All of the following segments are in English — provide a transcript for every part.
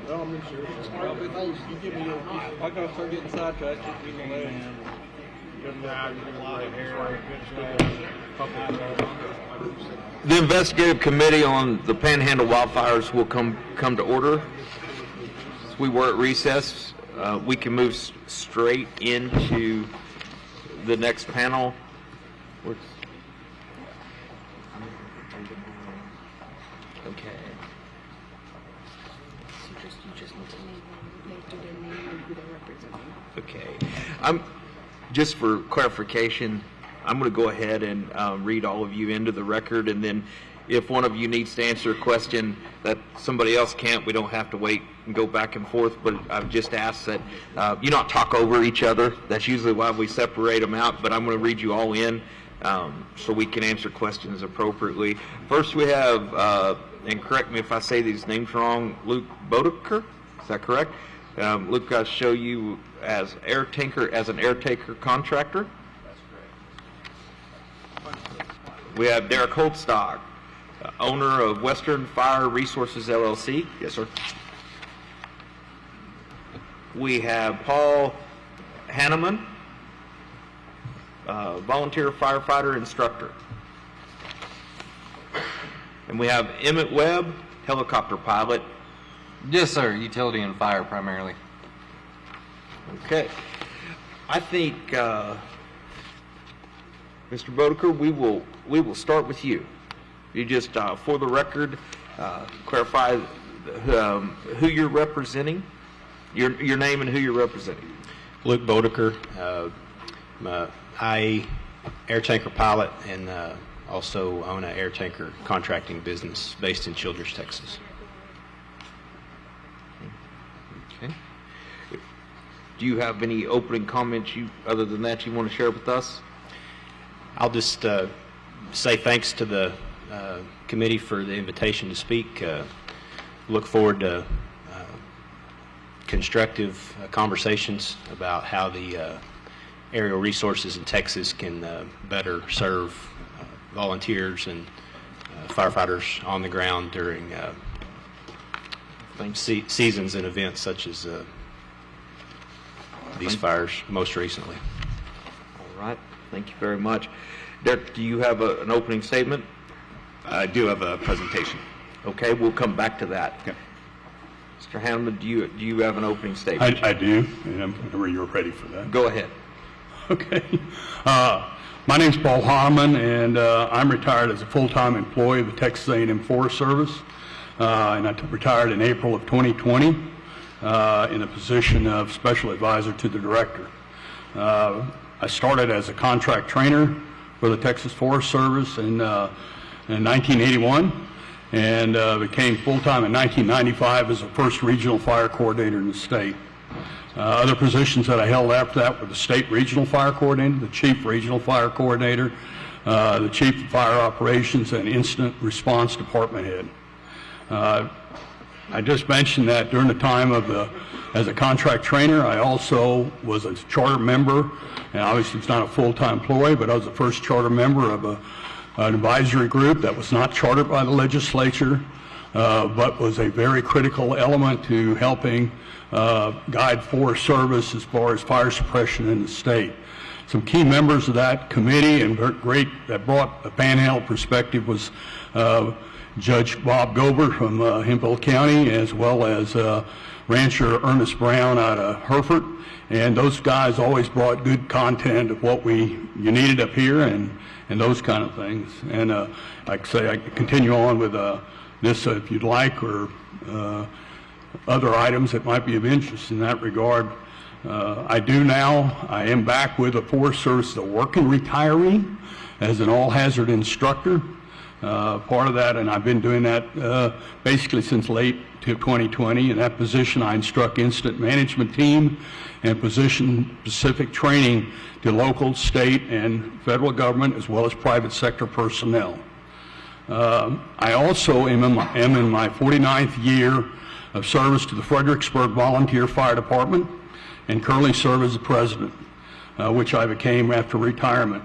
Well, I'm sure. You give me your piece. I gotta start getting sidetracked. Keep me leg. The investigative committee on the Panhandle wildfires will come to order. As we were at recess, we can move straight into the next panel. Okay. You just need to name their name and who they're representing. Okay. Just for clarification, I'm going to go ahead and read all of you into the record, and then if one of you needs to answer a question that somebody else can't, we don't have to wait and go back and forth, but I've just asked that you not talk over each other. That's usually why we separate them out, but I'm going to read you all in so we can answer questions appropriately. First we have, and correct me if I say these names wrong, Luke Boedeker, is that correct? Luke, I'll show you as an air tanker contractor. That's correct. We have Derrick Holdstock, owner of Western Fire Resources LLC. Yes, sir. We have Paul Hannemann, volunteer firefighter instructor. And we have Emmett Webb, helicopter pilot. Yes, sir. Utility and fire primarily. Okay. I think, Mr. Boedeker, we will start with you. You just, for the record, clarify who you're representing, your name and who you're representing. Luke Boedeker, I air tanker pilot and also own an air tanker contracting business based in Childress, Texas. Okay. Do you have any opening comments other than that you want to share with us? I'll just say thanks to the committee for the invitation to speak. Look forward to constructive conversations about how the aerial resources in Texas can better serve volunteers and firefighters on the ground during seasons and events such as these fires most recently. All right. Thank you very much. Derrick, do you have an opening statement? I do have a presentation. Okay, we'll come back to that. Okay. Mr. Hannemann, do you have an opening statement? I do, and whenever you're ready for that. Go ahead. Okay. My name's Paul Hannemann, and I'm retired as a full-time employee of the Texas A&M Forest Service, and I retired in April of 2020 in the position of Special Advisor to the Director. I started as a contract trainer for the Texas Forest Service in 1981 and became full-time in 1995 as the first regional fire coordinator in the state. Other positions that I held after that were the state regional fire coordinator, the chief regional fire coordinator, the chief of fire operations, and incident response department head. I just mentioned that during the time as a contract trainer, I also was a charter member, and obviously it's not a full-time employee, but I was the first charter member of an advisory group that was not chartered by the legislature, but was a very critical element to helping guide Forest Service as far as fire suppression in the state. Some key members of that committee and that brought a Panhandle perspective was Judge Bob Gober from Hemphill County, as well as rancher Ernest Brown out of Hereford. And those guys always brought good content of what you needed up here and those kind of things. And like I say, I can continue on with this if you'd like, or other items that might be of interest in that regard. I am back with the Forest Service as a working retiree as an all-hazard instructor. Part of that, and I've been doing that basically since late 2020. In that position, I instruct incident management team and position-specific training to local, state, and federal government, as well as private sector personnel. I also am in my 49th year of service to the Fredericksburg Volunteer Fire Department and currently serve as the president, which I became after retirement.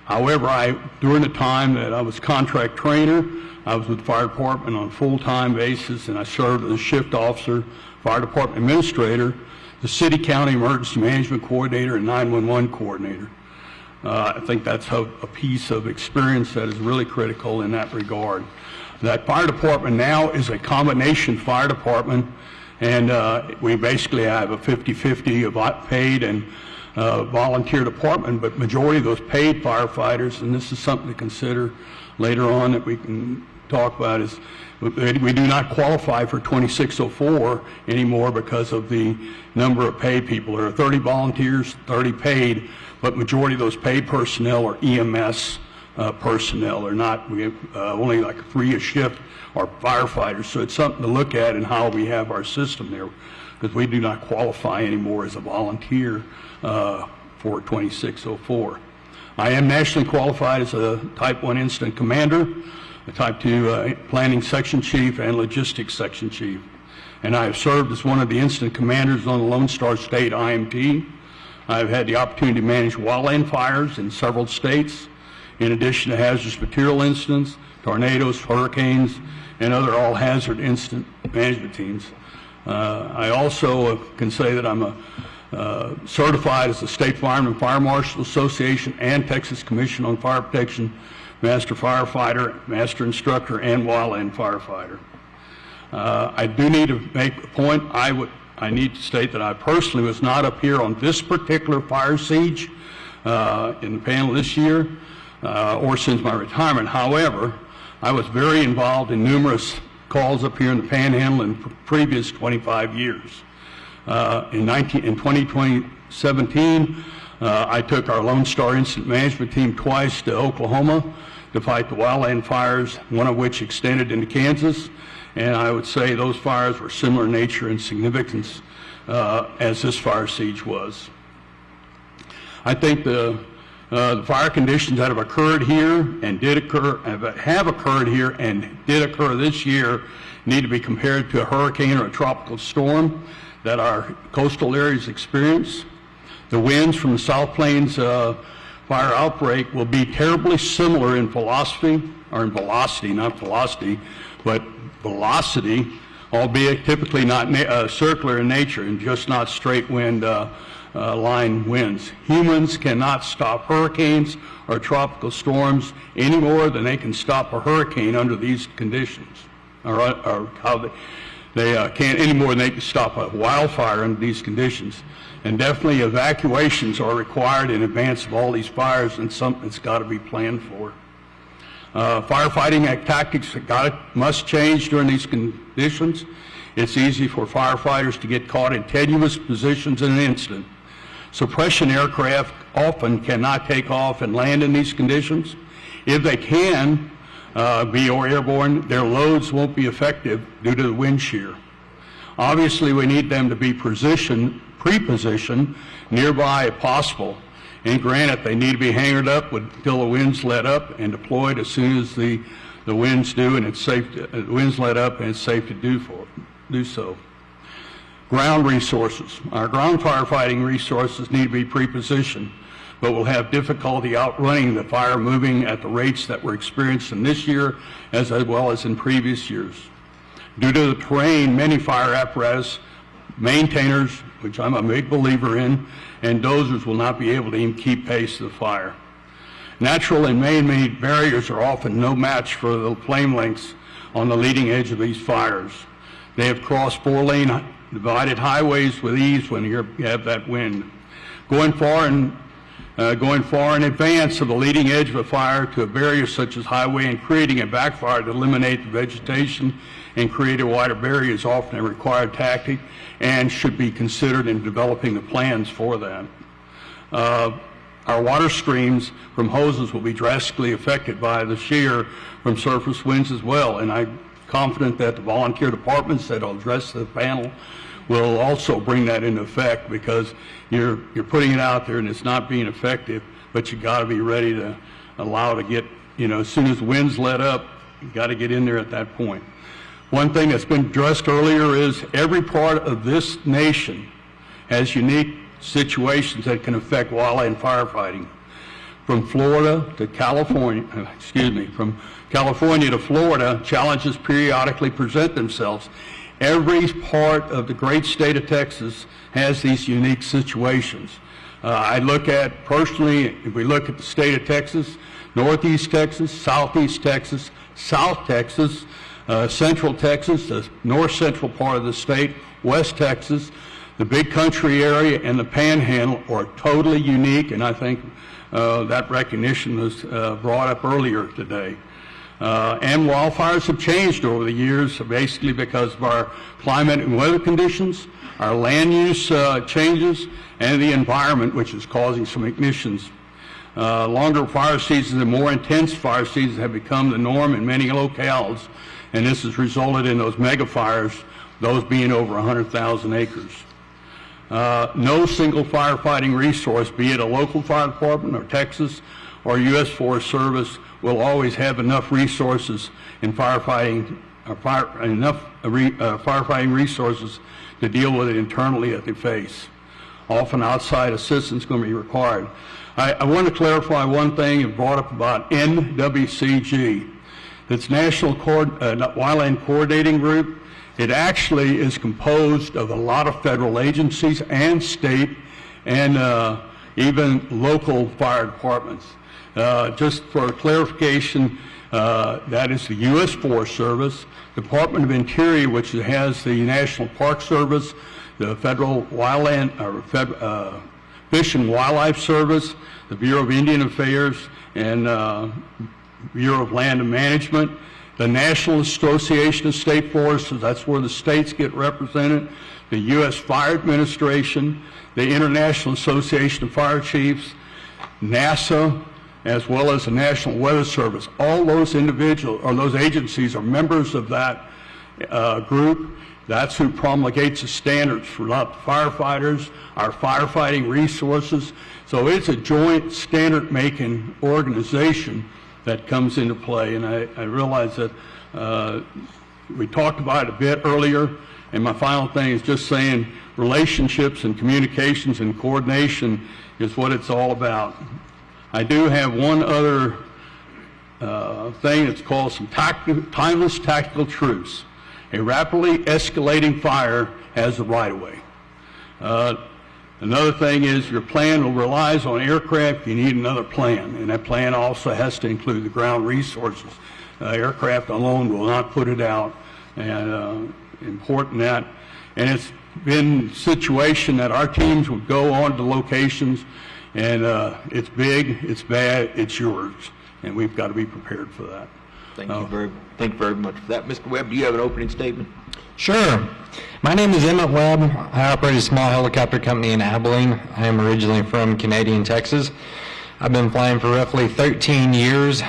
However, during the time that I was contract trainer, I was with the fire department on a full-time basis, and I served as a shift officer, fire department administrator, the city county emergency management coordinator, and 911 coordinator. I think that's a piece of experience that is really critical in that regard. That fire department now is a combination fire department, and we basically have a 50-50 paid and volunteer department, but majority of those paid firefighters, and this is something to consider later on that we can talk about, is we do not qualify for 2604 anymore because of the number of paid people. There are 30 volunteers, 30 paid, but majority of those paid personnel are EMS personnel. They're not, we have only like 3 a shift are firefighters, so it's something to look at in how we have our system there, because we do not qualify anymore as a volunteer for 2604. I am nationally qualified as a Type 1 Incident Commander, a Type 2 Planning Section Chief, and Logistics Section Chief. And I have served as one of the Incident Commanders on the Lone Star State IMT. I've had the opportunity to manage wildland fires in several states, in addition to hazardous material incidents, tornadoes, hurricanes, and other all-hazard incident management teams. I also can say that I'm certified as the State Fireman Fire Marshal Association and Texas Commission on Fire Protection Master Firefighter, Master Instructor, and Wildland Firefighter. I do need to make a point. I need to state that I personally was not up here on this particular fire siege in the panel this year or since my retirement. However, I was very involved in numerous calls up here in the Panhandle in previous 25 years. In 2017, I took our Lone Star Incident Management Team twice to Oklahoma to fight the wildland fires, one of which extended into Kansas. And I would say those fires were similar in nature and significance as this fire siege was. I think the fire conditions that have occurred here and have occurred here and did occur this year need to be compared to a hurricane or a tropical storm that our coastal areas experience. The winds from the South Plains fire outbreak will be terribly similar in velocity, not velocity, but velocity, albeit typically not circular in nature and just not straight wind line winds. Humans cannot stop hurricanes or tropical storms any more than they can stop a hurricane under these conditions, or how they can't any more than they can stop a wildfire under these conditions. And definitely evacuations are required in advance of all these fires, and something that's got to be planned for. Firefighting tactics must change during these conditions. It's easy for firefighters to get caught in tenuous positions in an incident. Suppression aircraft often cannot take off and land in these conditions. If they can be airborne, their loads won't be effective due to the wind shear. Obviously, we need them to be pre-positioned nearby if possible. And granted, they need to be hangered up until the winds let up and deployed as soon as the winds do, and it's safe. The winds let up, and it's safe to do so. Ground resources. Our ground firefighting resources need to be pre-positioned, but we'll have difficulty outrunning the fire moving at the rates that were experienced in this year as well as in previous years. Due to the terrain, many fire apparatus maintainers, which I'm a big believer in, and dozers will not be able to even keep pace with the fire. Natural and man-made barriers are often no match for the flame lengths on the leading edge of these fires. They have crossed 4-lane divided highways with ease when you have that wind. Going far in advance of the leading edge of a fire to a barrier such as highway and creating a backfire to eliminate the vegetation and create a wider barrier is often a required tactic and should be considered in developing the plans for that. Our water streams from hoses will be drastically affected by the shear from surface winds as well, and I'm confident that the volunteer departments that will address the panel will also bring that into effect, because you're putting it out there and it's not being effective, but you got to be ready to allow it to get, as soon as the winds let up, you got to get in there at that point. One thing that's been addressed earlier is every part of this nation has unique situations that can affect wildland firefighting. from Florida to California, from California to Florida, challenges periodically present themselves. Every part of the great state of Texas has these unique situations. I look at, personally, if we look at the state of Texas, Northeast Texas, Southeast Texas, South Texas, Central Texas, the north central part of the state, West Texas, the big country area, and the Panhandle are totally unique, and I think that recognition was brought up earlier today. And wildfires have changed over the years, basically because of our climate and weather conditions, our land use changes, and the environment, which is causing some ignitions. Longer fire seasons and more intense fire seasons have become the norm in many locales, and this has resulted in those mega fires, those being over 100,000 acres. No single firefighting resource, be it a local fire department or Texas or U.S. Forest Service, will always have enough resources in firefighting, firefighting resources to deal with it internally that they face. Often outside assistance is going to be required. I want to clarify one thing you brought up about NWCG. It's National Wildland Coordinating Group. It actually is composed of a lot of federal agencies and state and even local fire departments. Just for clarification, that is the U.S. Forest Service, Department of Interior, which has the National Park Service, the Federal Wildland, Fish and Wildlife Service, the Bureau of Indian Affairs, and Bureau of Land and Management, the National Association of State Forests, that's where the states get represented, the U.S. Fire Administration, the International Association of Fire Chiefs, NASA, as well as the National Weather Service. All those individuals or those agencies are members of that group. That's who promulgates the standards for firefighters, our firefighting resources. So it's a joint standard-making organization that comes into play. And I realize that we talked about it a bit earlier, and my final thing is just saying relationships and communications and coordination is what it's all about. I do have one other thing that's called some timeless tactical truths. A rapidly escalating fire has the right-of-way. Another thing is your plan relies on aircraft. You need another plan, and that plan also has to include the ground resources. Aircraft alone will not put it out, and important that. And it's been a situation that our teams would go on to locations, and it's big, it's bad, it's yours, and we've got to be prepared for that. Thank you very much for that. Mr. Webb, do you have an opening statement? Sure. My name is Emmett Webb. I operate a small helicopter company in Abilene. I am originally from Canadian, Texas. I've been flying for roughly 13 years.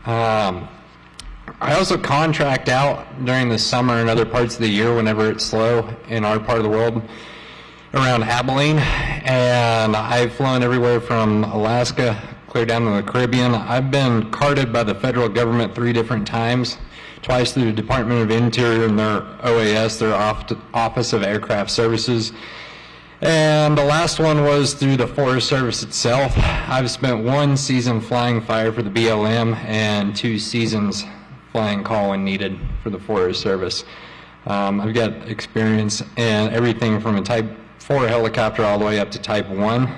I also contract out during the summer and other parts of the year whenever it's slow in our part of the world around Abilene. And I've flown everywhere from Alaska clear down to the Caribbean. I've been carted by the federal government 3 different times, twice through the Department of Interior and their OAS, their Office of Aircraft Services. And the last one was through the Forest Service itself. I've spent 1 season flying fire for the BLM and 2 seasons flying call when needed for the Forest Service. I've got experience in everything from a Type 4 helicopter all the way up to Type 1.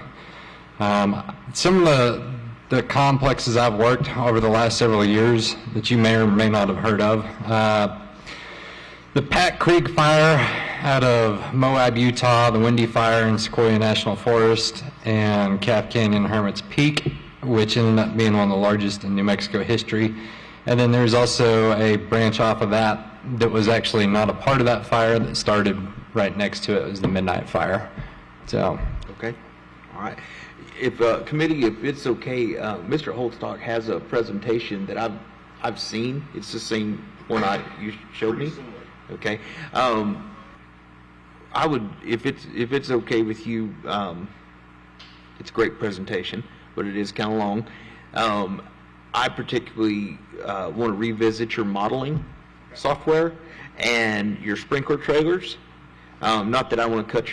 Some of the complexes I've worked over the last several years that you may or may not have heard of. The Pack Creek Fire out of Moab, Utah, the Windy Fire in Sequoia National Forest, and Calf Canyon Hermit's Peak, which ended up being one of the largest in New Mexico history. And then there's also a branch off of that that was actually not a part of that fire that started right next to it. It was the Midnight Fire. So. Okay. All right. If committee, if it's okay, Mr. Holdstock has a presentation that I've seen. It's the same one you showed me. Okay. I would, if it's okay with you, it's a great presentation, but it is kind of long. I particularly want to revisit your modeling software and your sprinkler trailers. Not that I want to cut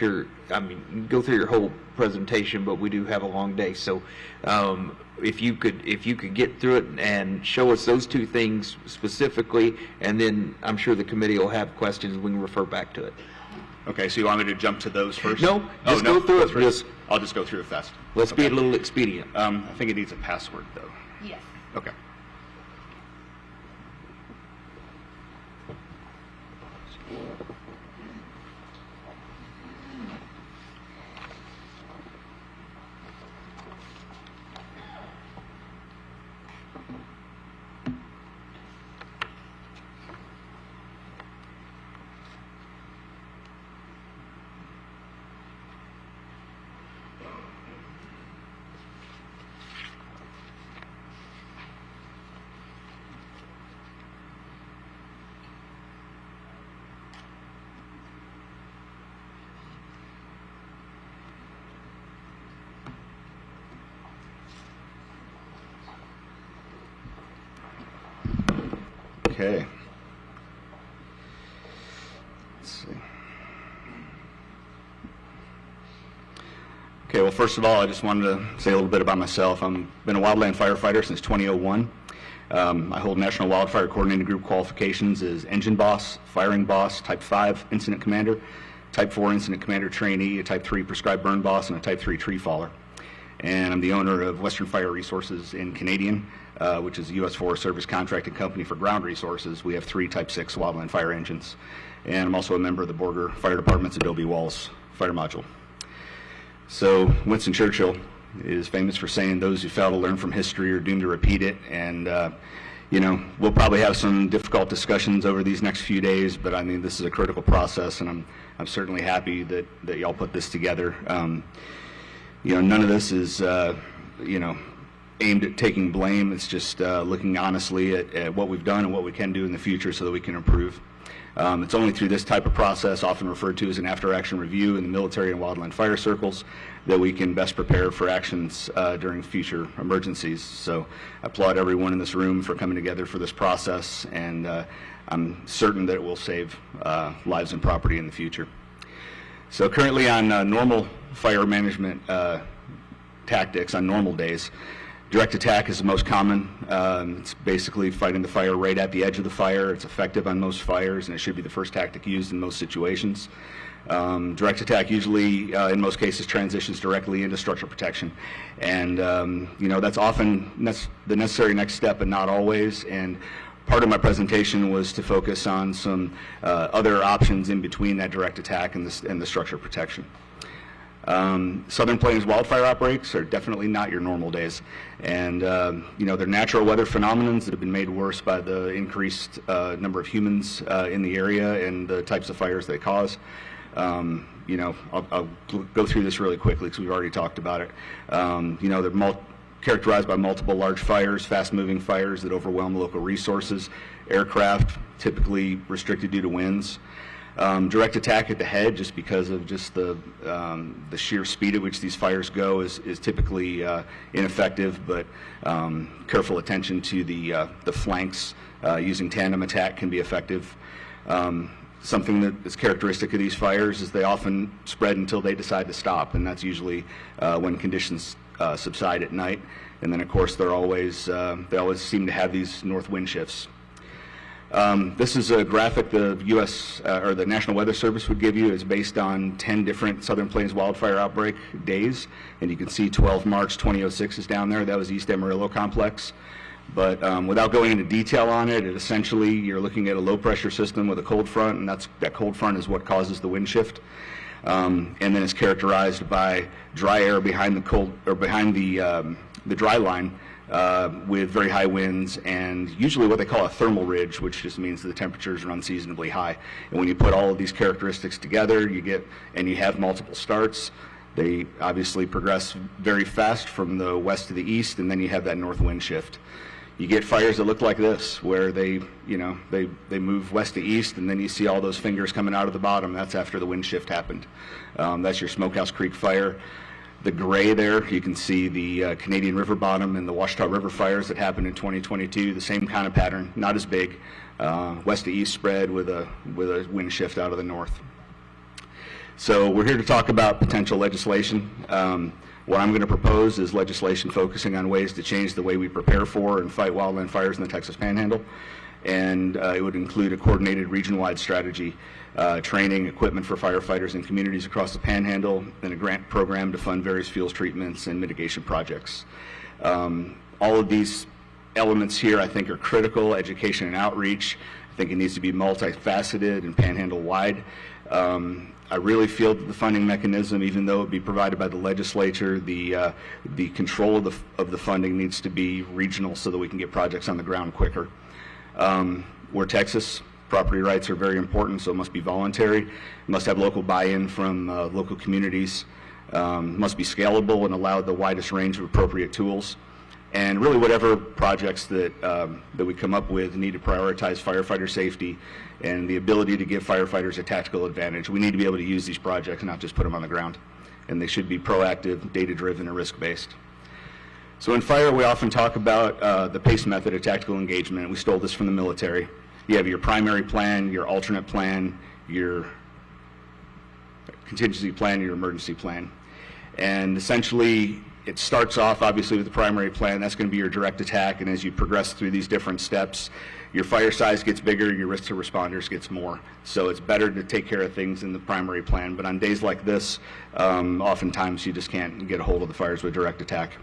go through your whole presentation, but we do have a long day. So if you could get through it and show us those two things specifically, and then I'm sure the committee will have questions. We can refer back to it. Okay, so you want me to jump to those first? No, just go through it. I'll just go through it fast. Let's be a little expedient. I think it needs a password, though. Yes. Okay. Okay. Let's see. Okay, well, first of all, I just wanted to say a little bit about myself. I've been a wildland firefighter since 2001. I hold National Wildfire Coordinating Group qualifications as Engine Boss, Firing Boss, Type 5 Incident Commander, Type 4 Incident Commander Trainee, a Type 3 Prescribed Burn Boss, and a Type 3 Tree Faller. And I'm the owner of Western Fire Resources in Canadian, which is a U.S. Forest Service contracting company for ground resources. We have 3 Type 6 wildland fire engines. And I'm also a member of the Border Fire Department's Adobe Walls fire module. So Winston Churchill is famous for saying those who fail to learn from history are doomed to repeat it. And, you know, we'll probably have some difficult discussions over these next few days, but I mean, this is a critical process, and I'm certainly happy that y'all put this together. You know, none of this is, you know, aimed at taking blame. It's just looking honestly at what we've done and what we can do in the future so that we can improve. It's only through this type of process, often referred to as an after-action review in the military and wildland fire circles, that we can best prepare for actions during future emergencies. So I applaud everyone in this room for coming together for this process, and I'm certain that it will save lives and property in the future. So currently on normal fire management tactics on normal days, direct attack is the most common. It's basically fighting the fire right at the edge of the fire. It's effective on most fires, and it should be the first tactic used in most situations. Direct attack usually, in most cases, transitions directly into structural protection. And, you know, that's often the necessary next step, but not always. And part of my presentation was to focus on some other options in between that direct attack and the structural protection. Southern Plains wildfire outbreaks are definitely not your normal days. And, you know, they're natural weather phenomenons that have been made worse by the increased number of humans in the area and the types of fires they cause. You know, I'll go through this really quickly because we've already talked about it. You know, they're characterized by multiple large fires, fast-moving fires that overwhelm local resources, aircraft, typically restricted due to winds. Direct attack at the head, just because of just the sheer speed at which these fires go, is typically ineffective, but careful attention to the flanks using tandem attack can be effective. Something that is characteristic of these fires is they often spread until they decide to stop, and that's usually when conditions subside at night. And then, of course, they always seem to have these north wind shifts. This is a graphic the U.S. Or the National Weather Service would give you. It's based on 10 different Southern Plains wildfire outbreak days, and you can see 12 March 2006 is down there. That was East Amarillo complex. But without going into detail on it, essentially you're looking at a low-pressure system with a cold front, and that cold front is what causes the wind shift. And then it's characterized by dry air behind the dry line, with very high winds and usually what they call a thermal ridge, which just means that the temperatures are unseasonably high. And when you put all of these characteristics together, you have multiple starts. They obviously progress very fast from the west to the east, and then you have that north wind shift. You get fires that look like this, where they move west to east, and then you see all those fingers coming out of the bottom. That's after the wind shift happened. That's your Smokehouse Creek fire. The gray there, you can see the Canadian River bottom and the Washita River fires that happened in 2022. The same kind of pattern, not as big, west to east spread with a wind shift out of the north. So we're here to talk about potential legislation. What I'm going to propose is legislation focusing on ways to change the way we prepare for and fight wildland fires in the Texas Panhandle. And it would include a coordinated region-wide strategy, training, equipment for firefighters in communities across the Panhandle, and a grant program to fund various fuels treatments and mitigation projects. All of these elements here I think are critical. Education and outreach, I think it needs to be multifaceted and Panhandle-wide. I really feel that the funding mechanism, even though it be provided by the legislature, the control of the funding needs to be regional so that we can get projects on the ground quicker. We're Texas, property rights are very important, so it must be voluntary. It must have local buy-in from local communities. Must be scalable and allow the widest range of appropriate tools. And really whatever projects that we come up with need to prioritize firefighter safety and the ability to give firefighters a tactical advantage. We need to be able to use these projects and not just put them on the ground. And they should be proactive, data-driven, and risk-based. So in fire, we often talk about the PACE method of tactical engagement. We stole this from the military. You have your primary plan, your alternate plan, your contingency plan, your emergency plan. And essentially, it starts off obviously with the primary plan. That's going to be your direct attack, and as you progress through these different steps, your fire size gets bigger, your risk to responders gets more. So it's better to take care of things in the primary plan, but on days like this, oftentimes you just can't get a hold of the fires with direct attack.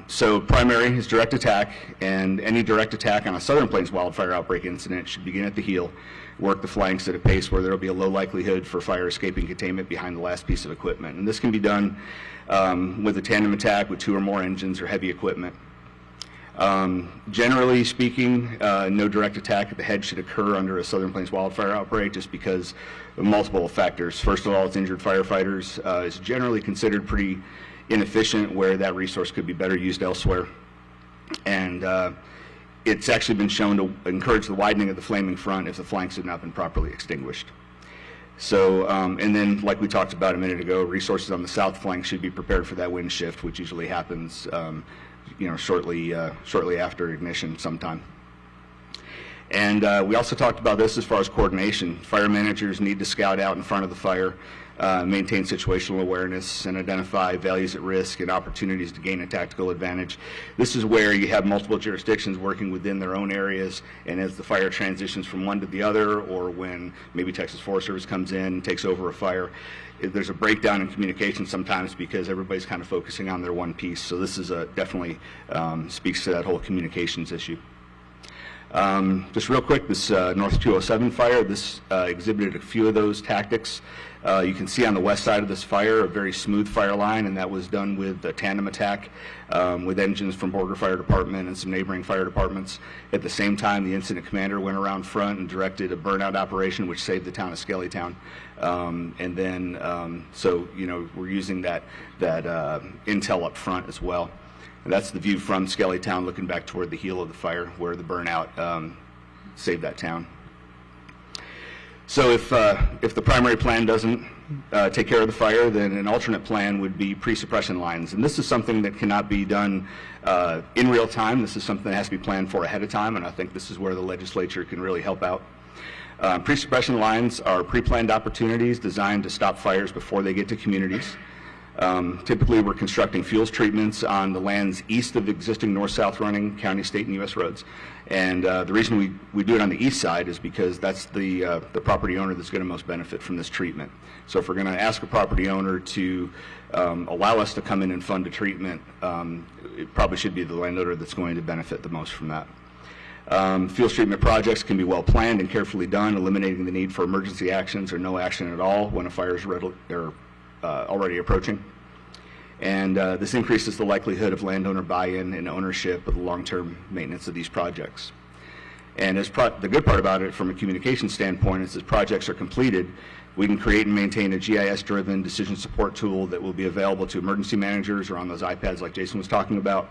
So primary is direct attack, and any direct attack on a Southern Plains wildfire outbreak incident should begin at the heel, work the flanks at a pace where there will be a low likelihood for fire escaping containment behind the last piece of equipment. And this can be done with a tandem attack with 2 or more engines or heavy equipment. Generally speaking, no direct attack at the head should occur under a Southern Plains wildfire outbreak just because of multiple factors. First of all, it's injured firefighters. It's generally considered pretty inefficient where that resource could be better used elsewhere. And it's actually been shown to encourage the widening of the flaming front if the flanks have not been properly extinguished. So, and then like we talked about a minute ago, resources on the south flank should be prepared for that wind shift, which usually happens shortly after ignition sometime. And we also talked about this as far as coordination. Fire managers need to scout out in front of the fire, maintain situational awareness, and identify values at risk and opportunities to gain a tactical advantage. This is where you have multiple jurisdictions working within their own areas, and as the fire transitions from one to the other, or when maybe Texas Forest Service comes in and takes over a fire, there's a breakdown in communication sometimes because everybody's kind of focusing on their one piece. So this is definitely speaks to that whole communications issue. Just real quick, this North 207 fire, this exhibited a few of those tactics. You can see on the west side of this fire a very smooth fire line, and that was done with a tandem attack with engines from Border Fire Department and some neighboring fire departments. At the same time, the incident commander went around front and directed a burnout operation which saved the town of Skellytown. And then, so, we're using that intel up front as well. And that's the view from Skellytown looking back toward the heel of the fire where the burnout saved that town. So if the primary plan doesn't take care of the fire, then an alternate plan would be pre-suppression lines. And this is something that cannot be done in real time. This is something that has to be planned for ahead of time, and I think this is where the legislature can really help out. Pre-suppression lines are pre-planned opportunities designed to stop fires before they get to communities. Typically, we're constructing fuels treatments on the lands east of existing north-south running county, state, and U.S. roads. And the reason we do it on the east side is because that's the property owner that's going to most benefit from this treatment. So if we're going to ask a property owner to allow us to come in and fund a treatment, it probably should be the landowner that's going to benefit the most from that. Fuels treatment projects can be well planned and carefully done, eliminating the need for emergency actions or no action at all when a fire is already approaching. And this increases the likelihood of landowner buy-in and ownership of the long-term maintenance of these projects. And the good part about it from a communication standpoint is as projects are completed, we can create and maintain a GIS-driven decision support tool that will be available to emergency managers or on those iPads like Jason was talking about,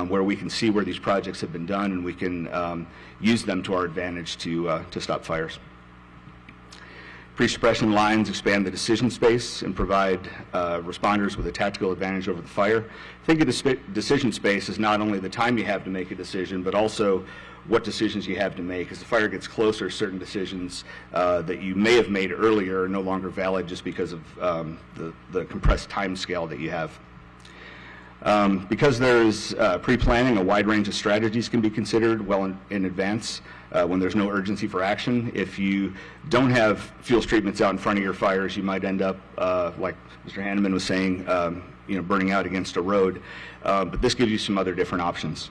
where we can see where these projects have been done and we can use them to our advantage to stop fires. Pre-suppression lines expand the decision space and provide responders with a tactical advantage over the fire. Think of the decision space as not only the time you have to make a decision, but also what decisions you have to make. As the fire gets closer, certain decisions that you may have made earlier are no longer valid just because of the compressed time scale that you have. Because there is pre-planning, a wide range of strategies can be considered well in advance when there's no urgency for action. If you don't have fuels treatments out in front of your fires, you might end up, like Mr. Hannemann was saying, burning out against a road. But this gives you some other different options.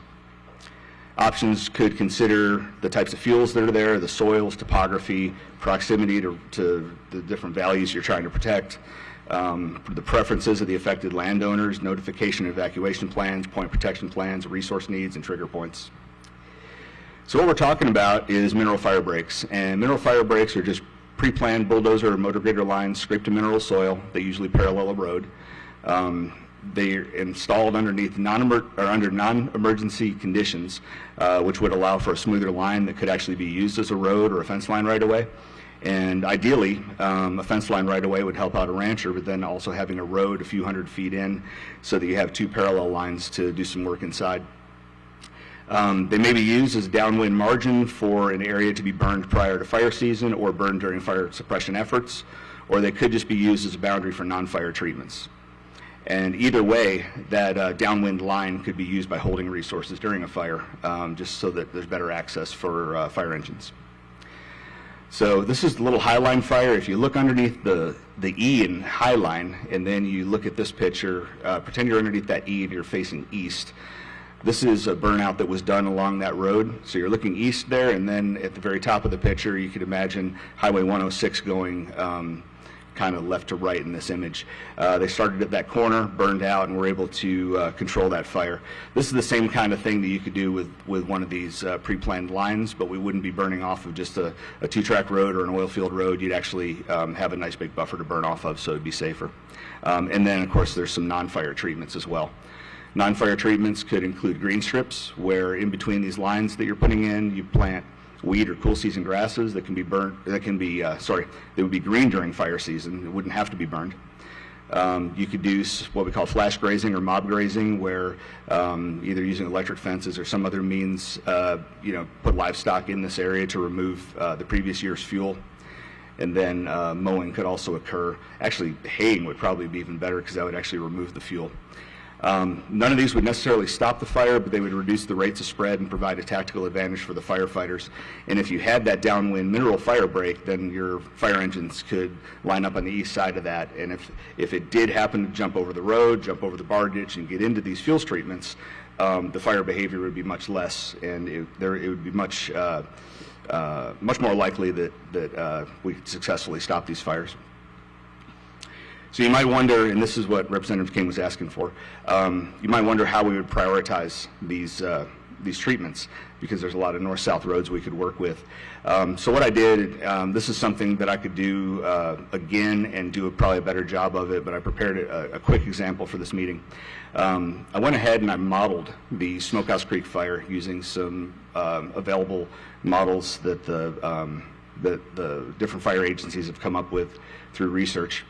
Options could consider the types of fuels that are there, the soils, topography, proximity to the different values you're trying to protect, the preferences of the affected landowners, notification and evacuation plans, point protection plans, resource needs, and trigger points. So what we're talking about is mineral fire breaks. And mineral fire breaks are just pre-planned bulldozer or motor grader lines scraped to mineral soil. They usually parallel a road. They're installed underneath under non-emergency conditions, which would allow for a smoother line that could actually be used as a road or a fence line right away. And ideally, a fence line right away would help out a rancher, but then also having a road a few hundred feet in so that you have two parallel lines to do some work inside. They may be used as a downwind margin for an area to be burned prior to fire season or burned during fire suppression efforts, or they could just be used as a boundary for non-fire treatments. And either way, that downwind line could be used by holding resources during a fire, just so that there's better access for fire engines. So this is the little highline fire. If you look underneath the E in highline, and then you look at this picture, pretend you're underneath that E and you're facing east. This is a burnout that was done along that road. So you're looking east there, and then at the very top of the picture, you could imagine Highway 106 going kind of left to right in this image. They started at that corner, burned out, and were able to control that fire. This is the same kind of thing that you could do with one of these pre-planned lines, but we wouldn't be burning off of just a two-track road or an oil field road. You'd actually have a nice big buffer to burn off of, so it'd be safer. And then, of course, there's some non-fire treatments as well. Non-fire treatments could include green strips, where in between these lines that you're putting in, you plant weed or cool season grasses that can be burned, they would be green during fire season. It wouldn't have to be burned. You could do what we call flash grazing or mob grazing, where either using electric fences or some other means, put livestock in this area to remove the previous year's fuel. And then mowing could also occur. Actually, haying would probably be even better because that would actually remove the fuel. None of these would necessarily stop the fire, but they would reduce the rates of spread and provide a tactical advantage for the firefighters. And if you had that downwind mineral fire break, then your fire engines could line up on the east side of that. And if it did happen to jump over the road, jump over the bar ditch, and get into these fuels treatments, the fire behavior would be much less, and it would be much more likely that we could successfully stop these fires. So you might wonder, and this is what Representative King was asking for, you might wonder how we would prioritize these treatments, because there's a lot of north-south roads we could work with. So what I did, this is something that I could do again and do probably a better job of it, but I prepared a quick example for this meeting. I went ahead and I modeled the Smokehouse Creek fire using some available models that the different fire agencies have come up with through research.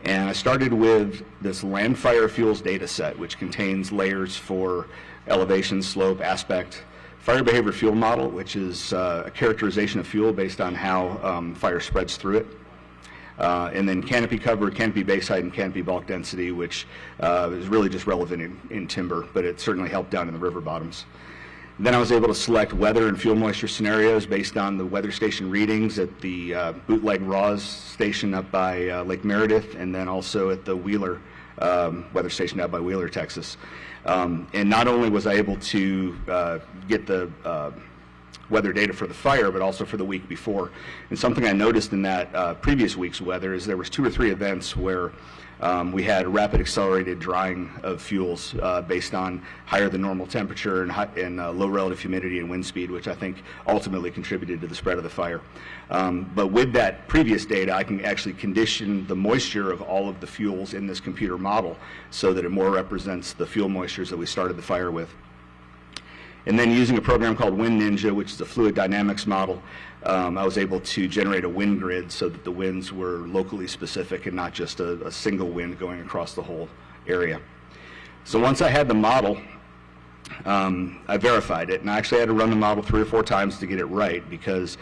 And I started with this land fire fuels data set, which contains layers for elevation, slope, aspect, fire behavior fuel model, which is a characterization of fuel based on how fire spreads through it. And then canopy cover, canopy base height, and canopy bulk density, which is really just relevant in timber, but it certainly helped down in the river bottoms. Then I was able to select weather and fuel moisture scenarios based on the weather station readings at the Bootleg Raws station up by Lake Meredith, and then also at the Wheeler weather station out by Wheeler, Texas. And not only was I able to get the weather data for the fire, but also for the week before. And something I noticed in that previous week's weather is there was 2 or 3 events where we had rapid accelerated drying of fuels based on higher than normal temperature and low relative humidity and wind speed, which I think ultimately contributed to the spread of the fire. But with that previous data, I can actually condition the moisture of all of the fuels in this computer model so that it more represents the fuel moistures that we started the fire with. And then using a program called Wind Ninja, which is a fluid dynamics model, I was able to generate a wind grid so that the winds were locally specific and not just a single wind going across the whole area. So once I had the model, I verified it, and I actually had to run the model 3 or 4 times to get it right, because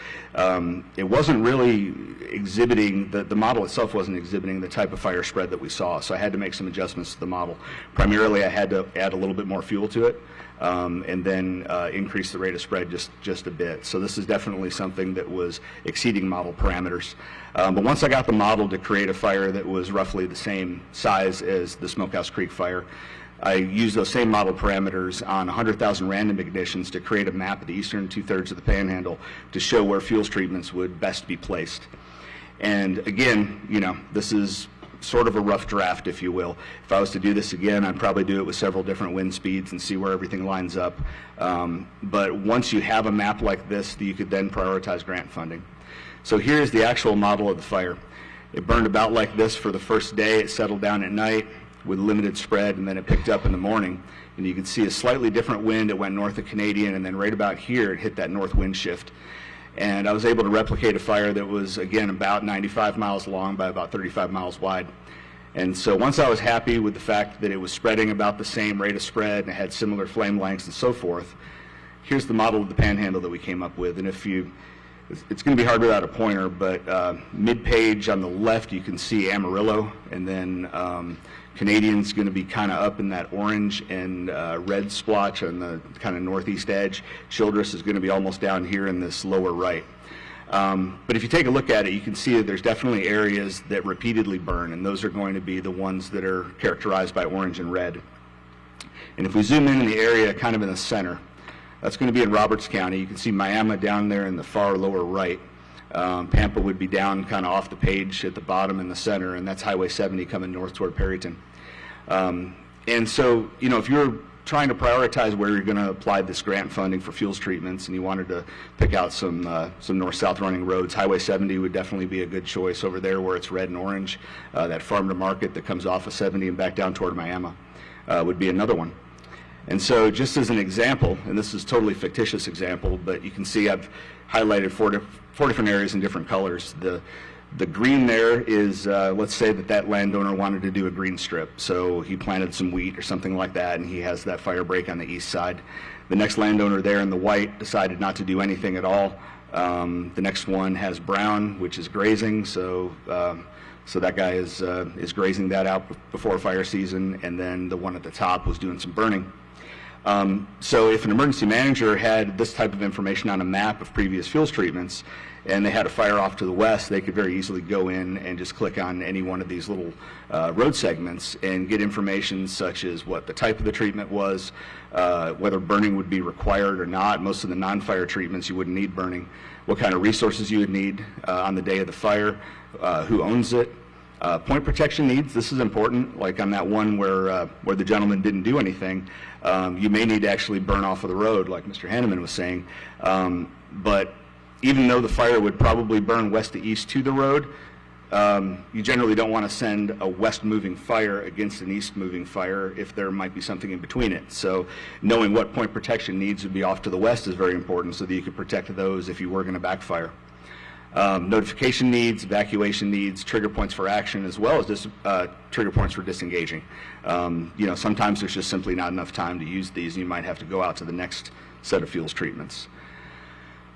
it wasn't really exhibiting, the model itself wasn't exhibiting the type of fire spread that we saw, so I had to make some adjustments to the model. Primarily, I had to add a little bit more fuel to it, and then increase the rate of spread just a bit. So this is definitely something that was exceeding model parameters. But once I got the model to create a fire that was roughly the same size as the Smokehouse Creek fire, I used those same model parameters on 100,000 random ignitions to create a map of the eastern 2/3 of the Panhandle to show where fuels treatments would best be placed. And again, you know, this is sort of a rough draft, if you will. If I was to do this again, I'd probably do it with several different wind speeds and see where everything lines up. But once you have a map like this, you could then prioritize grant funding. So here's the actual model of the fire. It burned about like this for the first day. It settled down at night with limited spread, and then it picked up in the morning. And you can see a slightly different wind. It went north of Canadian, and then right about here, it hit that north wind shift. And I was able to replicate a fire that was, again, about 95 miles long by about 35 miles wide. And so once I was happy with the fact that it was spreading about the same rate of spread and it had similar flame lengths and so forth, here's the model of the Panhandle that we came up with. And if you, it's going to be hard without a pointer, but mid-page on the left, you can see Amarillo, and then Canadian's going to be kind of up in that orange and red splotch on the kind of northeast edge. Childress is going to be almost down here in this lower right. But if you take a look at it, you can see that there's definitely areas that repeatedly burn, and those are going to be the ones that are characterized by orange and red. And if we zoom in the area kind of in the center, that's going to be in Roberts County. You can see Miami down there in the far lower right. Pampa would be down kind of off the page at the bottom in the center, and that's Highway 70 coming north toward Perryton. And so, you know, if you're trying to prioritize where you're going to apply this grant funding for fuels treatments, and you wanted to pick out some north-south running roads, Highway 70 would definitely be a good choice over there where it's red and orange. That farm to market that comes off of 70 and back down toward Miami would be another one. And so just as an example, and this is a totally fictitious example, but you can see I've highlighted four different areas in different colors. The green there is, let's say that landowner wanted to do a green strip. So he planted some wheat or something like that, and he has that fire break on the east side. The next landowner there in the white decided not to do anything at all. The next one has brown, which is grazing. So that guy is grazing that out before fire season, and then the one at the top was doing some burning. So if an emergency manager had this type of information on a map of previous fuels treatments, and they had a fire off to the west, they could very easily go in and just click on any one of these little road segments and get information such as what the type of the treatment was, whether burning would be required or not. Most of the non-fire treatments you wouldn't need burning, what kind of resources you would need on the day of the fire, who owns it. Point protection needs, this is important, like on that one where the gentleman didn't do anything, you may need to actually burn off of the road, like Mr. Hannemann was saying. But even though the fire would probably burn west to east to the road, you generally don't want to send a west-moving fire against an east-moving fire if there might be something in between it. So knowing what point protection needs would be off to the west is very important so that you could protect those if you were going to backfire. Notification needs, evacuation needs, trigger points for action, as well as trigger points for disengaging. You know, sometimes there's just simply not enough time to use these, and you might have to go out to the next set of fuels treatments.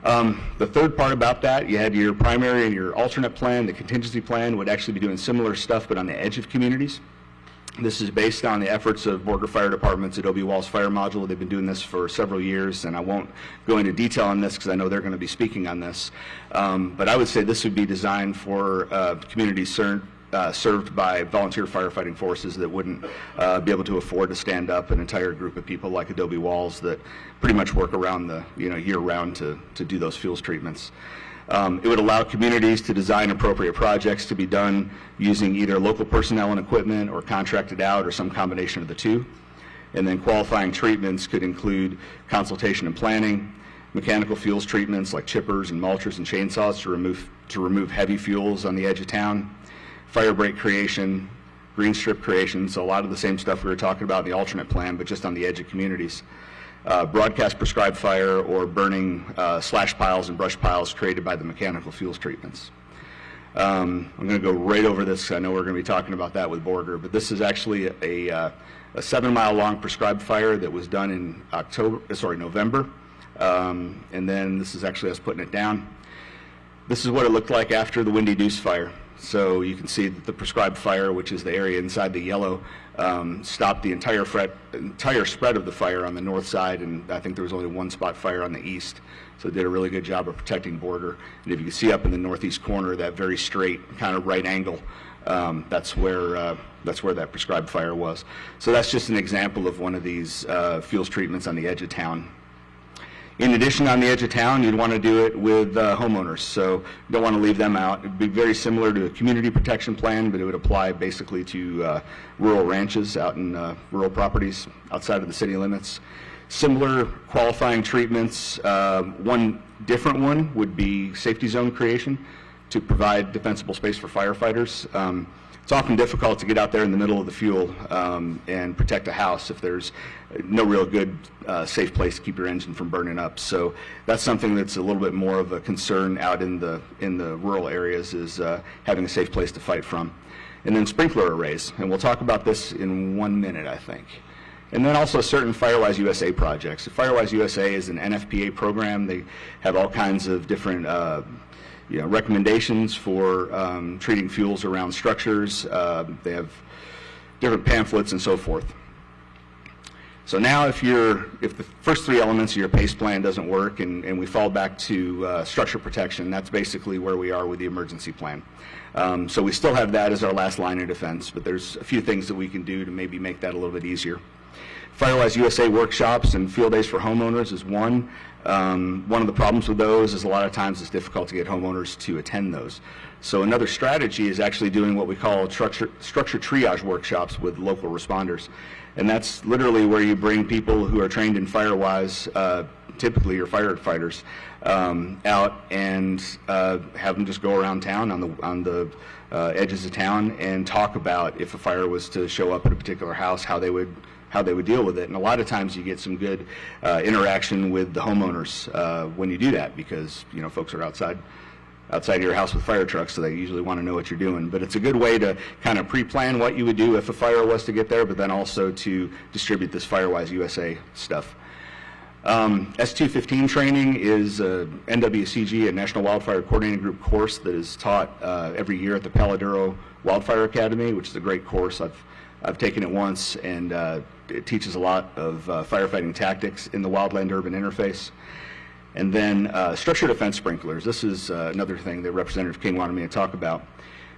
The third part about that, you had your primary and your alternate plan. The contingency plan would actually be doing similar stuff, but on the edge of communities. This is based on the efforts of Border Fire Department's Adobe Walls Fire Module. They've been doing this for several years, and I won't go into detail on this because I know they're going to be speaking on this. But I would say this would be designed for communities served by volunteer firefighting forces that wouldn't be able to afford to stand up an entire group of people like Adobe Walls that pretty much work around the year-round to do those fuels treatments. It would allow communities to design appropriate projects to be done using either local personnel and equipment or contracted out or some combination of the two. And then qualifying treatments could include consultation and planning, mechanical fuels treatments like chippers and mulchers and chainsaws to remove heavy fuels on the edge of town, fire break creation, green strip creation, so a lot of the same stuff we were talking about in the alternate plan, but just on the edge of communities. broadcast prescribed fire or burning slash piles and brush piles created by the mechanical fuels treatments. I'm going to go right over this. I know we're going to be talking about that with Boedeker, but this is actually a 7-mile long prescribed fire that was done in November. And then this is actually us putting it down. This is what it looked like after the Windy Deuce fire. So you can see that the prescribed fire, which is the area inside the yellow, stopped the entire spread of the fire on the north side, and I think there was only one spot fire on the east. So it did a really good job of protecting Boedeker. And if you can see up in the northeast corner, that very straight kind of right angle, that's where that prescribed fire was. So that's just an example of one of these fuels treatments on the edge of town. In addition, on the edge of town, you'd want to do it with homeowners, so you don't want to leave them out. It would be very similar to a community protection plan, but it would apply basically to rural ranches out in rural properties outside of the city limits. Similar qualifying treatments. One different one would be safety zone creation to provide defensible space for firefighters. It's often difficult to get out there in the middle of the fuel and protect a house if there's no real good safe place to keep your engine from burning up. So that's something that's a little bit more of a concern out in the rural areas, is having a safe place to fight from. And then sprinkler arrays, and we'll talk about this in 1 minute, I think. And then also certain Firewise USA projects. Firewise USA is an NFPA program. They have all kinds of different recommendations for treating fuels around structures. They have different pamphlets and so forth. So now if the first 3 elements of your PACE plan doesn't work and we fall back to structure protection, that's basically where we are with the emergency plan. So we still have that as our last line of defense, but there's a few things that we can do to maybe make that a little bit easier. Firewise USA workshops and field days for homeowners is one. One of the problems with those is a lot of times it's difficult to get homeowners to attend those. So another strategy is actually doing what we call structure triage workshops with local responders. And that's literally where you bring people who are trained in Firewise, typically your firefighters, out and have them just go around town on the edges of town and talk about if a fire was to show up at a particular house, how they would deal with it. And a lot of times you get some good interaction with the homeowners when you do that, because folks are outside of your house with fire trucks, so they usually want to know what you're doing. But it's a good way to kind of pre-plan what you would do if a fire was to get there, but then also to distribute this Firewise USA stuff. S215 training is a NWCG, a National Wildfire Coordinating Group course that is taught every year at the Paladuro Wildfire Academy, which is a great course. I've taken it once, and it teaches a lot of firefighting tactics in the wildland-urban interface. And then structure defense sprinklers. This is another thing that Representative King wanted me to talk about.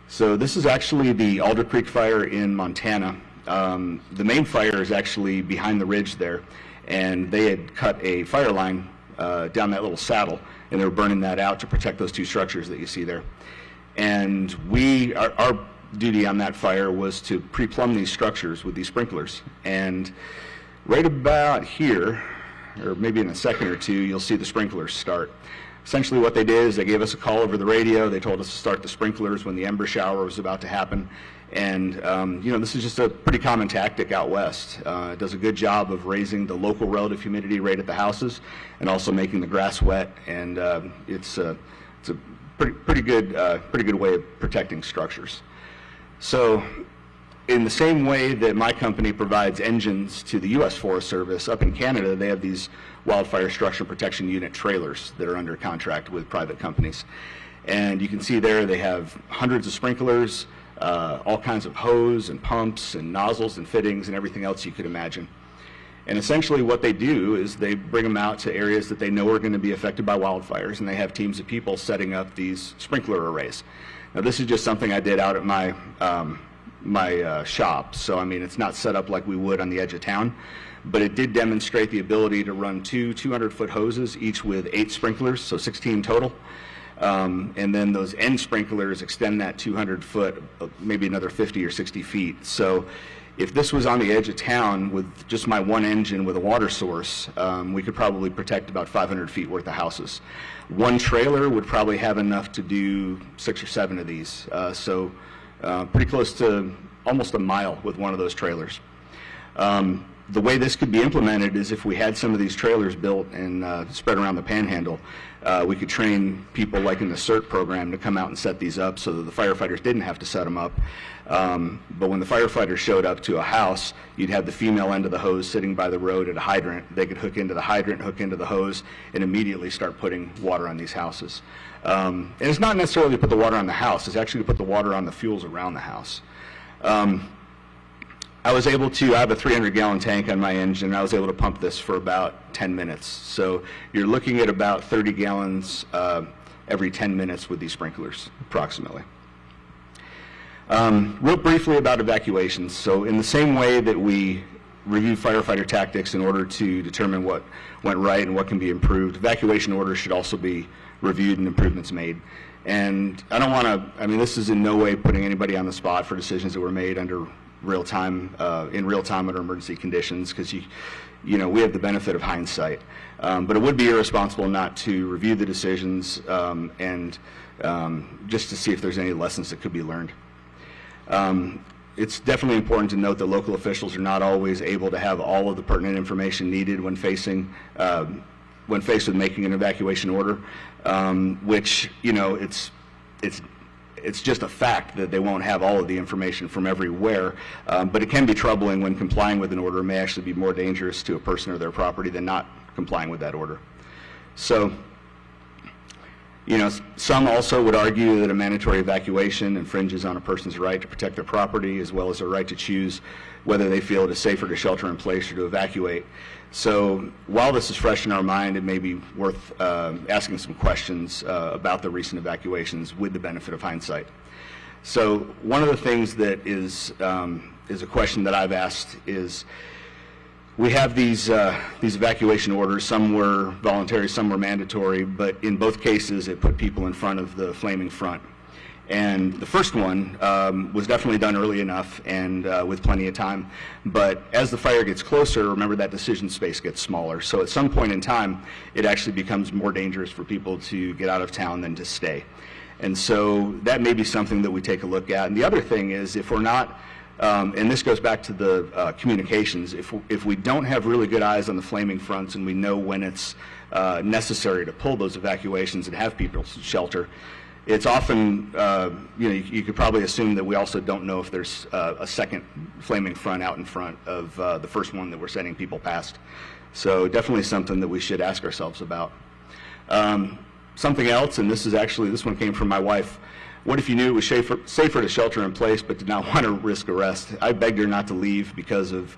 So this is actually the Alder Creek fire in Montana. The main fire is actually behind the ridge there, and they had cut a fire line down that little saddle, and they were burning that out to protect those 2 structures that you see there. And our duty on that fire was to pre-plumb these structures with these sprinklers. And right about here, or maybe in a second or two, you'll see the sprinklers start. Essentially what they did is they gave us a call over the radio. They told us to start the sprinklers when the ember shower was about to happen. And this is just a pretty common tactic out west. It does a good job of raising the local relative humidity rate at the houses and also making the grass wet. And it's a pretty good way of protecting structures. So in the same way that my company provides engines to the U.S. Forest Service, up in Canada they have these wildfire structure protection unit trailers that are under contract with private companies. And you can see there they have hundreds of sprinklers, all kinds of hose and pumps and nozzles and fittings and everything else you could imagine. And essentially what they do is they bring them out to areas that they know are going to be affected by wildfires, and they have teams of people setting up these sprinkler arrays. Now this is just something I did out at my shop, so I mean it's not set up like we would on the edge of town, but it did demonstrate the ability to run 2 200-foot hoses, each with 8 sprinklers, so 16 total. And then those end sprinklers extend that 200-foot, maybe another 50 or 60 feet. So if this was on the edge of town with just my one engine with a water source, we could probably protect about 500 feet worth of houses. One trailer would probably have enough to do 6 or 7 of these. So pretty close to almost a mile with one of those trailers. The way this could be implemented is if we had some of these trailers built and spread around the Panhandle, we could train people like in the CERT program to come out and set these up so that the firefighters didn't have to set them up. But when the firefighters showed up to a house, you'd have the female end of the hose sitting by the road at a hydrant. They could hook into the hydrant, hook into the hose, and immediately start putting water on these houses. And it's not necessarily to put the water on the house, it's actually to put the water on the fuels around the house. I was able to, I have a 300-gallon tank on my engine, and I was able to pump this for about 10 minutes. So you're looking at about 30 gallons every 10 minutes with these sprinklers, approximately. Real briefly about evacuations. So in the same way that we review firefighter tactics in order to determine what went right and what can be improved, evacuation orders should also be reviewed and improvements made. And I don't want to, I mean, this is in no way putting anybody on the spot for decisions that were made under real time, in real time under emergency conditions, because you know, we have the benefit of hindsight. But it would be irresponsible not to review the decisions and just to see if there's any lessons that could be learned. It's definitely important to note that local officials are not always able to have all of the pertinent information needed when faced with making an evacuation order, which, you know, it's just a fact that they won't have all of the information from everywhere, but it can be troubling when complying with an order may actually be more dangerous to a person or their property than not complying with that order. So, you know, some also would argue that a mandatory evacuation infringes on a person's right to protect their property, as well as their right to choose whether they feel it is safer to shelter in place or to evacuate. So while this is fresh in our mind, it may be worth asking some questions about the recent evacuations with the benefit of hindsight. So one of the things that is a question that I've asked is, we have these evacuation orders. Some were voluntary, some were mandatory, but in both cases it put people in front of the flaming front. And the first one was definitely done early enough and with plenty of time. But as the fire gets closer, remember that decision space gets smaller. So at some point in time, it actually becomes more dangerous for people to get out of town than to stay. And so that may be something that we take a look at. And the other thing is, if we're not, and this goes back to the communications, if we don't have really good eyes on the flaming fronts and we know when it's necessary to pull those evacuations and have people shelter, it's often, you know, you could probably assume that we also don't know if there's a second flaming front out in front of the first one that we're sending people past. So definitely something that we should ask ourselves about. Something else, and this one came from my wife. What if you knew it was safer to shelter in place but did not want to risk arrest? I begged her not to leave because of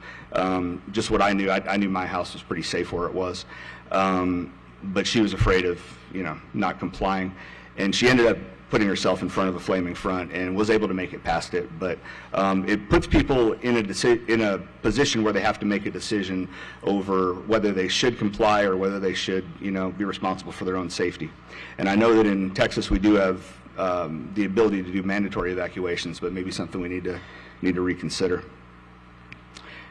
just what I knew. I knew my house was pretty safe where it was. But she was afraid of, you know, not complying. And she ended up putting herself in front of a flaming front and was able to make it past it. But it puts people in a position where they have to make a decision over whether they should comply or whether they should, you know, be responsible for their own safety. And I know that in Texas we do have the ability to do mandatory evacuations, but maybe something we need to reconsider.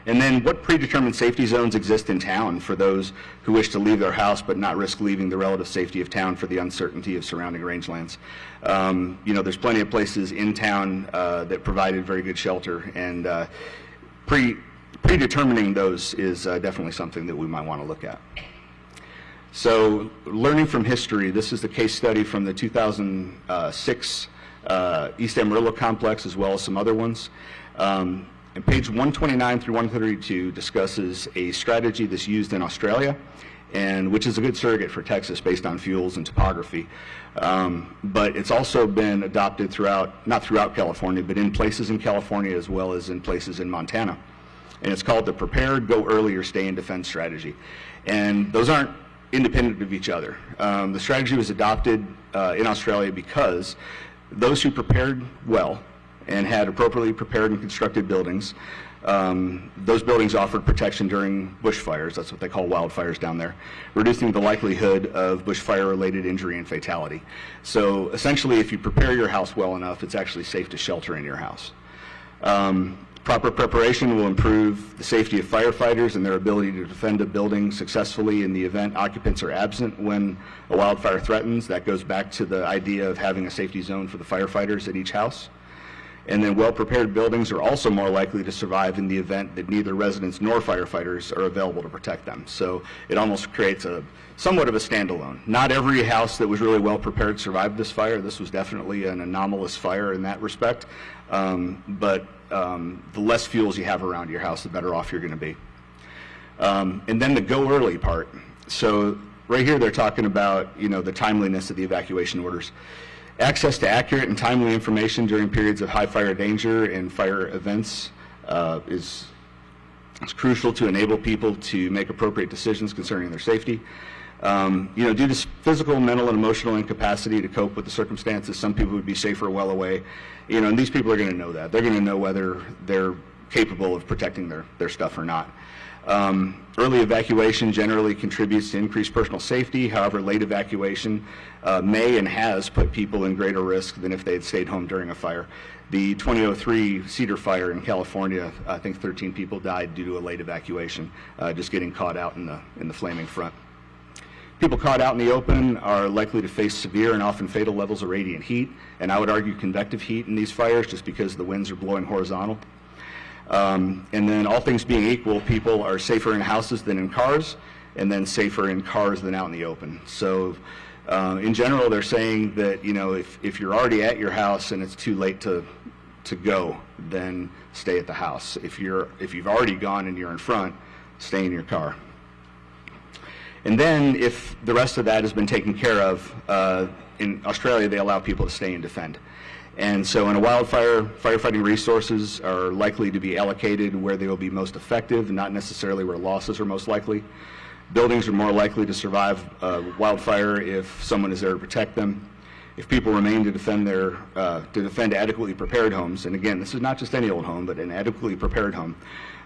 And then, what predetermined safety zones exist in town for those who wish to leave their house but not risk leaving the relative safety of town for the uncertainty of surrounding rangelands? You know, there's plenty of places in town that provided very good shelter, and predetermining those is definitely something that we might want to look at. So, learning from history, this is the case study from the 2006 East Amarillo complex, as well as some other ones. And page 129 through 132 discusses a strategy that's used in Australia, and which is a good surrogate for Texas based on fuels and topography. But it's also been adopted not throughout California, but in places in California as well as in places in Montana. And it's called the Prepare, Go Early, or Stay and Defend strategy. And those aren't independent of each other. The strategy was adopted in Australia because those who prepared well and had appropriately prepared and constructed buildings, those buildings offered protection during bushfires. That's what they call wildfires down there, reducing the likelihood of bushfire-related injury and fatality. So essentially, if you prepare your house well enough, it's actually safe to shelter in your house. Proper preparation will improve the safety of firefighters and their ability to defend a building successfully in the event occupants are absent when a wildfire threatens. That goes back to the idea of having a safety zone for the firefighters at each house. And then well-prepared buildings are also more likely to survive in the event that neither residents nor firefighters are available to protect them. So it almost creates somewhat of a standalone. Not every house that was really well-prepared survived this fire. This was definitely an anomalous fire in that respect. But the less fuels you have around your house, the better off you're going to be. And then the go early part. So right here they're talking about, the timeliness of the evacuation orders. Access to accurate and timely information during periods of high fire danger and fire events is crucial to enable people to make appropriate decisions concerning their safety. Due to physical, mental, and emotional incapacity to cope with the circumstances, some people would be safer well away. And these people are going to know that. They're going to know whether they're capable of protecting their stuff or not. Early evacuation generally contributes to increased personal safety. However, late evacuation may and has put people in greater risk than if they had stayed home during a fire. The 2003 Cedar Fire in California, I think 13 people died due to a late evacuation, just getting caught out in the flaming front. People caught out in the open are likely to face severe and often fatal levels of radiant heat, and I would argue convective heat in these fires just because the winds are blowing horizontal. And then all things being equal, people are safer in houses than in cars, and then safer in cars than out in the open. So in general, they're saying that, if you're already at your house and it's too late to go, then stay at the house. If you've already gone and you're in front, stay in your car. And then if the rest of that has been taken care of, in Australia, they allow people to stay and defend. And so in a wildfire, firefighting resources are likely to be allocated where they will be most effective, not necessarily where losses are most likely. Buildings are more likely to survive wildfire if someone is there to protect them. If people remain to defend adequately prepared homes, and again, this is not just any old home, but an adequately prepared home,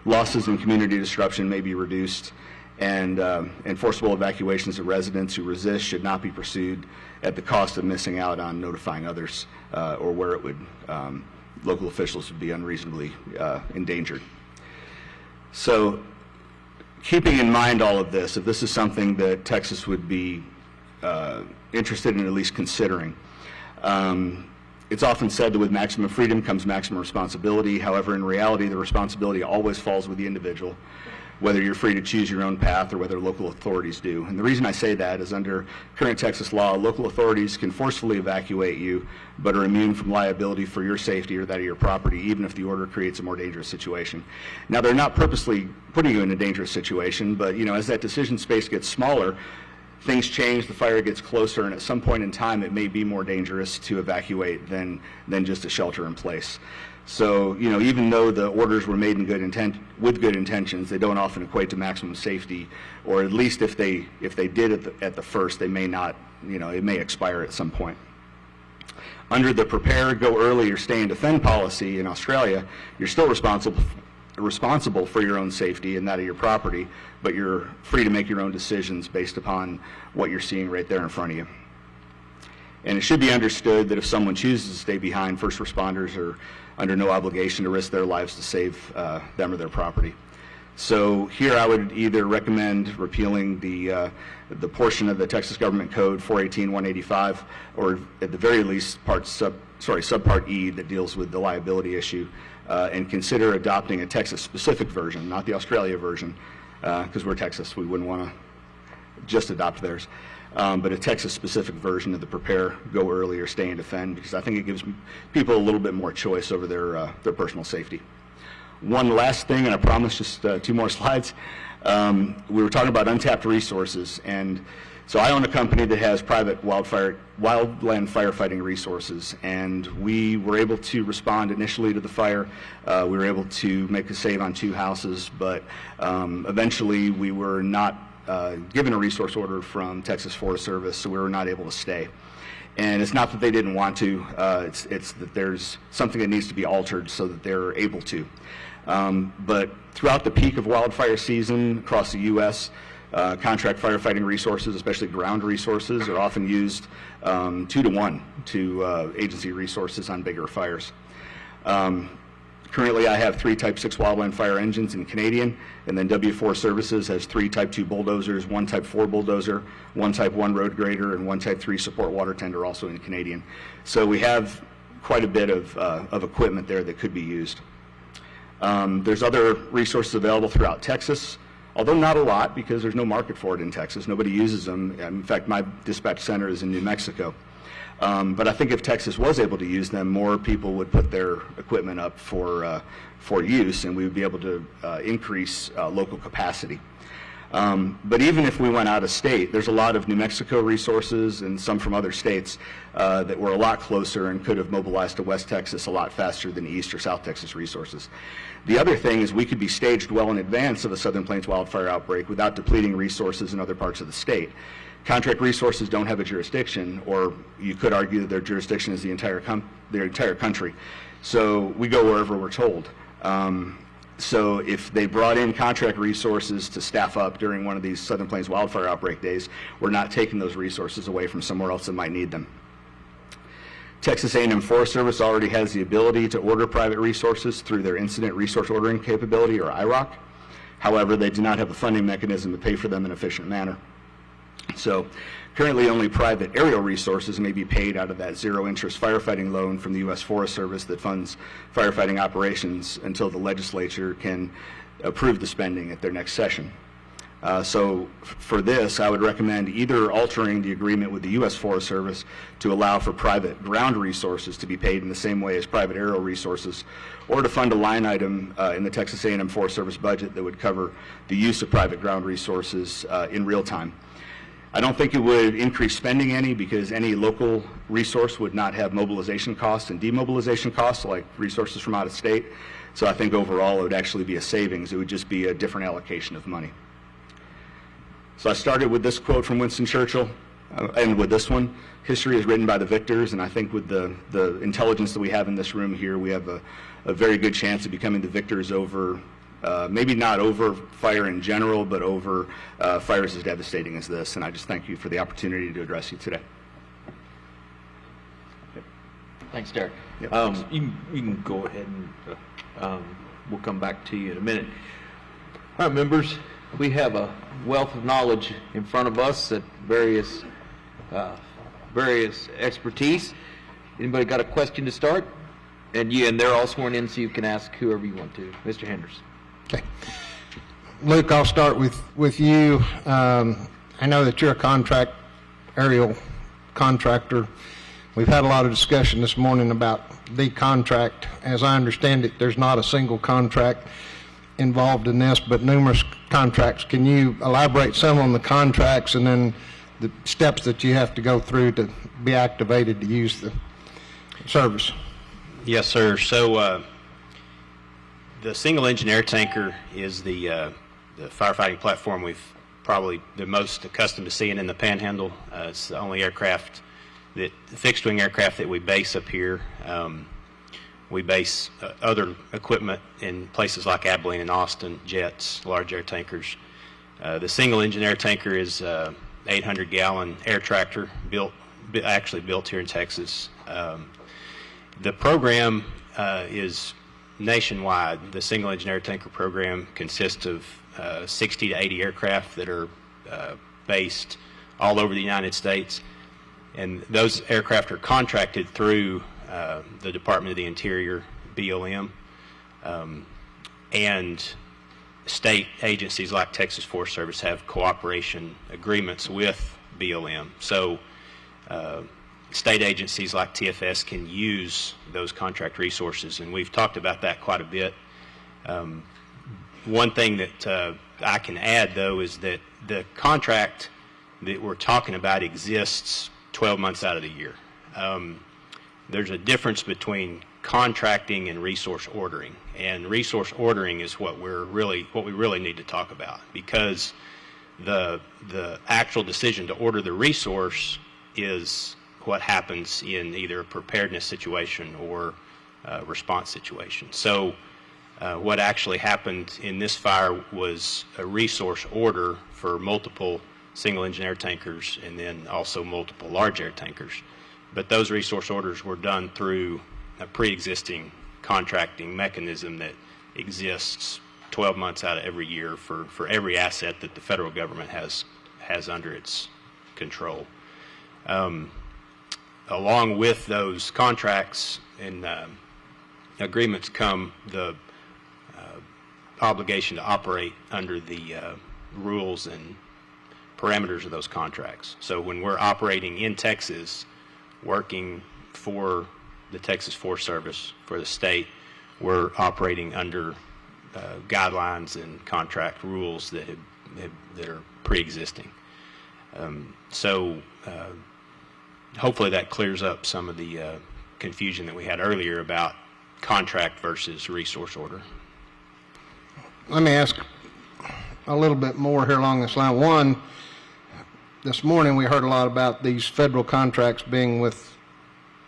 losses and community disruption may be reduced, and enforceable evacuations of residents who resist should not be pursued at the cost of missing out on notifying others, or where it would local officials would be unreasonably endangered. So keeping in mind all of this, if this is something that Texas would be interested in at least considering, it's often said that with maximum freedom comes maximum responsibility. However, in reality, the responsibility always falls with the individual, whether you're free to choose your own path or whether local authorities do. And the reason I say that is under current Texas law, local authorities can forcefully evacuate you, but are immune from liability for your safety or that of your property, even if the order creates a more dangerous situation. Now, they're not purposely putting you in a dangerous situation, but as that decision space gets smaller, things change, the fire gets closer, and at some point in time, it may be more dangerous to evacuate than just a shelter in place. So, even though the orders were made with good intentions, they don't often equate to maximum safety, or at least if they did at the first, they may not, it may expire at some point. Under the prepare, go early, or stay and defend policy in Australia, you're still responsible for your own safety and that of your property, but you're free to make your own decisions based upon what you're seeing right there in front of you. And it should be understood that if someone chooses to stay behind, first responders are under no obligation to risk their lives to save them or their property. So here I would either recommend repealing the portion of the Texas Government Code 418-185, or at the very least subpart E that deals with the liability issue, and consider adopting a Texas-specific version, not the Australia version, because we're Texas, we wouldn't want to just adopt theirs. But a Texas-specific version of the prepare, go early, or stay and defend, because I think it gives people a little bit more choice over their personal safety. One last thing, and I promise just 2 more slides. We were talking about untapped resources, and so I own a company that has private wildland firefighting resources, and we were able to respond initially to the fire. We were able to make a save on 2 houses, but eventually we were not given a resource order from Texas Forest Service, so we were not able to stay. And it's not that they didn't want to, it's that there's something that needs to be altered so that they're able to. But throughout the peak of wildfire season across the U.S., contract firefighting resources, especially ground resources, are often used 2 to 1 to agency resources on bigger fires. Currently, I have 3 Type 6 wildland fire engines in Canadian, and then W4 Services has 3 Type 2 bulldozers, 1 Type 4 bulldozer, 1 Type 1 road grader, and 1 Type 3 support water tender also in Canadian. So we have quite a bit of equipment there that could be used. There's other resources available throughout Texas, although not a lot because there's no market for it in Texas. Nobody uses them. In fact, my dispatch center is in New Mexico. But I think if Texas was able to use them, more people would put their equipment up for use, and we would be able to increase local capacity. But even if we went out of state, there's a lot of New Mexico resources and some from other states that were a lot closer and could have mobilized to West Texas a lot faster than East or South Texas resources. The other thing is we could be staged well in advance of a Southern Plains wildfire outbreak without depleting resources in other parts of the state. Contract resources don't have a jurisdiction, or you could argue that their jurisdiction is the entire country. So we go wherever we're told. So if they brought in contract resources to staff up during one of these Southern Plains wildfire outbreak days, we're not taking those resources away from somewhere else that might need them. Texas A&M Forest Service already has the ability to order private resources through their Incident Resource Ordering Capability, or IROC. However, they do not have a funding mechanism to pay for them in an efficient manner. So currently only private aerial resources may be paid out of that zero-interest firefighting loan from the U.S. Forest Service that funds firefighting operations until the legislature can approve the spending at their next session. So for this, I would recommend either altering the agreement with the U.S. Forest Service to allow for private ground resources to be paid in the same way as private aerial resources, or to fund a line item in the Texas A&M Forest Service budget that would cover the use of private ground resources in real time. I don't think it would increase spending any, because any local resource would not have mobilization costs and demobilization costs like resources from out of state. So I think overall it would actually be a savings. It would just be a different allocation of money. So I started with this quote from Winston Churchill, and with this one: history is written by the victors. And I think with the intelligence that we have in this room here, we have a very good chance of becoming the victors over maybe not over fire in general, but over fires as devastating as this. And I just thank you for the opportunity to address you today. Thanks, Derrick. Yep, you can go ahead and we'll come back to you in a minute. All right, members, we have a wealth of knowledge in front of us at various expertise. Anybody got a question to start? And they're all sworn in, so you can ask whoever you want to. Mr. Henderson. Okay. Luke, I'll start with you. I know that you're a aerial contractor. We've had a lot of discussion this morning about the contract. As I understand it, there's not a single contract involved in this, but numerous contracts. Can you elaborate some on the contracts and then the steps that you have to go through to be activated to use the service? Yes, sir. So the single engine air tanker is the firefighting platform we've probably the most accustomed to seeing in the Panhandle. It's the only aircraft, the fixed wing aircraft that we base up here. We base other equipment in places like Abilene and Austin, jets, large air tankers. The single engine air tanker is 800-gallon air tractor actually built here in Texas. The program is nationwide. The single engine air tanker program consists of 60 to 80 aircraft that are based all over the United States, and those aircraft are contracted through the Department of the Interior, BLM, and state agencies like Texas Forest Service have cooperation agreements with BLM. So state agencies like TFS can use those contract resources, and we've talked about that quite a bit. One thing that I can add, though, is that the contract that we're talking about exists 12 months out of the year. There's a difference between contracting and resource ordering, and resource ordering is what we really need to talk about, because the actual decision to order the resource is what happens in either a preparedness situation or a response situation. So what actually happened in this fire was a resource order for multiple single engine air tankers and then also multiple large air tankers. But those resource orders were done through a pre-existing contracting mechanism that exists 12 months out of every year for every asset that the federal government has under its control. along with those contracts and agreements come the obligation to operate under the rules and parameters of those contracts. So when we're operating in Texas, working for the Texas Forest Service, for the state, we're operating under guidelines and contract rules that that are pre-existing. So hopefully that clears up some of the confusion that we had earlier about contract versus resource order. Let me ask a little bit more here along this line. One, this morning we heard a lot about these federal contracts being with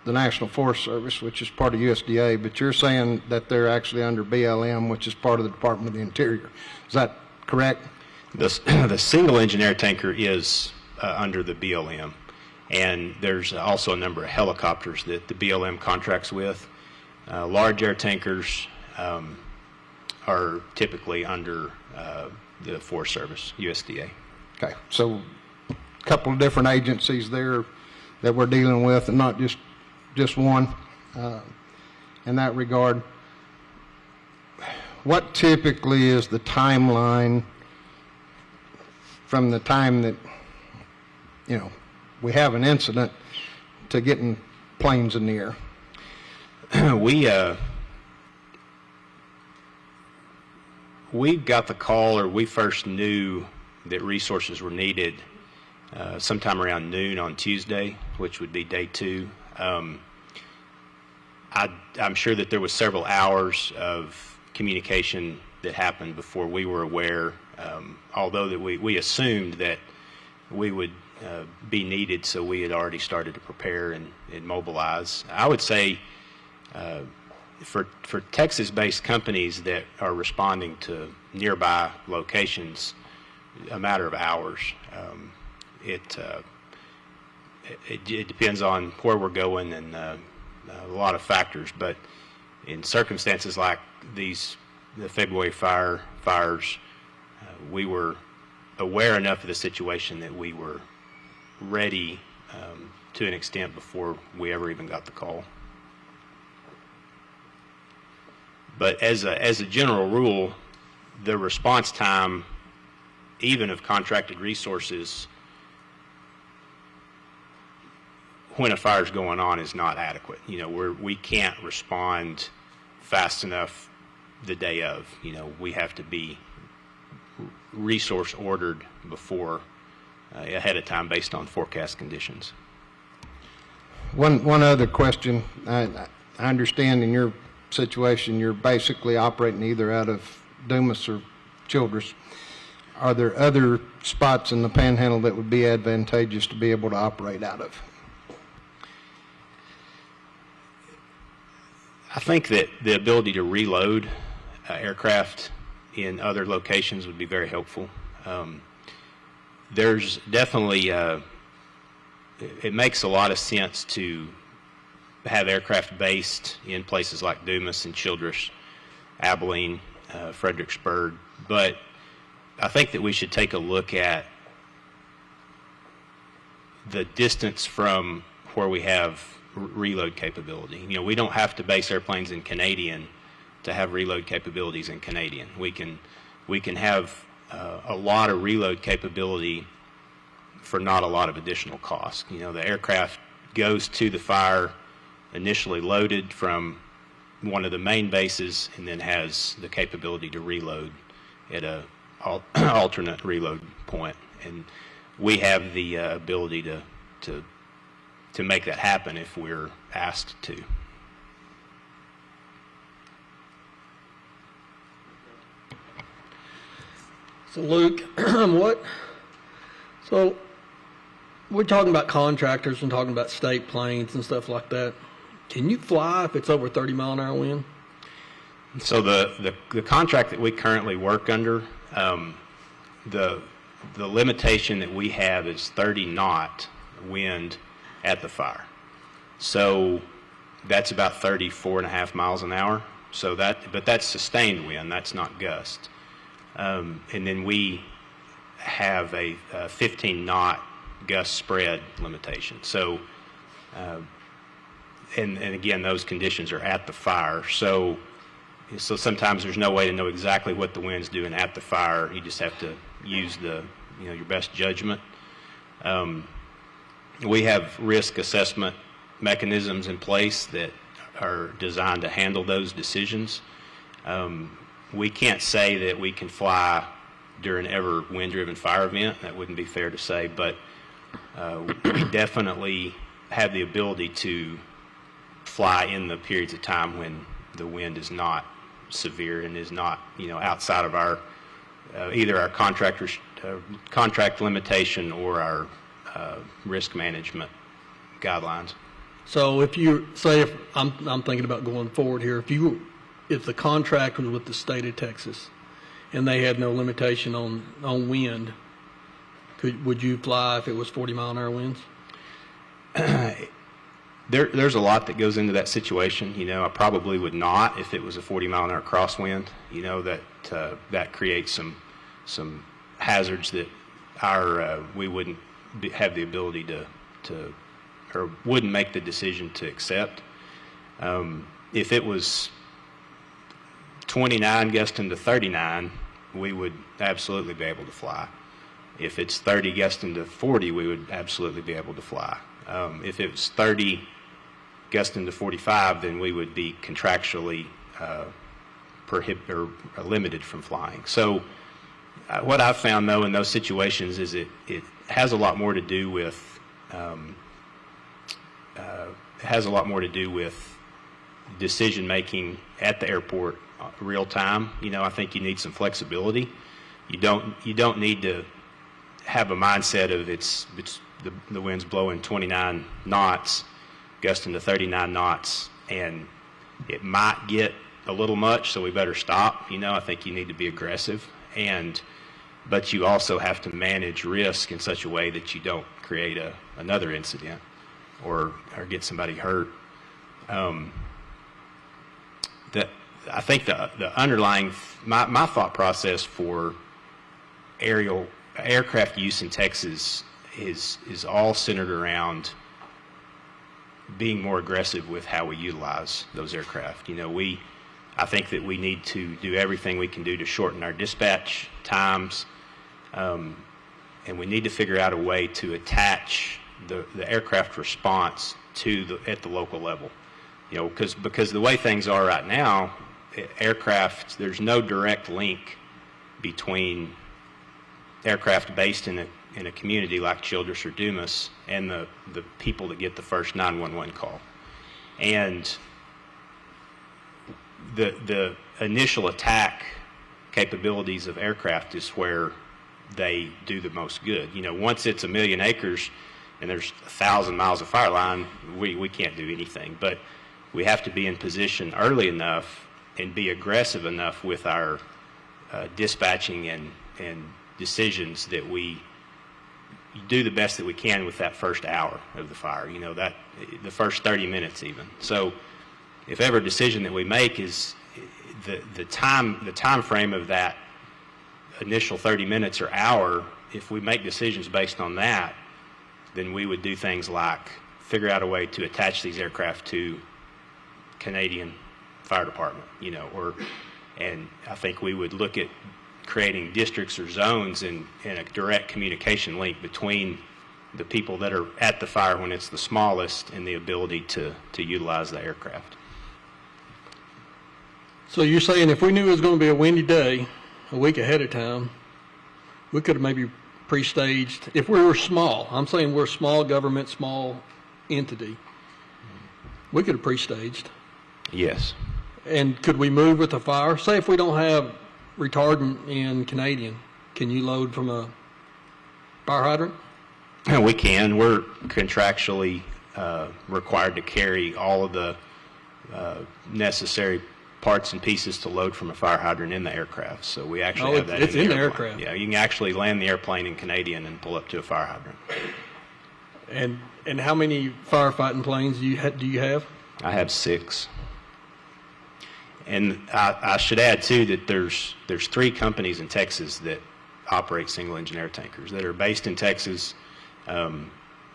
the National Forest Service, which is part of USDA, but you're saying that they're actually under BLM, which is part of the Department of the Interior. Is that correct? The single engine air tanker is under the BLM, and there's also a number of helicopters that the BLM contracts with. Large air tankers are typically under the Forest Service, USDA. Okay, so a couple of different agencies there that we're dealing with, and not just one in that regard. What typically is the timeline from the time that, you know, we have an incident to getting planes in the air? We got the call, or we first knew that resources were needed sometime around noon on Tuesday, which would be day 2. I'm sure that there was several hours of communication that happened before we were aware, although that we assumed that we would be needed, so we had already started to prepare and mobilize. I would say for Texas-based companies that are responding to nearby locations, a matter of hours. It depends on where we're going and a lot of factors, but in circumstances like the February fires, we were aware enough of the situation that we were ready to an extent before we ever even got the call. But as a general rule, the response time, even of contracted resources, when a fire is going on, is not adequate. You know, we can't respond fast enough the day of. You know, we have to be resource ordered before ahead of time based on forecast conditions. One other question. I understand in your situation you're basically operating either out of Dumas or Childress. Are there other spots in the Panhandle that would be advantageous to be able to operate out of? I think that the ability to reload aircraft in other locations would be very helpful. There's definitely, it makes a lot of sense to have aircraft based in places like Dumas and Childress, Abilene, Fredericksburg, but I think that we should take a look at the distance from where we have reload capability. You know, we don't have to base airplanes in Canadian to have reload capabilities in Canadian. We can have a lot of reload capability for not a lot of additional cost. You know, the aircraft goes to the fire initially loaded from one of the main bases and then has the capability to reload at a alternate reload point. And we have the ability to make that happen if we're asked to. So Luke, so we're talking about contractors and talking about state planes and stuff like that. Can you fly if it's over 30-mile-an-hour wind? So the contract that we currently work under, the limitation that we have is 30-knot wind at the fire. So that's about 34.5 miles an hour. So but that's sustained wind, that's not gust. And then we have a 15-knot gust spread limitation. So And again, those conditions are at the fire. So sometimes there's no way to know exactly what the wind's doing at the fire. You just have to use your best judgment. We have risk assessment mechanisms in place that are designed to handle those decisions. We can't say that we can fly during every wind-driven fire event. That wouldn't be fair to say, but we definitely have the ability to fly in the periods of time when the wind is not severe and is not, outside of our either our contract limitation or our risk management guidelines. So if you say, if I'm thinking about going forward here, if the contract was with the state of Texas and they had no limitation on wind, would you fly if it was 40-mile-an-hour winds? There's a lot that goes into that situation. I probably would not if it was a 40-mile-an-hour crosswind. That creates some hazards that we wouldn't have the ability to or wouldn't make the decision to accept. If it was 29 gusting to 39, we would absolutely be able to fly. If it's 30 gusting to 40, we would absolutely be able to fly. If it was 30 gusting to 45, then we would be contractually limited from flying. So what I've found, though, in those situations is it has a lot more to do with decision making at the airport real time. I think you need some flexibility. You don't need to have a mindset of it's the wind's blowing 29 knots, gusting to 39 knots, and it might get a little much, so we better stop. I think you need to be aggressive, but you also have to manage risk in such a way that you don't create another incident or get somebody hurt. I think the underlying my thought process for aircraft use in Texas is all centered around being more aggressive with how we utilize those aircraft. I think that we need to do everything we can do to shorten our dispatch times, and we need to figure out a way to attach the aircraft response at the local level. Because the way things are right now, aircraft, there's no direct link between aircraft based in a community like Childress or Dumas and the people that get the first 911 call. And the initial attack capabilities of aircraft is where they do the most good. Once it's 1 million acres and there's 1,000 miles of fire line, we can't do anything. But we have to be in position early enough and be aggressive enough with our dispatching and decisions that we do the best that we can with that first hour of the fire, that the first 30 minutes even. So if ever a decision that we make is the time frame of that initial 30 minutes or hour, if we make decisions based on that, then we would do things like figure out a way to attach these aircraft to Canadian Fire Department, and I think we would look at creating districts or zones and a direct communication link between the people that are at the fire when it's the smallest and the ability to utilize the aircraft. So you're saying if we knew it was going to be a windy day a week ahead of time, we could have maybe pre-staged, if we were small, I'm saying we're a small government, small entity, we could have pre-staged. Yes. And could we move with the fire? Say if we don't have retardant in Canadian, can you load from a fire hydrant? We can. We're contractually required to carry all of the necessary parts and pieces to load from a fire hydrant in the aircraft. So we actually have that it's in the airplane. aircraft. Yeah, you can actually land the airplane in Canadian and pull up to a fire hydrant. And how many firefighting planes do you have? I have 6. And I should add, too, that there's 3 companies in Texas that operate single-engine air tankers that are based in Texas.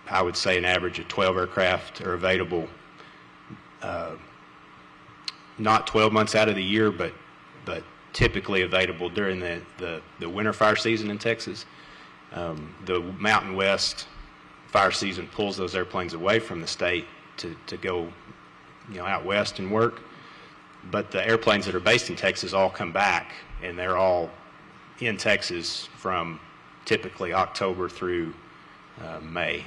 I would say an average of 12 aircraft are available, not 12 months out of the year, but typically available during the winter fire season in Texas. The Mountain West fire season pulls those airplanes away from the state to go, out west and work. But the airplanes that are based in Texas all come back, and they're all in Texas from typically October through May.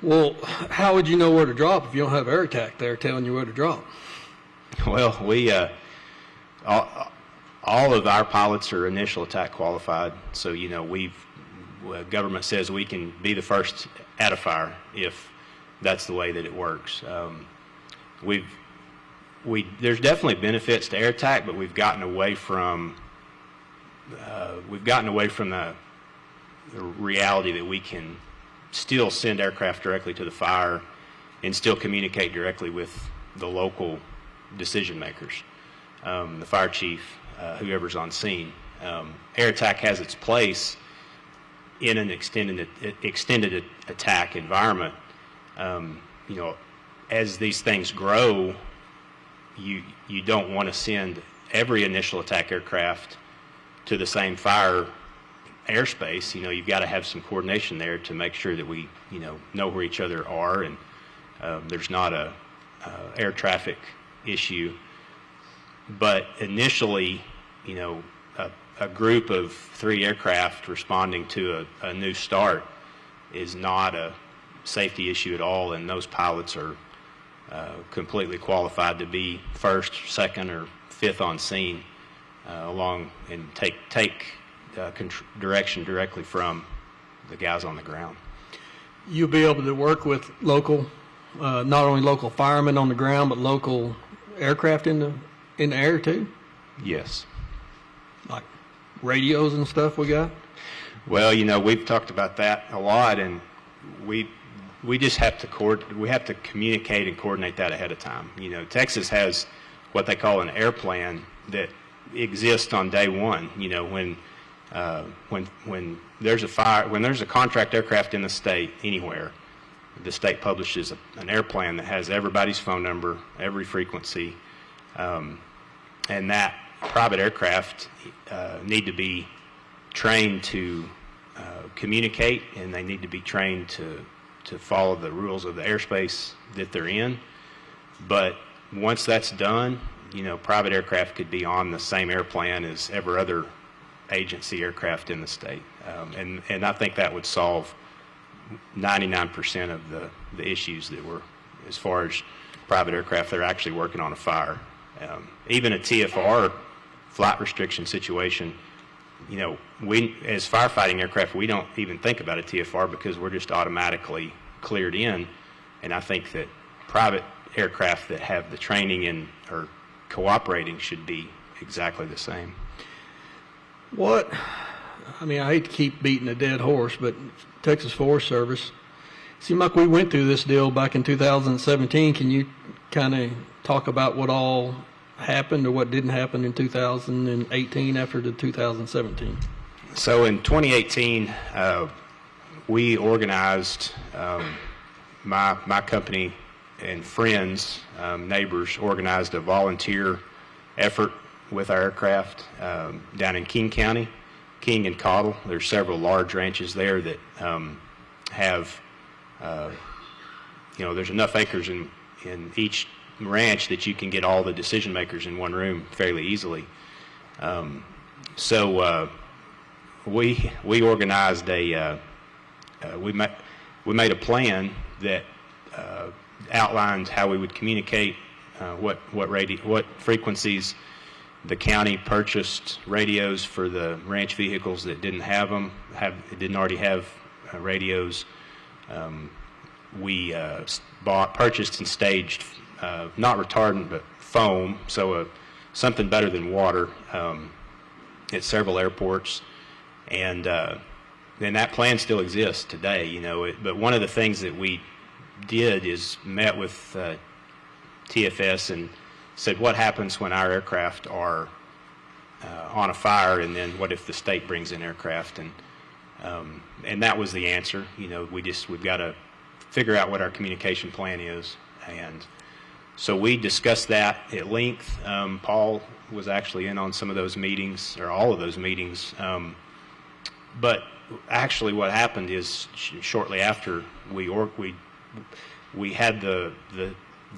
Well, how would you know where to drop if you don't have air attack there telling you where to drop? Well, we all of our pilots are initial attack qualified, so government says we can be the first at a fire if that's the way that it works. There's definitely benefits to air attack, but we've gotten away from the reality that we can still send aircraft directly to the fire and still communicate directly with the local decision makers, the fire chief, whoever's on scene. Air attack has its place in an extended attack environment. As these things grow, you don't want to send every initial attack aircraft to the same fire airspace. You've got to have some coordination there to make sure that we know where each other are, and there's not a air traffic issue. But initially, a group of 3 aircraft responding to a new start is not a safety issue at all, and those pilots are completely qualified to be first, second, or fifth on scene along and take direction directly from the guys on the ground. You'll be able to work with local, not only local firemen on the ground, but local aircraft in the air too? Yes. Like radios and stuff we got? Well, we've talked about that a lot, and we just have to communicate and coordinate that ahead of time. Texas has what they call an air plan that exists on day one. When there's a fire, when there's a contract aircraft in the state anywhere, the state publishes an air plan that has everybody's phone number, every frequency, and that private aircraft need to be trained to communicate, and they need to be trained to follow the rules of the airspace that they're in. But once that's done, private aircraft could be on the same air plan as every other agency aircraft in the state. And I think that would solve 99% of the issues that were, as far as private aircraft that are actually working on a fire. Even a TFR flight restriction situation, we, as firefighting aircraft, we don't even think about a TFR because we're just automatically cleared in. And I think that private aircraft that have the training and are cooperating should be exactly the same. I hate to keep beating a dead horse, but Texas Forest Service, seemed like we went through this deal back in 2017. Can you kind of talk about what all happened or what didn't happen in 2018 after the 2017? So in 2018, we organized, my company and friends, neighbors, organized a volunteer effort with our aircraft down in King County, King and Cottle. There's several large ranches there that have, there's enough acres in each ranch that you can get all the decision makers in one room fairly easily. So we organized we made a plan that outlined how we would communicate, what frequencies. The county purchased radios for the ranch vehicles that didn't have them, didn't already have radios. We purchased and staged, not retardant, but foam, so something better than water at several airports. And that plan still exists today, but one of the things that we did is met with TFS and said, what happens when our aircraft are on a fire, and then what if the state brings in aircraft? And And that was the answer. We've got to figure out what our communication plan is. And so we discussed that at length. Paul was actually in on some of those meetings, or all of those meetings. But actually what happened is shortly after we had the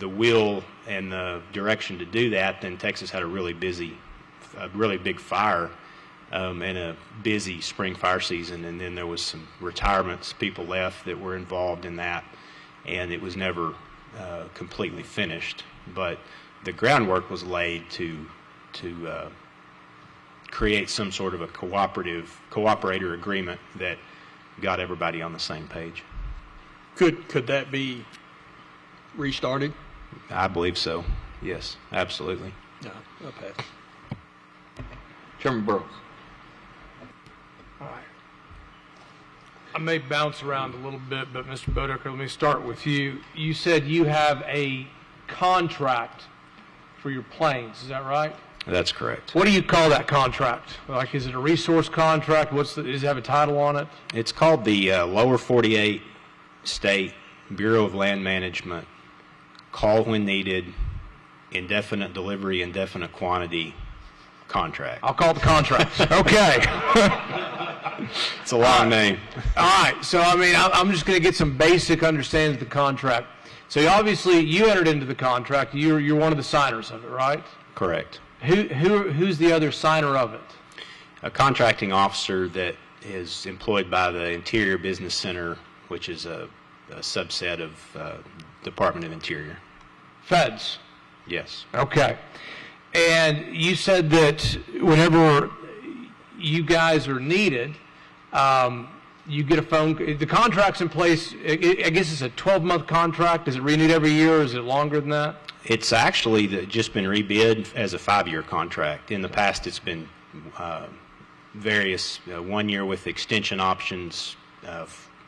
will and the direction to do that, then Texas had a really big fire and a busy spring fire season, and then there was some retirements. People left that were involved in that, and it was never completely finished. But the groundwork was laid to create some sort of a cooperator agreement that got everybody on the same page. Could that be restarted? I believe so. Yes, absolutely. No, okay. Chairman Burrows. All right. I may bounce around a little bit, but Mr. Boedeker, let me start with you. You said you have a contract for your planes, is that right? That's correct. What do you call that contract? Like, is it a resource contract? Does it have a title on it? It's called the Lower 48 State Bureau of Land Management Call When Needed, Indefinite Delivery, Indefinite Quantity contract. I'll call it the contract. Okay. It's a long name. All right. So, I mean, I'm just going to get some basic understanding of the contract. So, obviously, you entered into the contract. You're one of the signers of it, right? Correct. Who's the other signer of it? A contracting officer that is employed by the Interior Business Center, which is a subset of Department of Interior. Feds. Yes. Okay. And you said that whenever you guys are needed, you get a phone. The contract's in place. I guess it's a 12-month contract. Is it renewed every year, or is it longer than that? It's actually just been rebid as a 5-year contract. In the past, it's been various 1 year with extension options,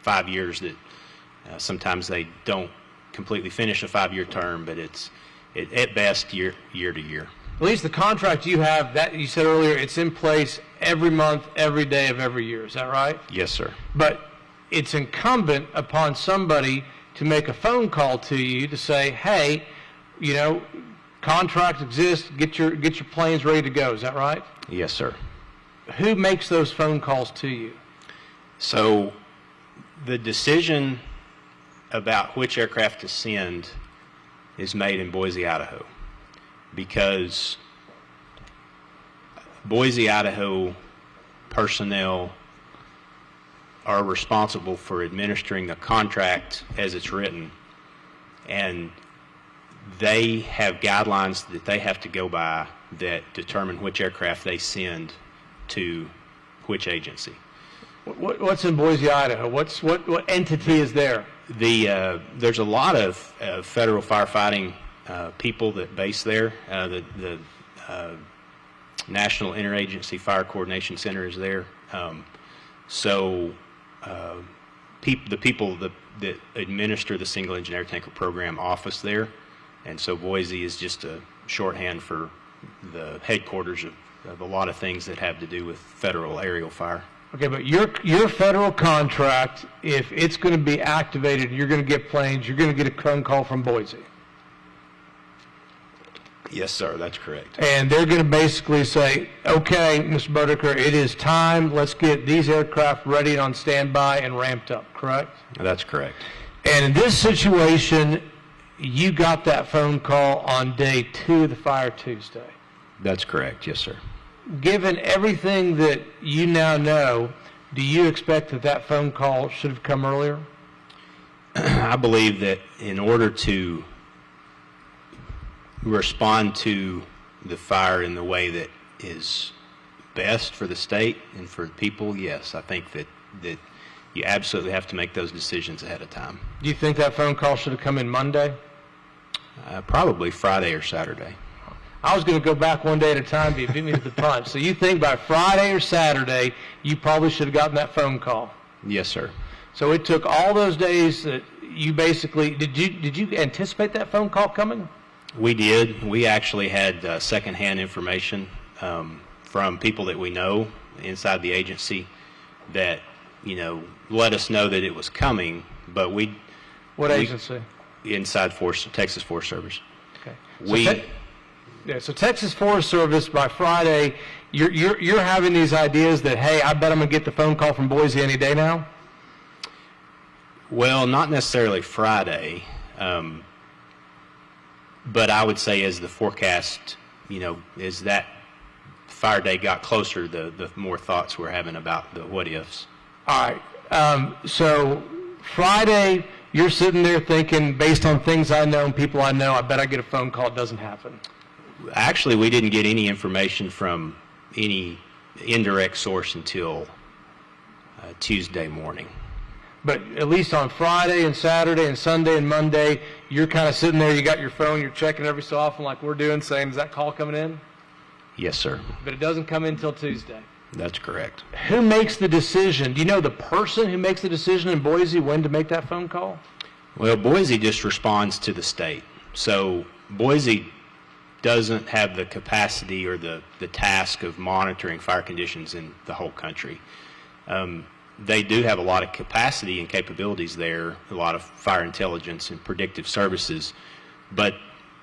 5 years that sometimes they don't completely finish a 5-year term, but it's at best year to year. At least the contract you have, that you said earlier, it's in place every month, every day of every year. Is that right? Yes, sir. But it's incumbent upon somebody to make a phone call to you to say, hey, contract exists, get your planes ready to go. Is that right? Yes, sir. Who makes those phone calls to you? So the decision about which aircraft to send is made in Boise, Idaho, because Boise, Idaho personnel are responsible for administering the contract as it's written, and they have guidelines that they have to go by that determine which aircraft they send to which agency. What's in Boise, Idaho? What entity is there? There's a lot of federal firefighting people that base there. The National Interagency Fire Coordination Center is there. The people that administer the single engine air tanker program office there, and so Boise is just a shorthand for the headquarters of a lot of things that have to do with federal aerial fire. Okay, but your federal contract, if it's going to be activated, you're going to get planes, you're going to get a phone call from Boise. Yes, sir, that's correct. And they're going to basically say, okay, Mr. Boedeker, it is time, let's get these aircraft ready and on standby and ramped up, correct? That's correct. And in this situation, you got that phone call on day 2 of the Fire Tuesday. That's correct, yes, sir. Given everything that you now know, do you expect that phone call should have come earlier? I believe that in order to respond to the fire in the way that is best for the state and for the people, yes, I think that you absolutely have to make those decisions ahead of time. Do you think that phone call should have come in Monday? Probably Friday or Saturday. I was going to go back one day at a time, but you beat me to the punch. So you think by Friday or Saturday, you probably should have gotten that phone call? Yes, sir. So it took all those days that you basically, did you anticipate that phone call coming? We did. We actually had secondhand information from people that we know inside the agency that let us know that it was coming, but What agency? inside Texas Forest Service. Okay. So So Texas Forest Service by Friday, you're having these ideas that, hey, I bet I'm gonna get the phone call from Boise any day now. Well, not necessarily Friday, but I would say as the forecast, as that fire day got closer, the more thoughts we're having about the what ifs. All right. So Friday, you're sitting there thinking, based on things I know and people I know, I bet I get a phone call. It doesn't happen. Actually, we didn't get any information from any indirect source until Tuesday morning. But at least on Friday and Saturday and Sunday and Monday, you're kind of sitting there, you got your phone, you're checking every so often like we're doing, saying, is that call coming in? Yes, sir. But it doesn't come in until Tuesday. That's correct. Who makes the decision? Do you know the person who makes the decision in Boise when to make that phone call? Well, Boise just responds to the state. So Boise doesn't have the capacity or the task of monitoring fire conditions in the whole country. They do have a lot of capacity and capabilities there, a lot of fire intelligence and predictive services, but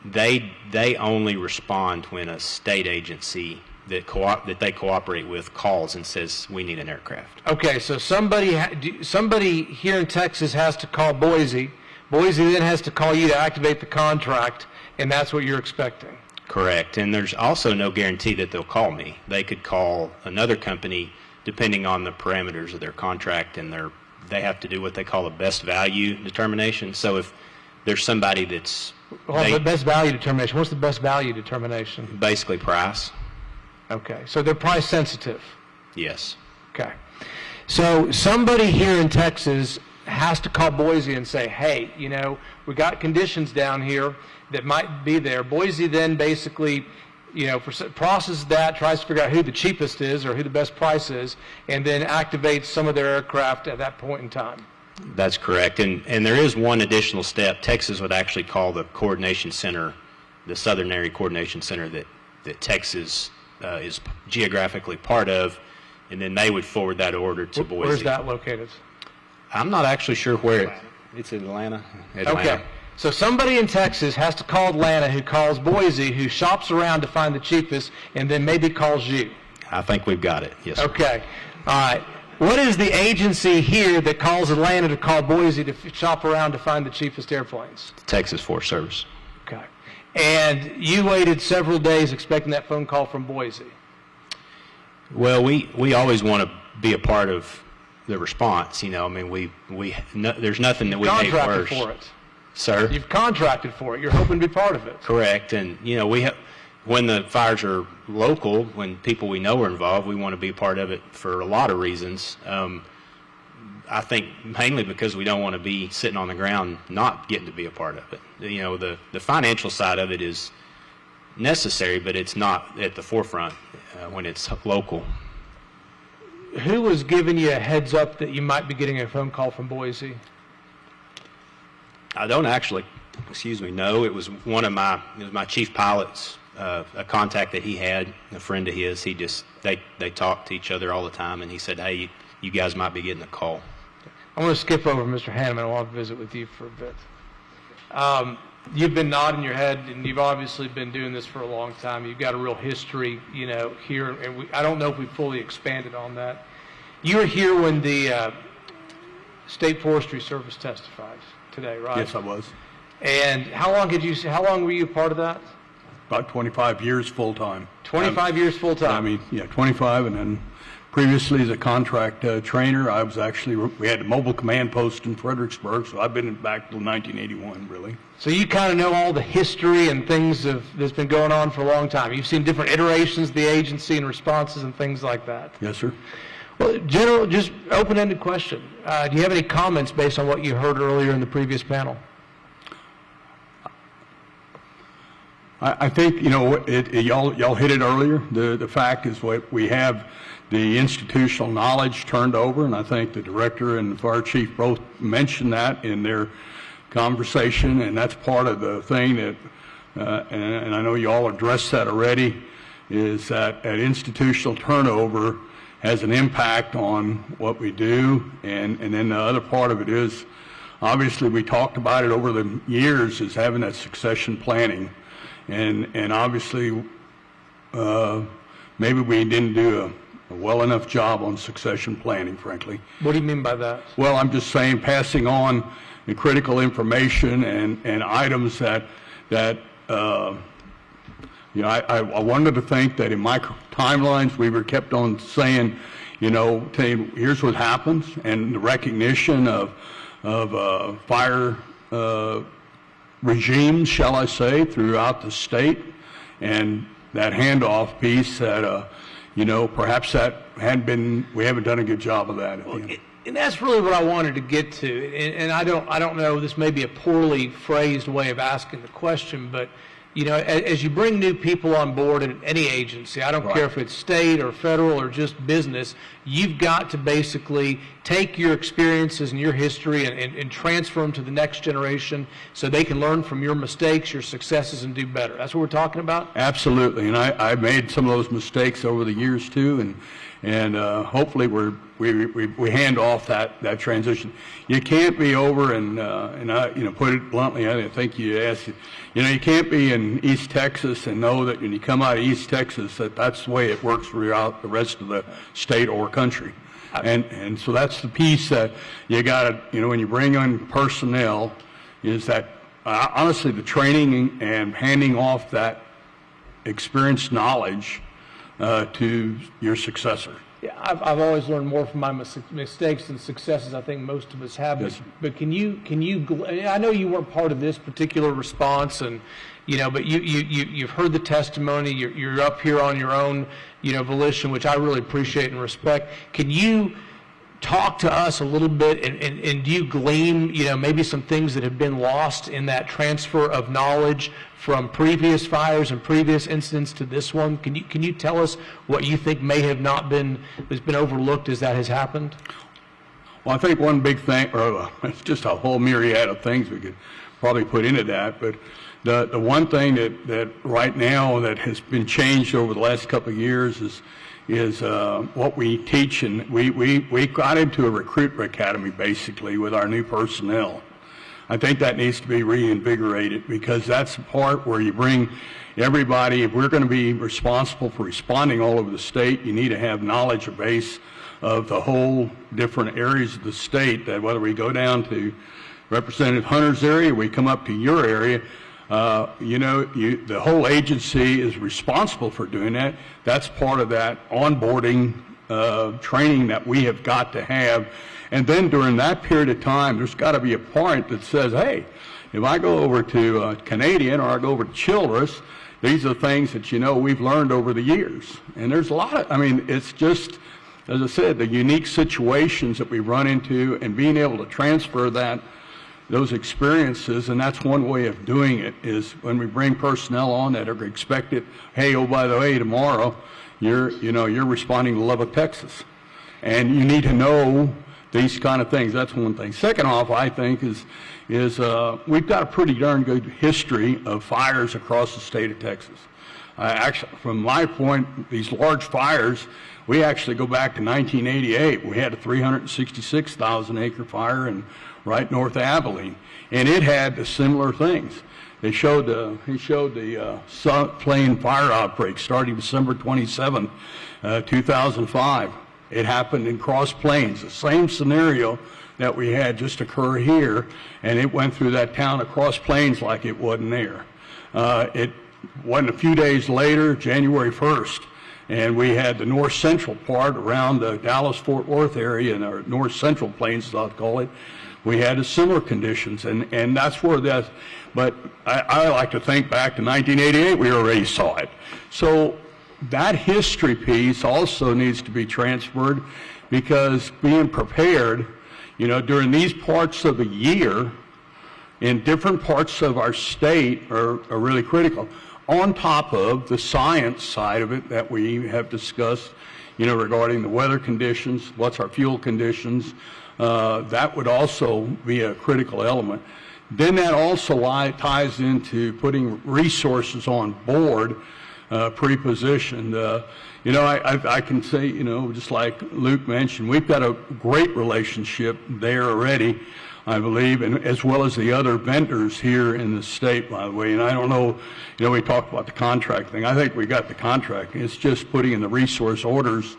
they only respond when a state agency that they cooperate with calls and says, we need an aircraft. Okay, so somebody here in Texas has to call Boise. Boise then has to call you to activate the contract, and that's what you're expecting. Correct, and there's also no guarantee that they'll call me. They could call another company depending on the parameters of their contract, and they have to do what they call a best value determination. So if there's somebody that's... Well, the best value determination, what's the best value determination? Basically price. Okay, so they're price sensitive. Yes. Okay. So somebody here in Texas has to call Boise and say, hey, we got conditions down here that might be there. Boise then basically, processes that, tries to figure out who the cheapest is or who the best price is, and then activates some of their aircraft at that point in time. That's correct. And there is one additional step. Texas would actually call the coordination center, the Southern Area Coordination Center that Texas is geographically part of, and then they would forward that order to Boise. Where's that located? I'm not actually sure where it's in Atlanta. Okay. So somebody in Texas has to call Atlanta, who calls Boise, who shops around to find the cheapest, and then maybe calls you. I think we've got it. Yes, sir. Okay. All right. What is the agency here that calls Atlanta to call Boise to shop around to find the cheapest airplanes? Texas Forest Service. Okay. And you waited several days expecting that phone call from Boise. Well, we always want to be a part of the response. There's nothing that we hate worse. Contracted for it. Sir? You've contracted for it. You're hoping to be part of it. Correct. And, when the fires are local, when people we know are involved, we want to be a part of it for a lot of reasons. I think mainly because we don't want to be sitting on the ground not getting to be a part of it. The financial side of it is necessary, but it's not at the forefront when it's local. Who was giving you a heads up that you might be getting a phone call from Boise? I don't actually, know. It was my chief pilot's, a contact that he had, a friend of his. They talked to each other all the time, and he said, hey, you guys might be getting a call. I want to skip over Mr. Hannemann. I want to visit with you for a bit. You've been nodding your head, and you've obviously been doing this for a long time. You've got a real history, here, and I don't know if we fully expanded on that. You were here when the State Forestry Service testified today, right? Yes, I was. And how long were you a part of that? About 25 years full-time. 25 years full-time? 25, and then previously as a contract trainer, we had a mobile command post in Fredericksburg, so I've been back till 1981, really. So you kind of know all the history and things that's been going on for a long time. You've seen different iterations of the agency and responses and things like that. Yes, sir. Well, General, just open-ended question. Do you have any comments based on what you heard earlier in the previous panel? I think, y'all hit it earlier. The fact is we have the institutional knowledge turned over, and I think the director and the fire chief both mentioned that in their conversation, and that's part of the thing that, and I know you all addressed that already, is that institutional turnover has an impact on what we do. And then the other part of it is, obviously, we talked about it over the years, is having that succession planning. And obviously, maybe we didn't do a well enough job on succession planning, frankly. What do you mean by that? Well, I'm just saying passing on the critical information and items that you know, I wanted to think that in my timelines we were kept on saying, you know, here's what happens, and the recognition of fire regimes, shall I say, throughout the state, and that handoff piece that, you know, perhaps that we haven't done a good job of that. And that's really what I wanted to get to. And I don't know, this may be a poorly phrased way of asking the question, but, you know, as you bring new people on board in any agency, I don't care if it's state or federal or just business, you've got to basically take your experiences and your history and transfer them to the next generation so they can learn from your mistakes, your successes, and do better. That's what we're talking about? Absolutely. And I made some of those mistakes over the years too, and hopefully we hand off that transition. You can't be over and I, you know, put it bluntly, I think you asked, you know, you can't be in East Texas and know that when you come out of East Texas that's the way it works throughout the rest of the state or country. And so that's the piece that you got to, you know, when you bring on personnel, is that honestly the training and handing off that experienced knowledge to your successor. Yeah, I've always learned more from my mistakes and successes. I think most of us have. Yes. But can you? I know you weren't part of this particular response, and you know, but you've heard the testimony. You're up here on your own, you know, volition, which I really appreciate and respect. Can you talk to us a little bit, and do you glean, you know, maybe some things that have been lost in that transfer of knowledge from previous fires and previous incidents to this one? Can you tell us what you think may have not been, has been overlooked as that has happened? Well, I think one big thing, or it's just a whole myriad of things we could probably put into that, but the one thing that right now that has been changed over the last couple of years is what we teach, and we got into a recruitment academy basically with our new personnel. I think that needs to be reinvigorated, because that's the part where you bring everybody. If we're going to be responsible for responding all over the state, you need to have knowledge base of the whole different areas of the state, that whether we go down to Representative Hunter's area, we come up to your area, you know, the whole agency is responsible for doing that. That's part of that onboarding training that we have got to have. And then during that period of time, there's got to be a point that says, hey, if I go over to Canadian or I go over to Childress, these are things that, you know, we've learned over the years. And there's a lot of, I mean, it's just, as I said, the unique situations that we run into, and being able to transfer those experiences. And that's one way of doing it, is when we bring personnel on that are expected, hey, oh, by the way, tomorrow you're responding to Lubbock, Texas, and you need to know these kind of things. That's one thing. Second off, I think is we've got a pretty darn good history of fires across the state of Texas. Actually, from my point, these large fires, we actually go back to 1988. We had a 366,000 acre fire in right north of Abilene, and it had the similar things. He showed the plane fire outbreak starting December 27, 2005. It happened in Cross Plains, the same scenario that we had just occur here, and it went through that town of Cross Plains like it wasn't there. It wasn't a few days later, January 1st, and we had the north central part around the Dallas-Fort Worth area, and our north central plains, as I'll call it. We had similar conditions, and that's where that, but I like to think back to 1988, we already saw it. So that history piece also needs to be transferred, because being prepared, you know, during these parts of the year in different parts of our state are really critical, on top of the science side of it that we have discussed, you know, regarding the weather conditions, what's our fuel conditions. That would also be a critical element. Then that also ties into putting resources on board pre-positioned. I can say, just like Luke mentioned, we've got a great relationship there already, I believe, and as well as the other vendors here in the state, by the way. And I don't know, we talked about the contract thing. I think we got the contract. It's just putting in the resource orders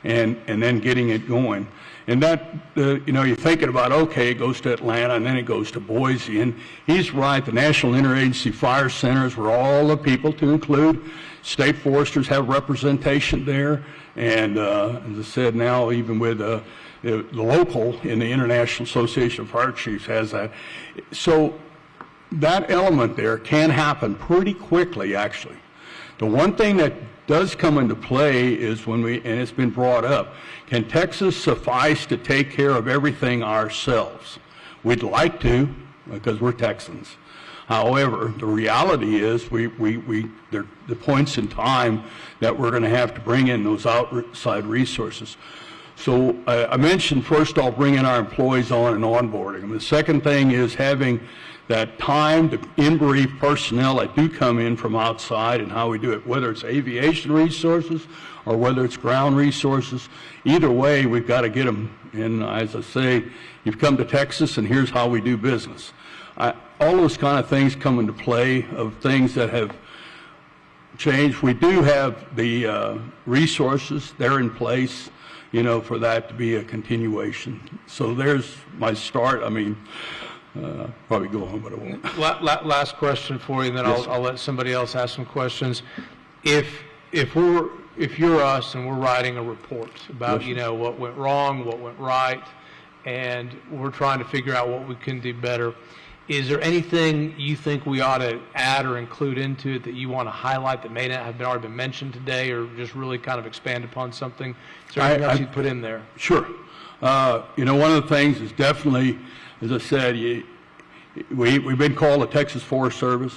and then getting it going. And that, you're thinking about, okay, it goes to Atlanta and then it goes to Boise. And he's right, the National Interagency Fire Centers, where all the people, to include state foresters, have representation there. And as I said, now even with the local in the International Association of Fire Chiefs has that. So that element there can happen pretty quickly, actually. The one thing that does come into play is and it's been brought up, can Texas suffice to take care of everything ourselves? We'd like to, because we're Texans. However, the reality is there are the points in time that we're going to have to bring in those outside resources. So I mentioned, first I'll bring in our employees on and onboarding them. The second thing is having that time to in-brief personnel that do come in from outside and how we do it, whether it's aviation resources or whether it's ground resources. Either way, we've got to get them. And as I say, you've come to Texas and here's how we do business. All those kind of things come into play of things that have changed. We do have the resources, they're in place, for that to be a continuation. So there's my start. I mean, probably go on, but I won't. Last question for you, and then I'll let somebody else ask some questions. If you're us and we're writing a report about what went wrong, what went right, and we're trying to figure out what we can do better, is there anything you think we ought to add or include into it that you want to highlight that may not have already been mentioned today, or just really kind of expand upon something? Is there anything else you'd put in there? Sure. One of the things is definitely, as I said, we've been called the Texas Forest Service,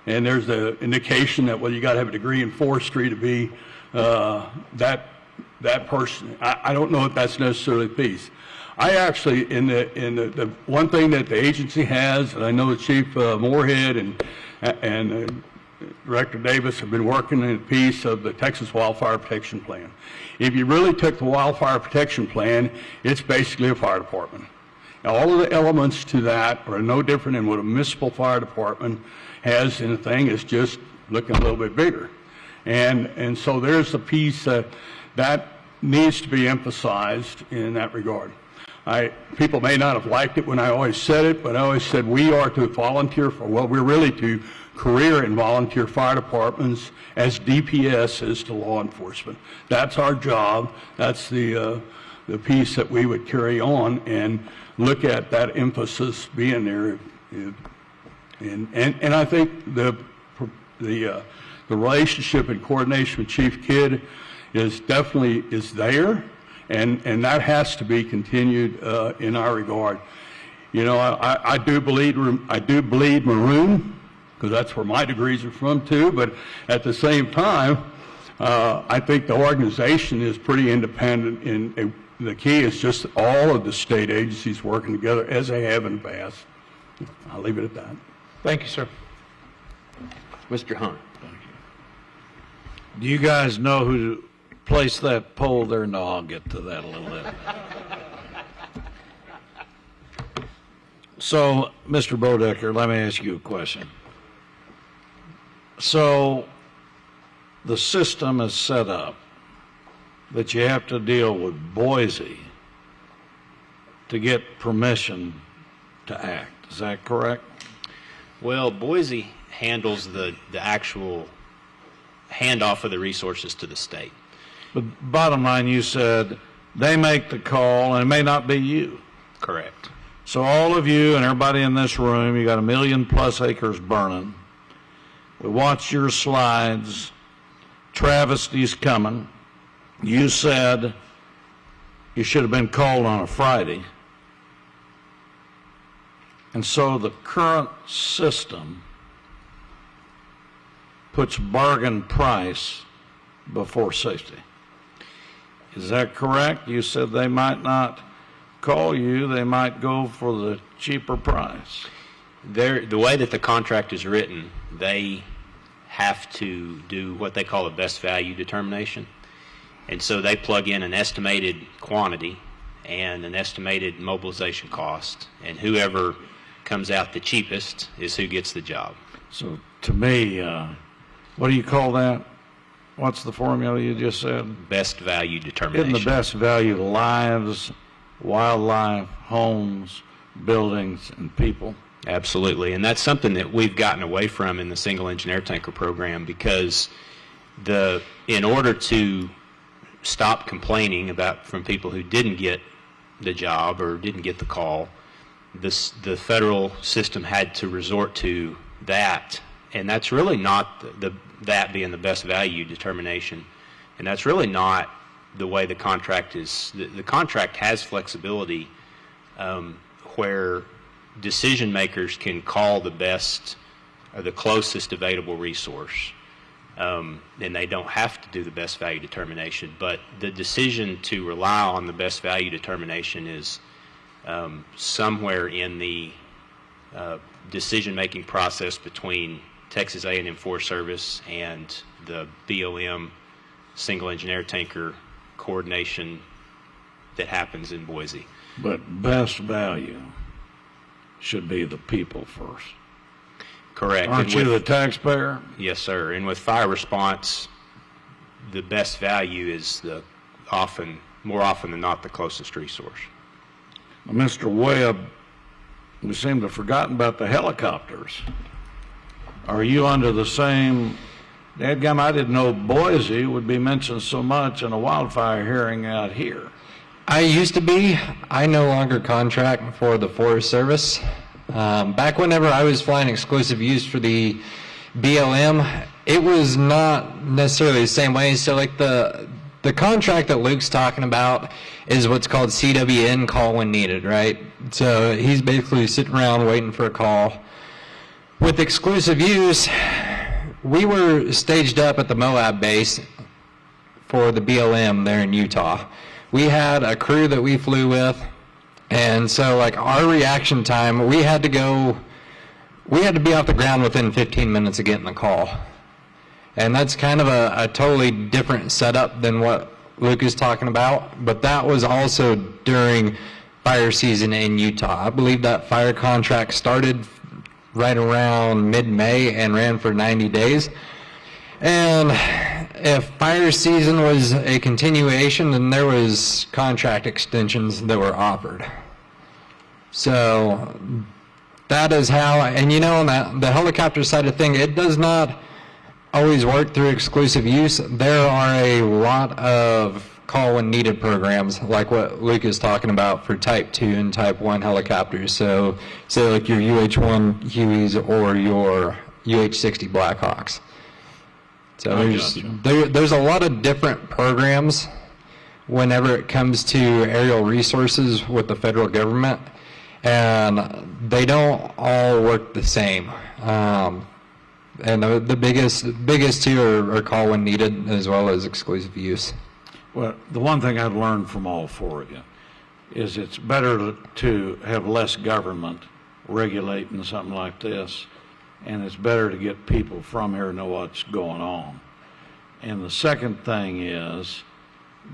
and there's the indication that, well, you got to have a degree in forestry to be that person. I don't know if that's necessarily the piece. I actually, in the one thing that the agency has, and I know the Chief Moorhead and Director Davis have been working in a piece of the Texas Wildfire Protection Plan. If you really took the Wildfire Protection Plan, it's basically a fire department. Now, all of the elements to that are no different than what a municipal fire department has in the thing. It's just looking a little bit bigger. And so there's a piece that needs to be emphasized in that regard. People may not have liked it when I always said it, but I always said we are to volunteer we're really to career and volunteer fire departments as DPS is to law enforcement. That's our job. That's the piece that we would carry on and look at that emphasis being there. And I think the relationship and coordination with Chief Kidd is definitely there. And that has to be continued in our regard. I do bleed Maroon, because that's where my degrees are from too. But at the same time, I think the organization is pretty independent. And the key is just all of the state agencies working together as they have in the past. I'll leave it at that. Thank you, sir. Mr. Hunt. Do you guys know who to place that pole there? No, I'll get to that a little bit. So, Mr. Boedeker, let me ask you a question. So, the system is set up that you have to deal with Boise to get permission to act. Is that correct? Well, Boise handles the actual handoff of the resources to the state. But bottom line, you said they make the call, and it may not be you. Correct. So all of you and everybody in this room, you got 1 million plus acres burning. We watched your slides. Travesty's coming. You said you should have been called on a Friday. And so the current system puts bargain price before safety. Is that correct? You said they might not call you, they might go for the cheaper price. The way that the contract is written, they have to do what they call a best value determination. And so they plug in an estimated quantity and an estimated mobilization cost, and whoever comes out the cheapest is who gets the job. So to me, what do you call that? What's the formula you just said? Best value determination. Isn't the best value lives, wildlife, homes, buildings, and people? Absolutely, and that's something that we've gotten away from in the single engine air tanker program, because in order to stop complaining from people who didn't get the job or didn't get the call, the federal system had to resort to that, and that's really not that being the best value determination, and that's really not the way the contract is. The contract has flexibility where decision makers can call the best or the closest available resource, and they don't have to do the best value determination. But the decision to rely on the best value determination is somewhere in the decision-making process between Texas A&M Forest Service and the BLM single engine air tanker coordination that happens in Boise. But best value should be the people first. Correct. Aren't you the taxpayer? Yes, sir. And with fire response, the best value is more often than not, the closest resource. Now, Mr. Webb, we seem to have forgotten about the helicopters. Are you under the same, dadgum, I didn't know Boise would be mentioned so much in a wildfire hearing out here. I used to be. I no longer contract for the Forest Service. Back whenever I was flying exclusive use for the BLM, it was not necessarily the same way. So like the contract that Luke's talking about is what's called CWN, call when needed, right? So he's basically sitting around waiting for a call. With exclusive use, we were staged up at the Moab base for the BLM there in Utah. We had a crew that we flew with, and so like our reaction time, we had to be off the ground within 15 minutes of getting the call. And that's kind of a totally different setup than what Luke is talking about, but that was also during fire season in Utah. I believe that fire contract started right around mid-May and ran for 90 days. And if fire season was a continuation, then there was contract extensions that were offered. So that is how, and you know, on the helicopter side of thing, it does not always work through exclusive use. There are a lot of call when needed programs, like what Luke is talking about for Type 2 and Type 1 helicopters. So say like your UH-1 Hueys or your UH-60 Blackhawks. So there's a lot of different programs whenever it comes to aerial resources with the federal government, and they don't all work the same. And the biggest two are call when needed as well as exclusive use. Well, the one thing I've learned from all four of you is it's better to have less government regulating something like this, and it's better to get people from here to know what's going on. And the second thing is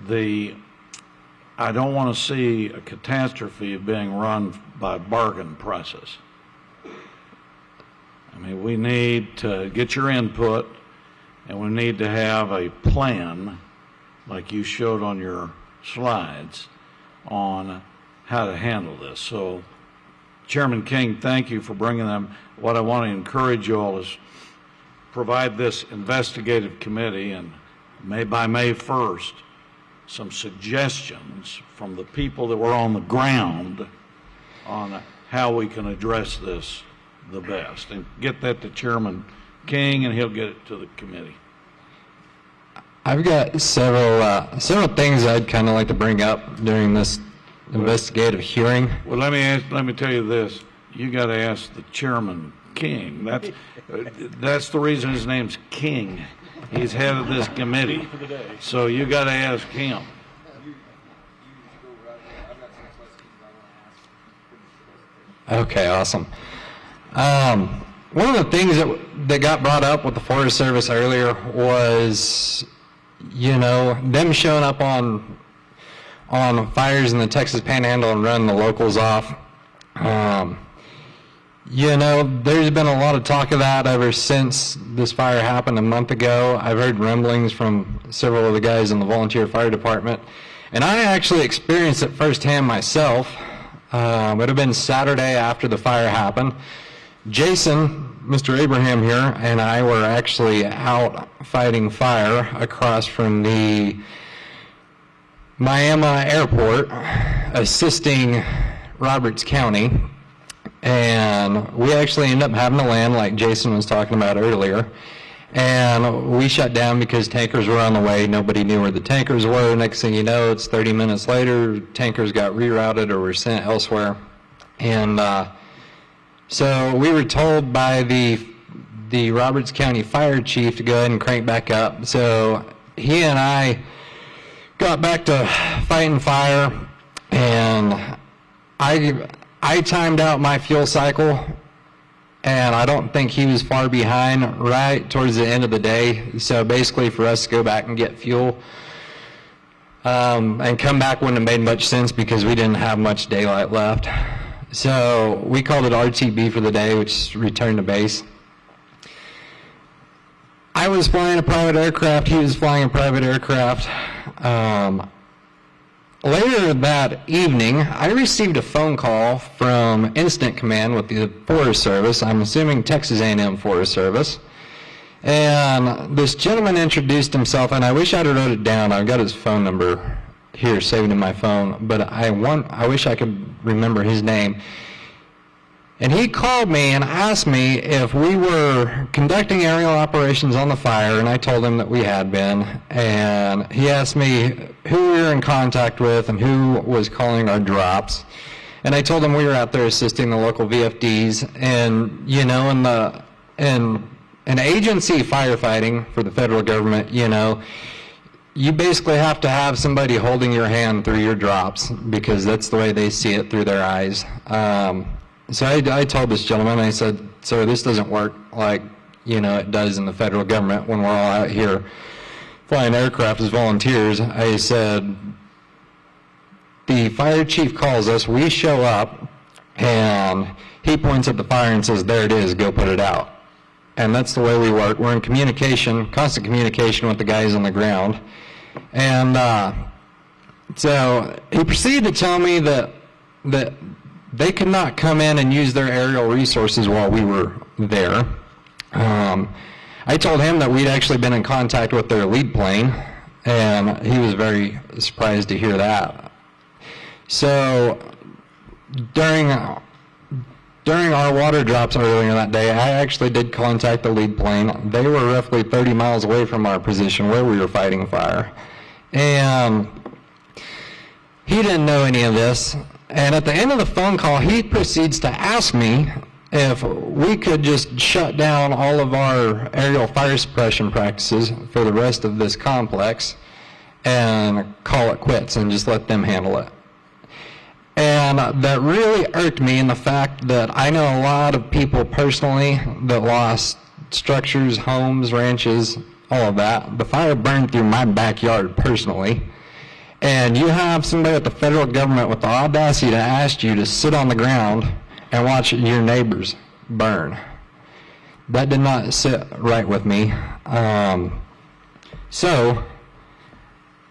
I don't want to see a catastrophe being run by bargain prices. I mean, we need to get your input, and we need to have a plan, like you showed on your slides, on how to handle this. So, Chairman King, thank you for bringing them. What I want to encourage you all is provide this investigative committee, and by May 1st, some suggestions from the people that were on the ground on how we can address this the best. And get that to Chairman King, and he'll get it to the committee. I've got several things I'd kind of like to bring up during this investigative hearing. Well, let me tell you this. You got to ask the Chairman King. That's the reason his name's King. He's head of this committee. So you got to ask him. Okay, awesome. one of the things that got brought up with the Forest Service earlier was, them showing up on fires in the Texas Panhandle and running the locals off. There's been a lot of talk of that ever since this fire happened a month ago. I've heard rumblings from several of the guys in the volunteer fire department, and I actually experienced it firsthand myself. It would have been Saturday after the fire happened. Jason, Mr. Abraham here, and I were actually out fighting fire across from the Miami airport, assisting Roberts County. And we actually ended up having to land, like Jason was talking about earlier. And we shut down because tankers were on the way. Nobody knew where the tankers were. Next thing you know, it's 30 minutes later, tankers got rerouted or were sent elsewhere. And so we were told by the Roberts County Fire Chief to go ahead and crank back up. So he and I got back to fighting fire, and I timed out my fuel cycle, and I don't think he was far behind right towards the end of the day. So basically for us to go back and get fuel and come back wouldn't have made much sense because we didn't have much daylight left. So we called it RTB for the day, which is return to base. I was flying a private aircraft, he was flying a private aircraft. Later that evening, I received a phone call from Incident Command with the Forest Service. I'm assuming Texas A&M Forest Service. And this gentleman introduced himself, and I wish I'd have wrote it down. I've got his phone number here saved in my phone, but I wish I could remember his name. And he called me and asked me if we were conducting aerial operations on the fire, and I told him that we had been. And he asked me who we were in contact with and who was calling our drops. And I told him we were out there assisting the local VFDs. And, in an agency firefighting for the federal government, you basically have to have somebody holding your hand through your drops because that's the way they see it through their eyes. So I told this gentleman, I said, sir, this doesn't work like, it does in the federal government when we're all out here flying aircraft as volunteers. I said, the fire chief calls us, we show up, and he points at the fire and says, there it is, go put it out. And that's the way we work. We're in communication, constant communication with the guys on the ground. And so he proceeded to tell me that they could not come in and use their aerial resources while we were there. I told him that we'd actually been in contact with their lead plane, and he was very surprised to hear that. So during our water drops earlier that day, I actually did contact the lead plane. They were roughly 30 miles away from our position where we were fighting fire. And he didn't know any of this. And at the end of the phone call, he proceeds to ask me if we could just shut down all of our aerial fire suppression practices for the rest of this complex and call it quits and just let them handle it. And that really irked me in the fact that I know a lot of people personally that lost structures, homes, ranches, all of that. The fire burned through my backyard personally. And you have somebody at the federal government with the audacity to ask you to sit on the ground and watch your neighbors burn. That did not sit right with me. So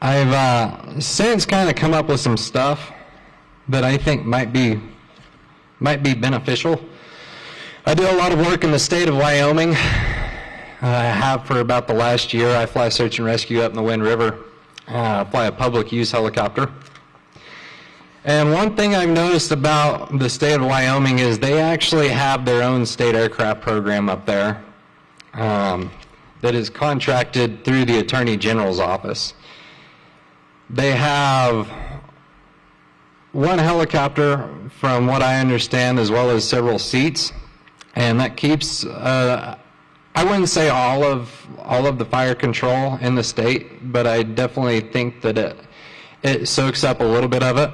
I've since kind of come up with some stuff that I think might be beneficial. I do a lot of work in the state of Wyoming. I have for about the last year. I fly search and rescue up in the Wind River. Fly a public use helicopter. And one thing I've noticed about the state of Wyoming is they actually have their own state aircraft program up there that is contracted through the Attorney General's office. They have one helicopter, from what I understand, as well as several seats, and that keeps I wouldn't say all of the fire control in the state, but I definitely think that it soaks up a little bit of it.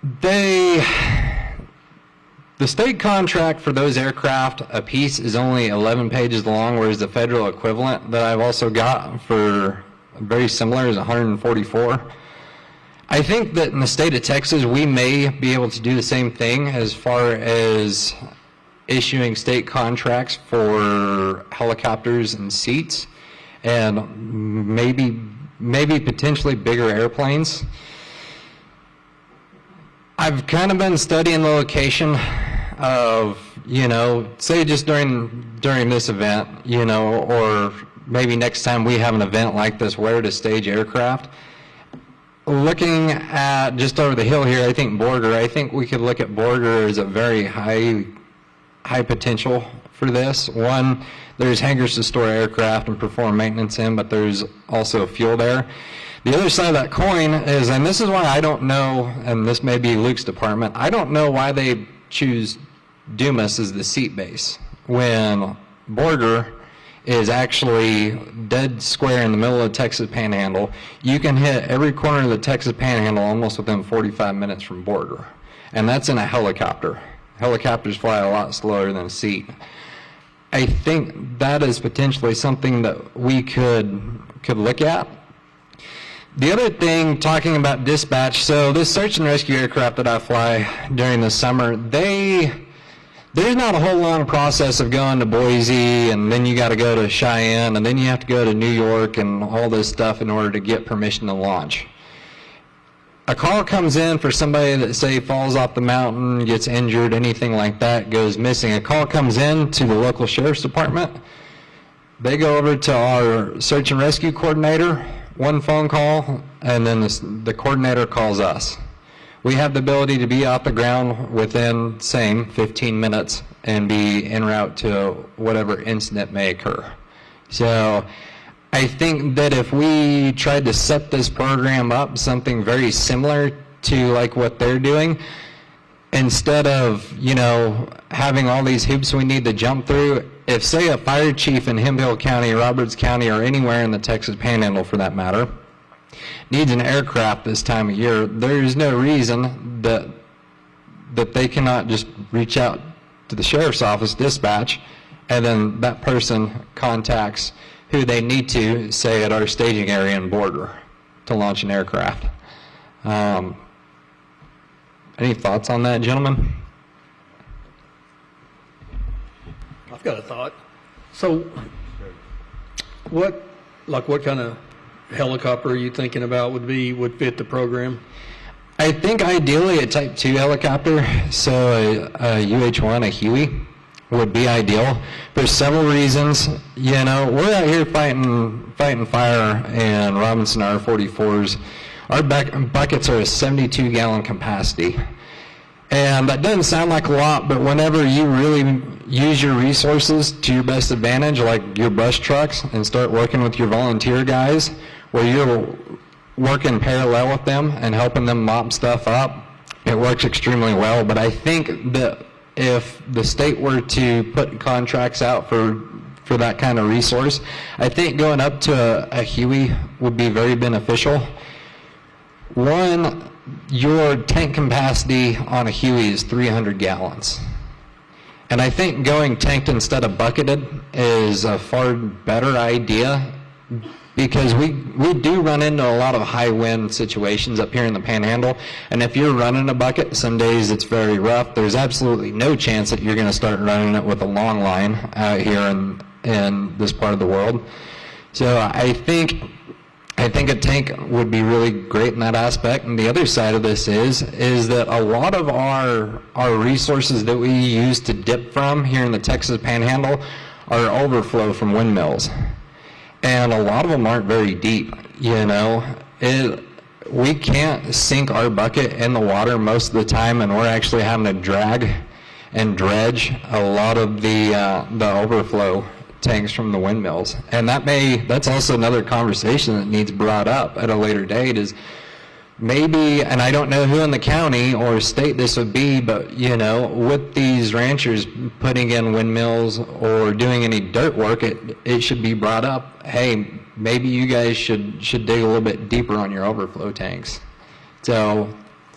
The state contract for those aircraft, a piece is only 11 pages long, whereas the federal equivalent that I've also got for very similar is 144. I think that in the state of Texas, we may be able to do the same thing as far as issuing state contracts for helicopters and seats, and maybe potentially bigger airplanes. I've kind of been studying the location of, say just during this event, or maybe next time we have an event like this, where to stage aircraft. Looking at just over the hill here, I think we could look at Borger as a very high potential for this. One, there's hangars to store aircraft and perform maintenance in, but there's also fuel there. The other side of that coin is, and this is why I don't know, and this may be Luke's department, I don't know why they choose Dumas as the seat base when Borger is actually dead square in the middle of the Texas Panhandle. You can hit every corner of the Texas Panhandle almost within 45 minutes from Borger, and that's in a helicopter. Helicopters fly a lot slower than a seat. I think that is potentially something that we could look at. The other thing, talking about dispatch, so this search and rescue aircraft that I fly during the summer, there's not a whole long process of going to Boise, and then you got to go to Cheyenne, and then you have to go to New York and all this stuff in order to get permission to launch. A call comes in for somebody that, say, falls off the mountain, gets injured, anything like that, goes missing. A call comes in to the local sheriff's department. They go over to our search and rescue coordinator, one phone call, and then the coordinator calls us. We have the ability to be off the ground within, same, 15 minutes and be en route to whatever incident may occur. So I think that if we tried to set this program up, something very similar to like what they're doing, instead of, having all these hoops we need to jump through, if, say, a fire chief in Hemphill County, Roberts County, or anywhere in the Texas Panhandle for that matter, needs an aircraft this time of year, there's no reason that they cannot just reach out to the sheriff's office dispatch, and then that person contacts who they need to, say, at our staging area in Borger to launch an aircraft. Any thoughts on that, gentlemen? I've got a thought. So what kind of helicopter are you thinking about would fit the program? I think ideally a Type 2 helicopter, so a UH-1, a Huey, would be ideal for several reasons. We're out here fighting fire in Robinson R-44s. Our buckets are a 72-gallon capacity. And that doesn't sound like a lot, but whenever you really use your resources to your best advantage, like your brush trucks, and start working with your volunteer guys, where you're working parallel with them and helping them mop stuff up, it works extremely well. But I think that if the state were to put contracts out for that kind of resource, I think going up to a Huey would be very beneficial. One, your tank capacity on a Huey is 300 gallons. And I think going tanked instead of bucketed is a far better idea, because we do run into a lot of high wind situations up here in the Panhandle, and if you're running a bucket, some days it's very rough. There's absolutely no chance that you're going to start running it with a long line out here in this part of the world. So I think a tank would be really great in that aspect. And the other side of this is that a lot of our resources that we use to dip from here in the Texas Panhandle are overflow from windmills. And a lot of them aren't very deep, we can't sink our bucket in the water most of the time, and we're actually having to drag and dredge a lot of the overflow tanks from the windmills. And that's also another conversation that needs brought up at a later date, is maybe, and I don't know who in the county or state this would be, but with these ranchers putting in windmills or doing any dirt work, it should be brought up, hey, maybe you guys should dig a little bit deeper on your overflow tanks. So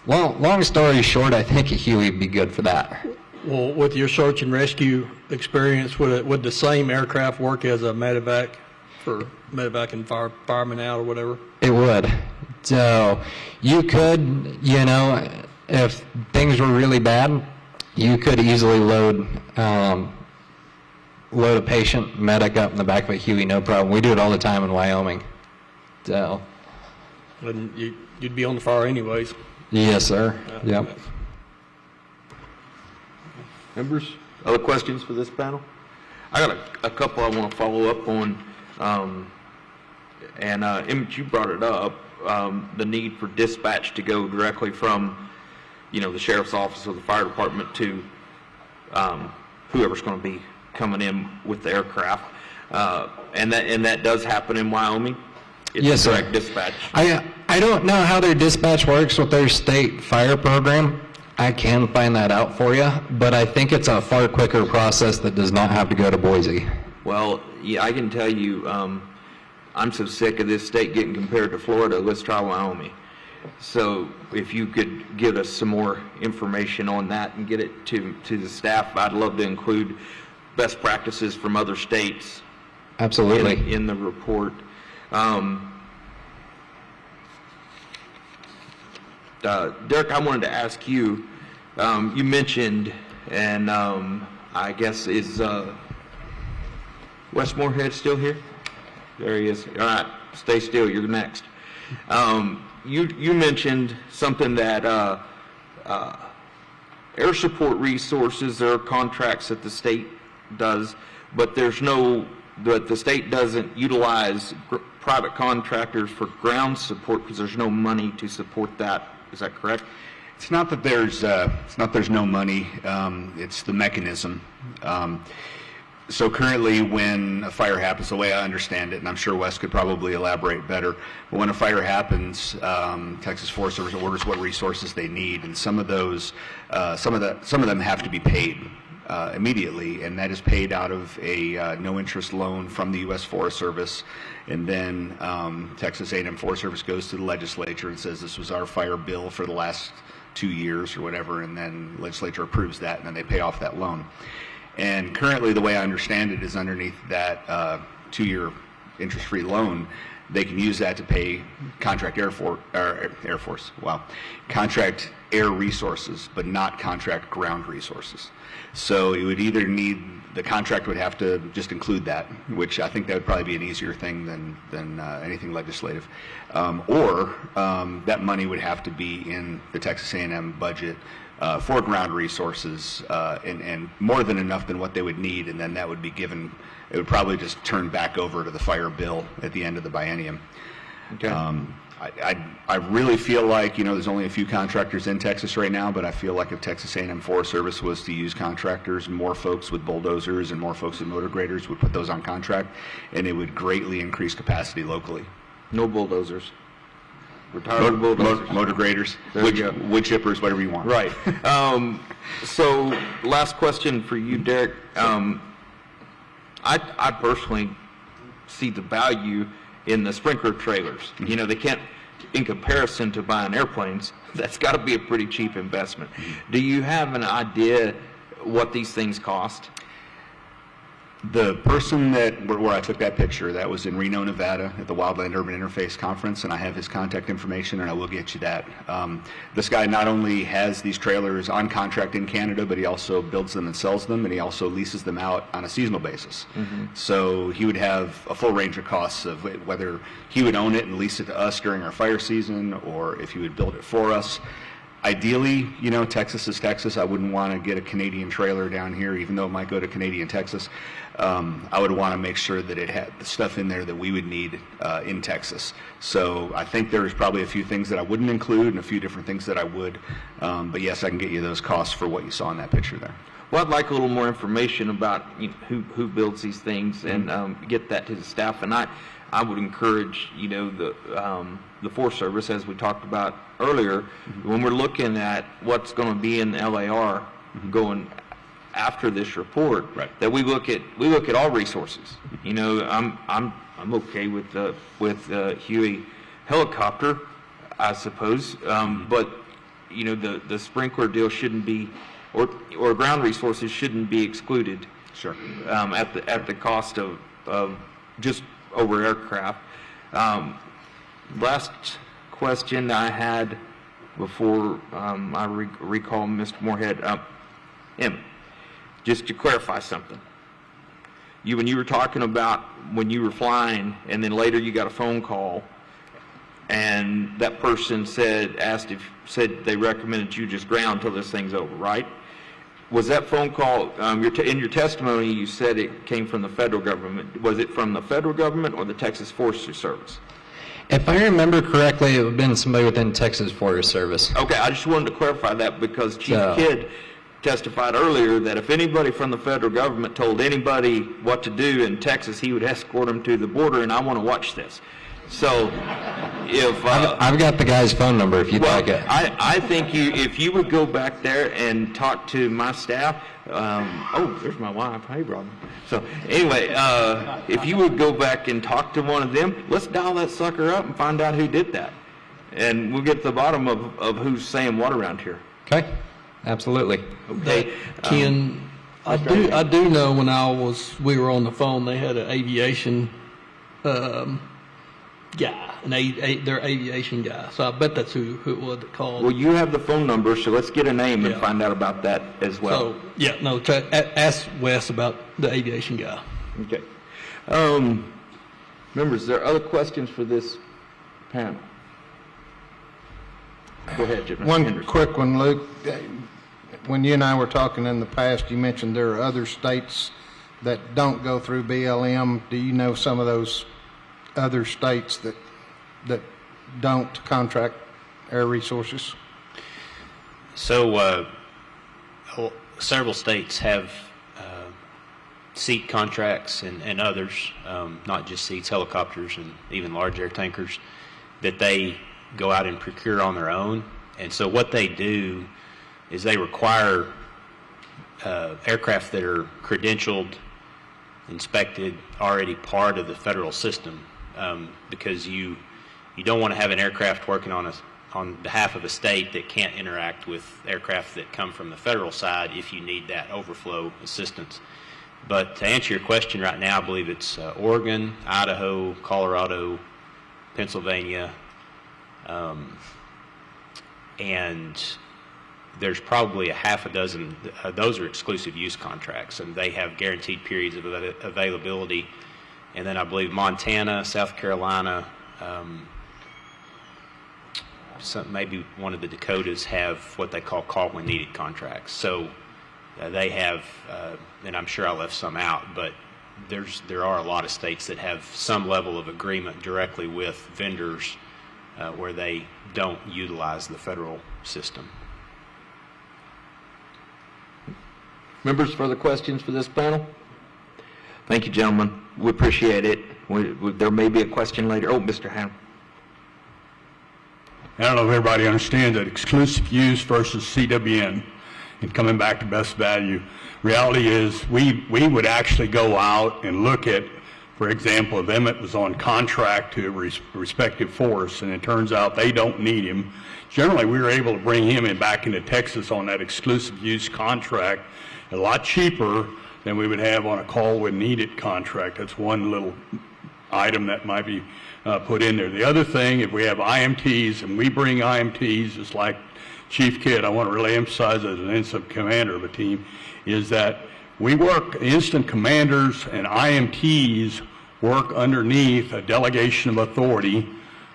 long story short, I think a Huey would be good for that. Well, with your search and rescue experience, would the same aircraft work as a medevac for medevacing firemen out or whatever? It would. So you could, if things were really bad, you could easily load a patient, medic up in the back of a Huey, no problem. We do it all the time in Wyoming. So. And you'd be on the fire anyways. Yes, sir. Yep. Members, other questions for this panel? I got a couple I want to follow up on. Emmett, you brought it up, the need for dispatch to go directly from, the sheriff's office or the fire department to whoever's going to be coming in with the aircraft. And that does happen in Wyoming? It's yes, direct sir. Dispatch. I don't know how their dispatch works with their state fire program. I can find that out for you, but I think it's a far quicker process that does not have to go to Boise. Well, yeah, I can tell you, I'm so sick of this state getting compared to Florida. Let's try Wyoming. So if you could give us some more information on that and get it to the staff, I'd love to include best practices from other states. Absolutely. In the report. Derrick, I wanted to ask you, you mentioned, and I guess is Wes Moorhead still here? There he is. All right, stay still, you're next. You mentioned something that air support resources, there are contracts that the state does, but the state doesn't utilize private contractors for ground support because there's no money to support that. Is that correct? It's not that there's no money. It's the mechanism. So currently, when a fire happens, the way I understand it, and I'm sure Wes could probably elaborate better, but when a fire happens, Texas Forest Service orders what resources they need, and some of them have to be paid immediately, and that is paid out of a no-interest loan from the U.S. Forest Service. And then Texas A&M Forest Service goes to the legislature and says this was our fire bill for the last 2 years or whatever, and then legislature approves that, and then they pay off that loan. And currently, the way I understand it is underneath that 2-year interest-free loan, they can use that to pay contract contract air resources, but not contract ground resources. So it would either the contract would have to just include that, which I think that would probably be an easier thing than anything legislative, or that money would have to be in the Texas A&M budget for ground resources, and more than enough than what they would need, and then that would be given. It would probably just turn back over to the fire bill at the end of the biennium. Okay. I really feel like, there's only a few contractors in Texas right now, but I feel like if Texas A&M Forest Service was to use contractors, more folks with bulldozers and more folks with motor graders would put those on contract, and it would greatly increase capacity locally. No bulldozers. Retired bulldozers. Motor graders, wood chippers, whatever you want. Right. So last question for you, Derrick. I personally see the value in the sprinkler trailers. They can't, in comparison to buying airplanes, that's got to be a pretty cheap investment. Do you have an idea what these things cost? The person where I took that picture, that was in Reno, Nevada at the Wildland Urban Interface Conference, and I have his contact information, and I will get you that. This guy not only has these trailers on contract in Canada, but he also builds them and sells them, and he also leases them out on a seasonal basis. Mm-hmm. So he would have a full range of costs of whether he would own it and lease it to us during our fire season, or if he would build it for us. Ideally, Texas is Texas. I wouldn't want to get a Canadian trailer down here, even though it might go to Canadian Texas. I would want to make sure that it had the stuff in there that we would need in Texas. So I think there's probably a few things that I wouldn't include and a few different things that I would. But yes, I can get you those costs for what you saw in that picture there. Well, I'd like a little more information about who builds these things and get that to the staff. And I would encourage, the Forest Service, as we talked about earlier, when we're looking at what's going to be in the LAR going after this report, right, that we look at all resources. I'm okay with Huey helicopter, I suppose, but you know, the sprinkler deal shouldn't be, or ground resources shouldn't be excluded. Sure. At the cost of just over aircraft. Last question I had before I recall Mr. Moorhead, Emmett, just to clarify something. When you were talking about when you were flying, and then later you got a phone call, and that person said they recommended you just ground until this thing's over, right? Was that phone call, in your testimony you said it came from the federal government. Was it from the federal government or the Texas Forestry Service? If I remember correctly, it would have been somebody within Texas Forest Service. Okay, I just wanted to clarify that because Chief So- Kidd testified earlier that if anybody from the federal government told anybody what to do in Texas, he would escort them to the border, and I want to watch this. So if... I've got the guy's phone number if you'd like it. I think if you would go back there and talk to my staff, oh, there's my wife. Hey, brother. So anyway, if you would go back and talk to one of them, let's dial that sucker up and find out who did that. And we'll get to the bottom of who's saying what around here. Okay, absolutely. Okay. Ken, I do know when we were on the phone, they had an aviation guy, their aviation guy. So I bet that's who it was that called. Well, you have the phone number, so let's get a name and find out about that as well. So, yeah, no, ask Wes about the aviation guy. Okay. Members, are there other questions for this panel? Go ahead, Jim. One quick one, Luke. When you and I were talking in the past, you mentioned there are other states that don't go through BLM. Do you know some of those other states that don't contract air resources? So several states have seat contracts and others, not just seats, helicopters and even large air tankers, that they go out and procure on their own. And so what they do is they require aircraft that are credentialed, inspected, already part of the federal system, because you don't want to have an aircraft working on behalf of a state that can't interact with aircraft that come from the federal side if you need that overflow assistance. But to answer your question right now, I believe it's Oregon, Idaho, Colorado, Pennsylvania, and there's probably a half a dozen. Those are exclusive use contracts, and they have guaranteed periods of availability. And then I believe Montana, South Carolina, maybe one of the Dakotas have what they call when needed contracts. So they have, and I'm sure I left some out, but there are a lot of states that have some level of agreement directly with vendors where they don't utilize the federal system. Members, further questions for this panel? Thank you, gentlemen. We appreciate it. There may be a question later. Oh, Mr. Hannemann. I don't know if everybody understands that exclusive use versus CWN and coming back to best value. Reality is we would actually go out and look at, for example, if Emmett was on contract to a respective force and it turns out they don't need him, generally we were able to bring him back into Texas on that exclusive use contract a lot cheaper than we would have on a call when needed contract. That's one little item that might be put in there. The other thing, if we have IMTs and we bring IMTs, just like Chief Kidd, I want to really emphasize as an instant commander of a team, is that we work, instant commanders and IMTs work underneath a delegation of authority.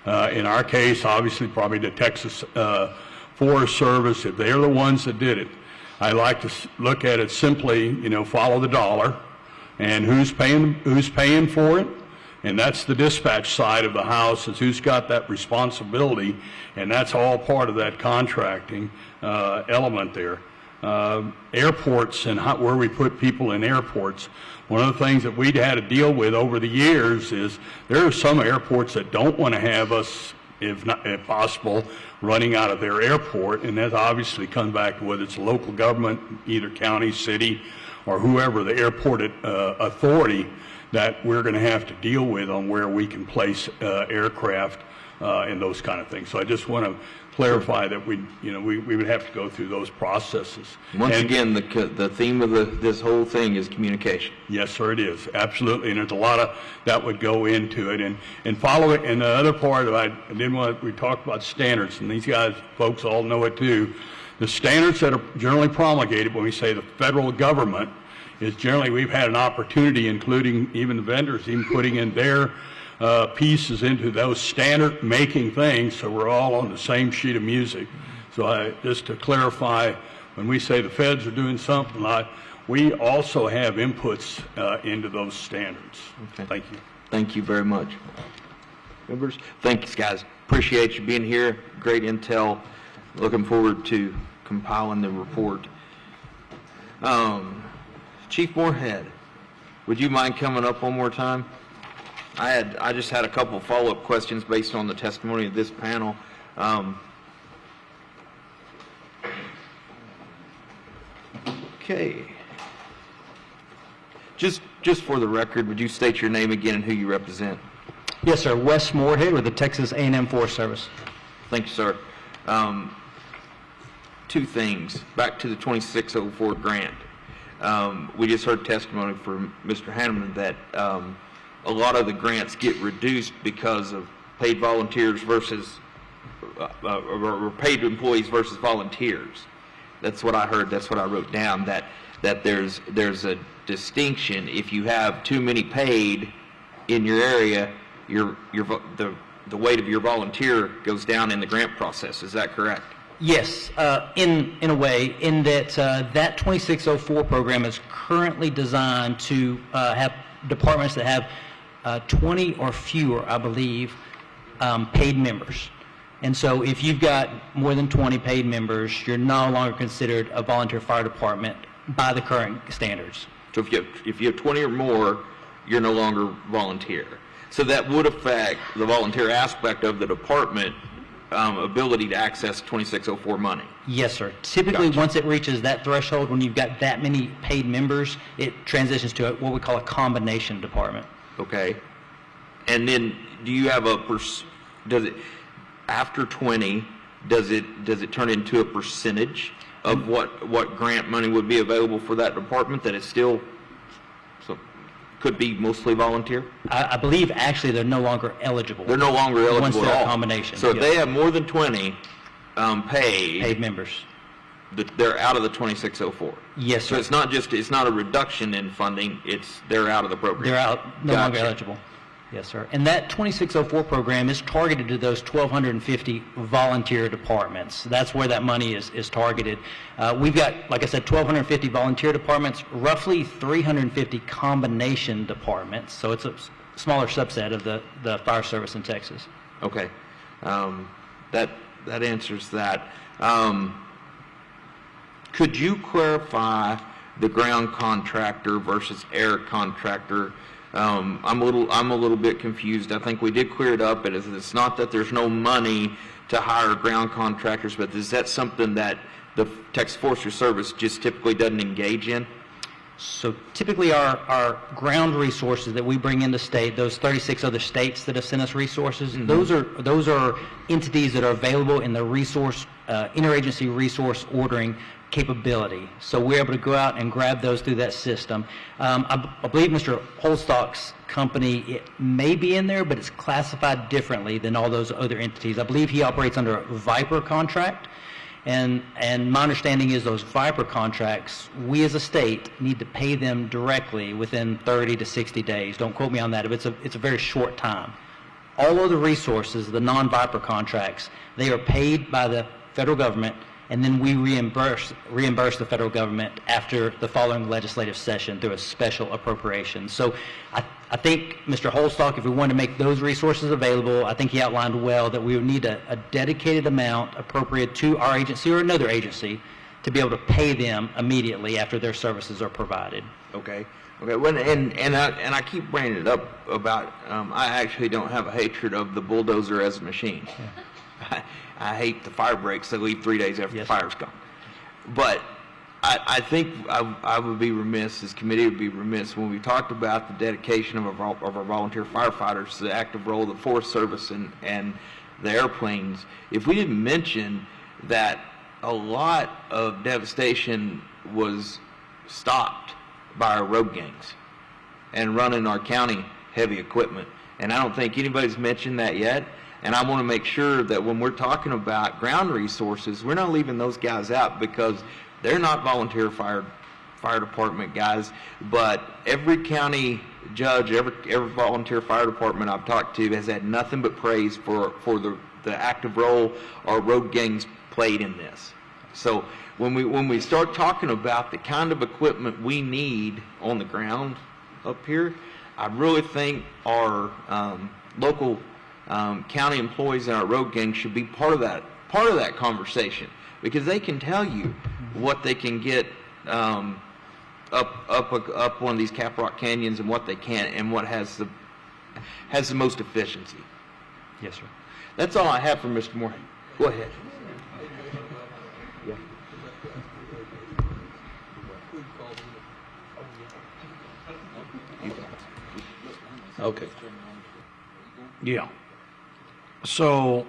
In our case, obviously, probably the Texas Forest Service, if they're the ones that did it. I like to look at it simply, follow the dollar, and who's paying for it, and that's the dispatch side of the house, is who's got that responsibility, and that's all part of that contracting element there. Airports and where we put people in airports. One of the things that we'd had to deal with over the years is there are some airports that don't want to have us, if possible, running out of their airport, and that obviously comes back to whether it's local government, either county, city, or whoever, the airport authority that we're going to have to deal with on where we can place aircraft and those kind of things. So I just want to clarify that we would have to go through those processes. Once And- again, the theme of this whole thing is communication. Yes, sir, it is, absolutely, and there's a lot of, that would go into it, and follow it, and the other part of it, we talked about standards, and these folks all know it too. The standards that are generally promulgated, when we say the federal government, is generally, we've had an opportunity, including even the vendors, even putting in their pieces into those standard making things, so we're all on the same sheet of music. So just to clarify, when we say the feds are doing something, we also have inputs into those standards. Okay. Thank you. Thank you very much. Members, thank you, guys. Appreciate you being here. Great intel. Looking forward to compiling the report. Chief Moorhead, would you mind coming up one more time? I just had a couple of follow-up questions based on the testimony of this panel. Okay. Just for the record, would you state your name again and who you represent? Yes, sir. Wes Moorhead with the Texas A&M Forest Service. Thank you, sir. Two things. Back to the 2604 grant. We just heard testimony from Mr. Hannemann that a lot of the grants get reduced because of paid volunteers versus or paid employees versus volunteers. That's what I heard. That's what I wrote down. That there's a distinction. If you have too many paid in your area, the weight of your volunteer goes down in the grant process. Is that correct? Yes, in a way, in that that 2604 program is currently designed to have departments that have 20 or fewer, I believe, paid members. And so if you've got more than 20 paid members, you're no longer considered a volunteer fire department by the current standards. So if you have 20 or more, you're no longer volunteer. So that would affect the volunteer aspect of the department ability to access 2604 money. Yes, sir. Typically, Gotcha. once it reaches that threshold, when you've got that many paid members, it transitions to what we call a combination department. Okay. And then do you have does it, after 20, does it turn into a percentage of what grant money would be available for that department that is still, could be mostly volunteer? I believe actually they're no longer eligible. They're no longer eligible once at they're all. a combination. So if yes. they have more than 20 paid members. They're out of the 2604. Yes, So sir. it's not a reduction in funding, they're out of the program. They're out, no longer Gotcha. eligible. Yes, sir. And that 2604 program is targeted to those 1,250 volunteer departments. That's where that money is targeted. We've got, like I said, 1,250 volunteer departments, roughly 350 combination departments. So it's a smaller subset of the fire service in Texas. Okay. That answers that. Could you clarify the ground contractor versus air contractor? I'm a little bit confused. I think we did clear it up, but it's not that there's no money to hire ground contractors, but is that something that the Texas Forestry Service just typically doesn't engage in? So typically our ground resources that we bring into state, those 36 other states that have sent us resources, those are entities that are available in the resource, interagency resource ordering capability. So we're able to go out and grab those through that system. I believe Mr. Holdstock's company, it may be in there, but it's classified differently than all those other entities. I believe he operates under a Viper contract. And my understanding is those Viper contracts, we as a state need to pay them directly within 30 to 60 days. Don't quote me on that, but it's a very short time. All other resources, the non-Viper contracts, they are paid by the federal government, and then we reimburse the federal government after the following legislative session through a special appropriation. So I think Mr. Holdstock, if we wanted to make those resources available, I think he outlined well that we would need a dedicated amount appropriate to our agency or another agency to be able to pay them immediately after their services are provided. Okay. Well, and I keep bringing it up about I actually don't have a hatred of the bulldozer as a machine. Yeah. I hate the fire breaks that leave 3 days after the fire's gone. But I think I would be remiss, this committee would be remiss, when we talked about the dedication of our volunteer firefighters to the active role of the Forest Service and the airplanes, if we didn't mention that a lot of devastation was stopped by our road gangs and running our county heavy equipment. And I don't think anybody's mentioned that yet. And I want to make sure that when we're talking about ground resources, we're not leaving those guys out, because they're not volunteer fire department guys, but every county judge, every volunteer fire department I've talked to has had nothing but praise for the active role our road gangs played in this. So when we start talking about the kind of equipment we need on the ground up here, I really think our local county employees and our road gangs should be part of that conversation, because they can tell you what they can get up one of these Caprock Canyons and what they can't, and what has the most efficiency. Yes, sir. That's all I have for Mr. Moore. Go ahead. Okay. Yeah. So,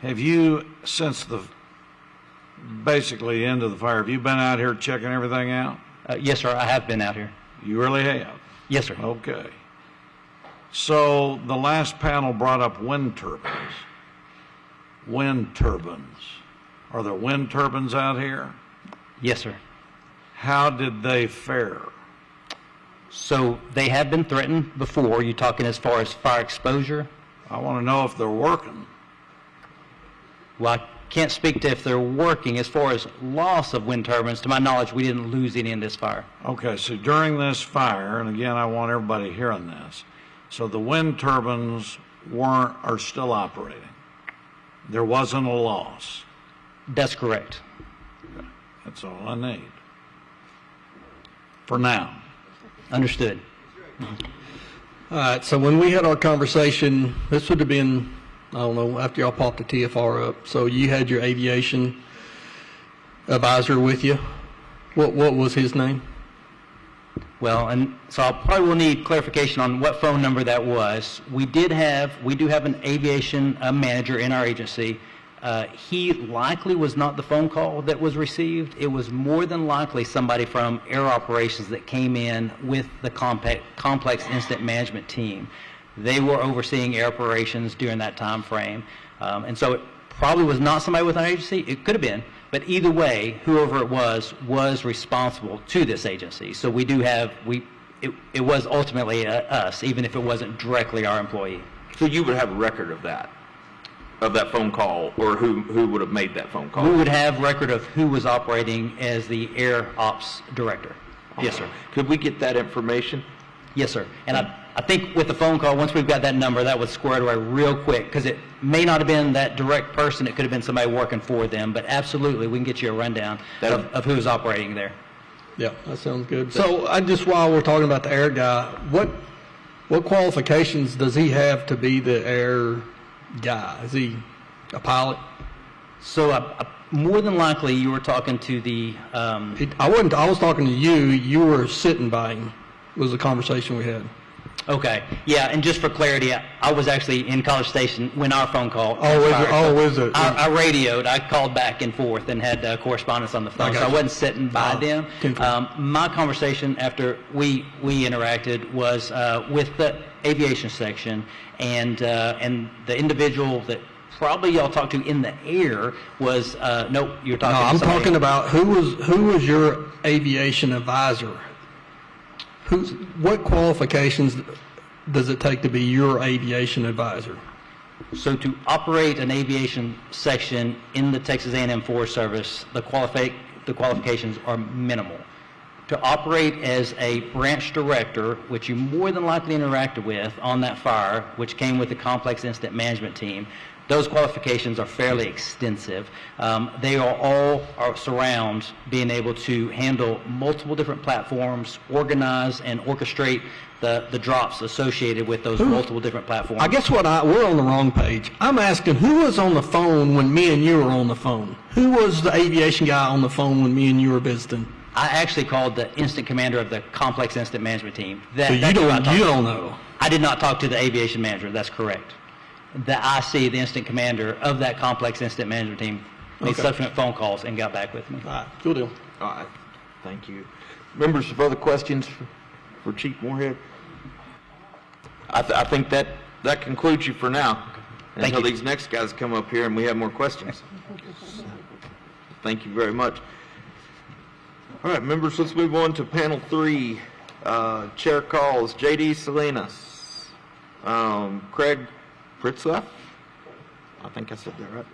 have you, since the basically end of the fire, have you been out here checking everything out? Yes, sir, I have been out here. You really have? Yes, sir. Okay. So, the last panel brought up wind turbines. Wind turbines. Are there wind turbines out here? Yes, sir. How did they fare? So they have been threatened before. You talking as far as fire exposure? I want to know if they're working. Well, I can't speak to if they're working. As far as loss of wind turbines, to my knowledge, we didn't lose any in this fire. Okay, so during this fire, and again, I want everybody hearing this, so the wind turbines are still operating. There wasn't a loss. That's correct. Okay. That's all I need. For now. Understood. All right, so when we had our conversation, this would have been, I don't know, after y'all popped the TFR up. So you had your aviation advisor with you. What was his name? Well, and so I probably will need clarification on what phone number that was. We do have an aviation manager in our agency. He likely was not the phone call that was received. It was more than likely somebody from air operations that came in with the complex incident management team. They were overseeing air operations during that time frame. And so it probably was not somebody with our agency. It could have been. But either way, whoever it was responsible to this agency. So we do have, it was ultimately us, even if it wasn't directly our employee. So you would have a record of that phone call, or who would have made that phone call? We would have record of who was operating as the air ops director. Yes, sir. Could we get that information? Yes, sir. And I think with the phone call, once we've got that number, that would square it away real quick, because it may not have been that direct person. It could have been somebody working for them. But absolutely, we can get you a rundown of who is operating there. Yeah, that sounds good. So while we're talking about the air guy, what qualifications does he have to be the air guy? Is he a pilot? So more than likely, you were talking to the... I was talking to you. You were sitting by him, was the conversation we had. Okay. Yeah, and just for clarity, I was actually in College Station when our phone call is it? I radioed. I called back and forth and had correspondence on the phone, so I wasn't sitting by them. My conversation after we interacted was with the aviation section, and the individual that probably y'all talked to in the air was, nope, you're talking to I'm somebody. talking about who was your aviation advisor? What qualifications does it take to be your aviation advisor? So to operate an aviation section in the Texas A&M Forest Service, the qualifications are minimal. to operate as a branch director, which you more than likely interacted with on that fire, which came with the complex incident management team. Those qualifications are fairly extensive. They are all surround being able to handle multiple different platforms, organize and orchestrate the drops associated with those multiple different platforms. I guess we're on the wrong page. I'm asking who was on the phone when me and you were on the phone? Who was the aviation guy on the phone when me and you were visiting? I actually called the instant commander of the complex incident management team. So you don't know. I did not talk to the aviation manager. That's correct. The IC, the instant commander of that complex incident management team, made subsequent phone calls and got back with me. All right, cool deal. All right, thank you. Members have other questions for Chief Moorhead? I think that concludes you for now. Thank Until you. these next guys come up here and we have more questions. Thank you very much. All right, members, let's move on to panel 3. Chair calls J.D. Salinas, Craig Pritzlaff, I think I said that right,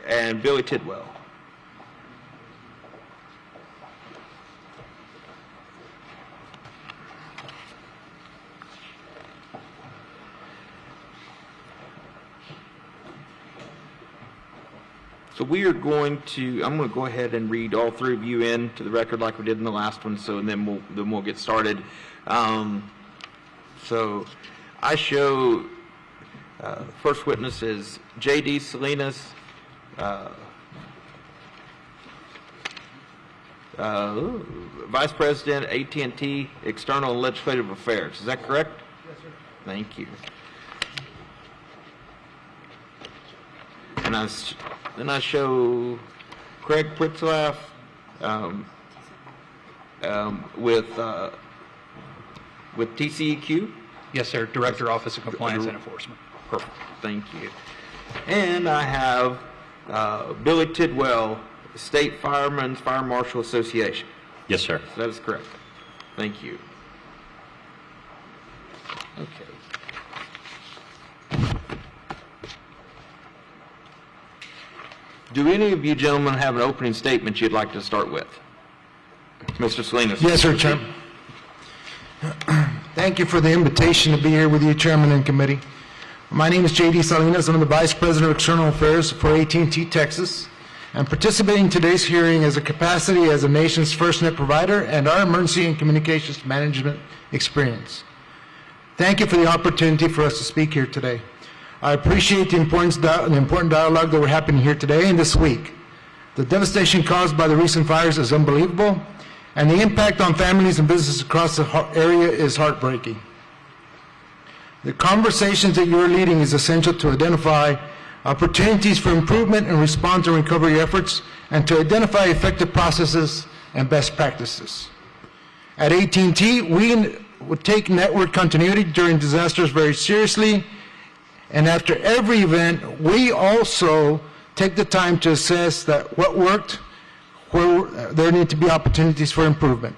and Billy Tidwell. So I'm going to go ahead and read all 3 of you into the record like we did in the last one, and then we'll get started. So I show first witness is J.D. Salinas, Vice President, AT&T External and Legislative Affairs. Is that correct? Yes, sir. Thank you. And then I show Craig Pritzlaff with TCEQ. Yes, sir. Director, Office of Compliance and Enforcement. Perfect. Thank you. And I have Billy Tidwell, State Firemen's Fire Marshal Association. Yes, sir. So that is correct. Thank you. Okay. Do any of you gentlemen have an opening statement you'd like to start with? Mr. Salinas. Yes, sir, Chairman. Thank you for the invitation to be here with you, Chairman and Committee. My name is J.D. Salinas. I'm the Vice President of External Affairs for AT&T Texas. I'm participating in today's hearing as a capacity as the nation's FirstNet provider and our emergency and communications management experience. Thank you for the opportunity for us to speak here today. I appreciate the important dialogue that we're happening here today and this week. The devastation caused by the recent fires is unbelievable, and the impact on families and businesses across the area is heartbreaking. The conversations that you're leading is essential to identify opportunities for improvement and response and recovery efforts, and to identify effective processes and best practices. At AT&T, we would take network continuity during disasters very seriously, and after every event, we also take the time to assess that what worked, where there need to be opportunities for improvement.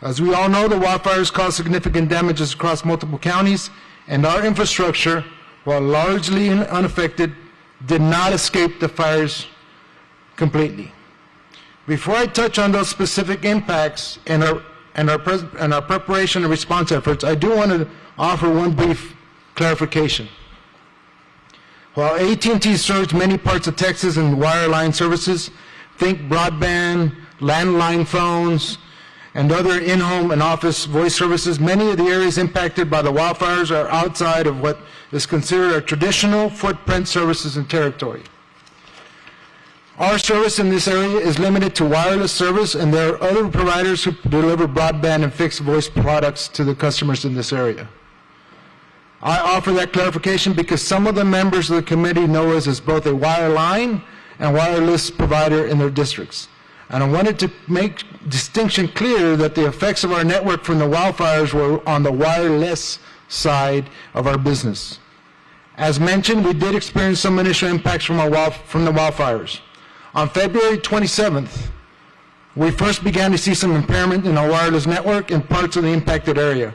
As we all know, the wildfires caused significant damages across multiple counties, and our infrastructure, while largely unaffected, did not escape the fires completely. Before I touch on those specific impacts and our preparation and response efforts, I do want to offer one brief clarification. While AT&T serves many parts of Texas in wireline services, think broadband, landline phones, and other in-home and office voice services, many of the areas impacted by the wildfires are outside of what is considered our traditional footprint services and territory. Our service in this area is limited to wireless service, and there are other providers who deliver broadband and fixed voice products to the customers in this area. I offer that clarification because some of the members of the committee know us as both a wireline and wireless provider in their districts. And I wanted to make distinction clear that the effects of our network from the wildfires were on the wireless side of our business. As mentioned, we did experience some initial impacts from the wildfires. On February 27th, we first began to see some impairment in our wireless network in parts of the impacted area.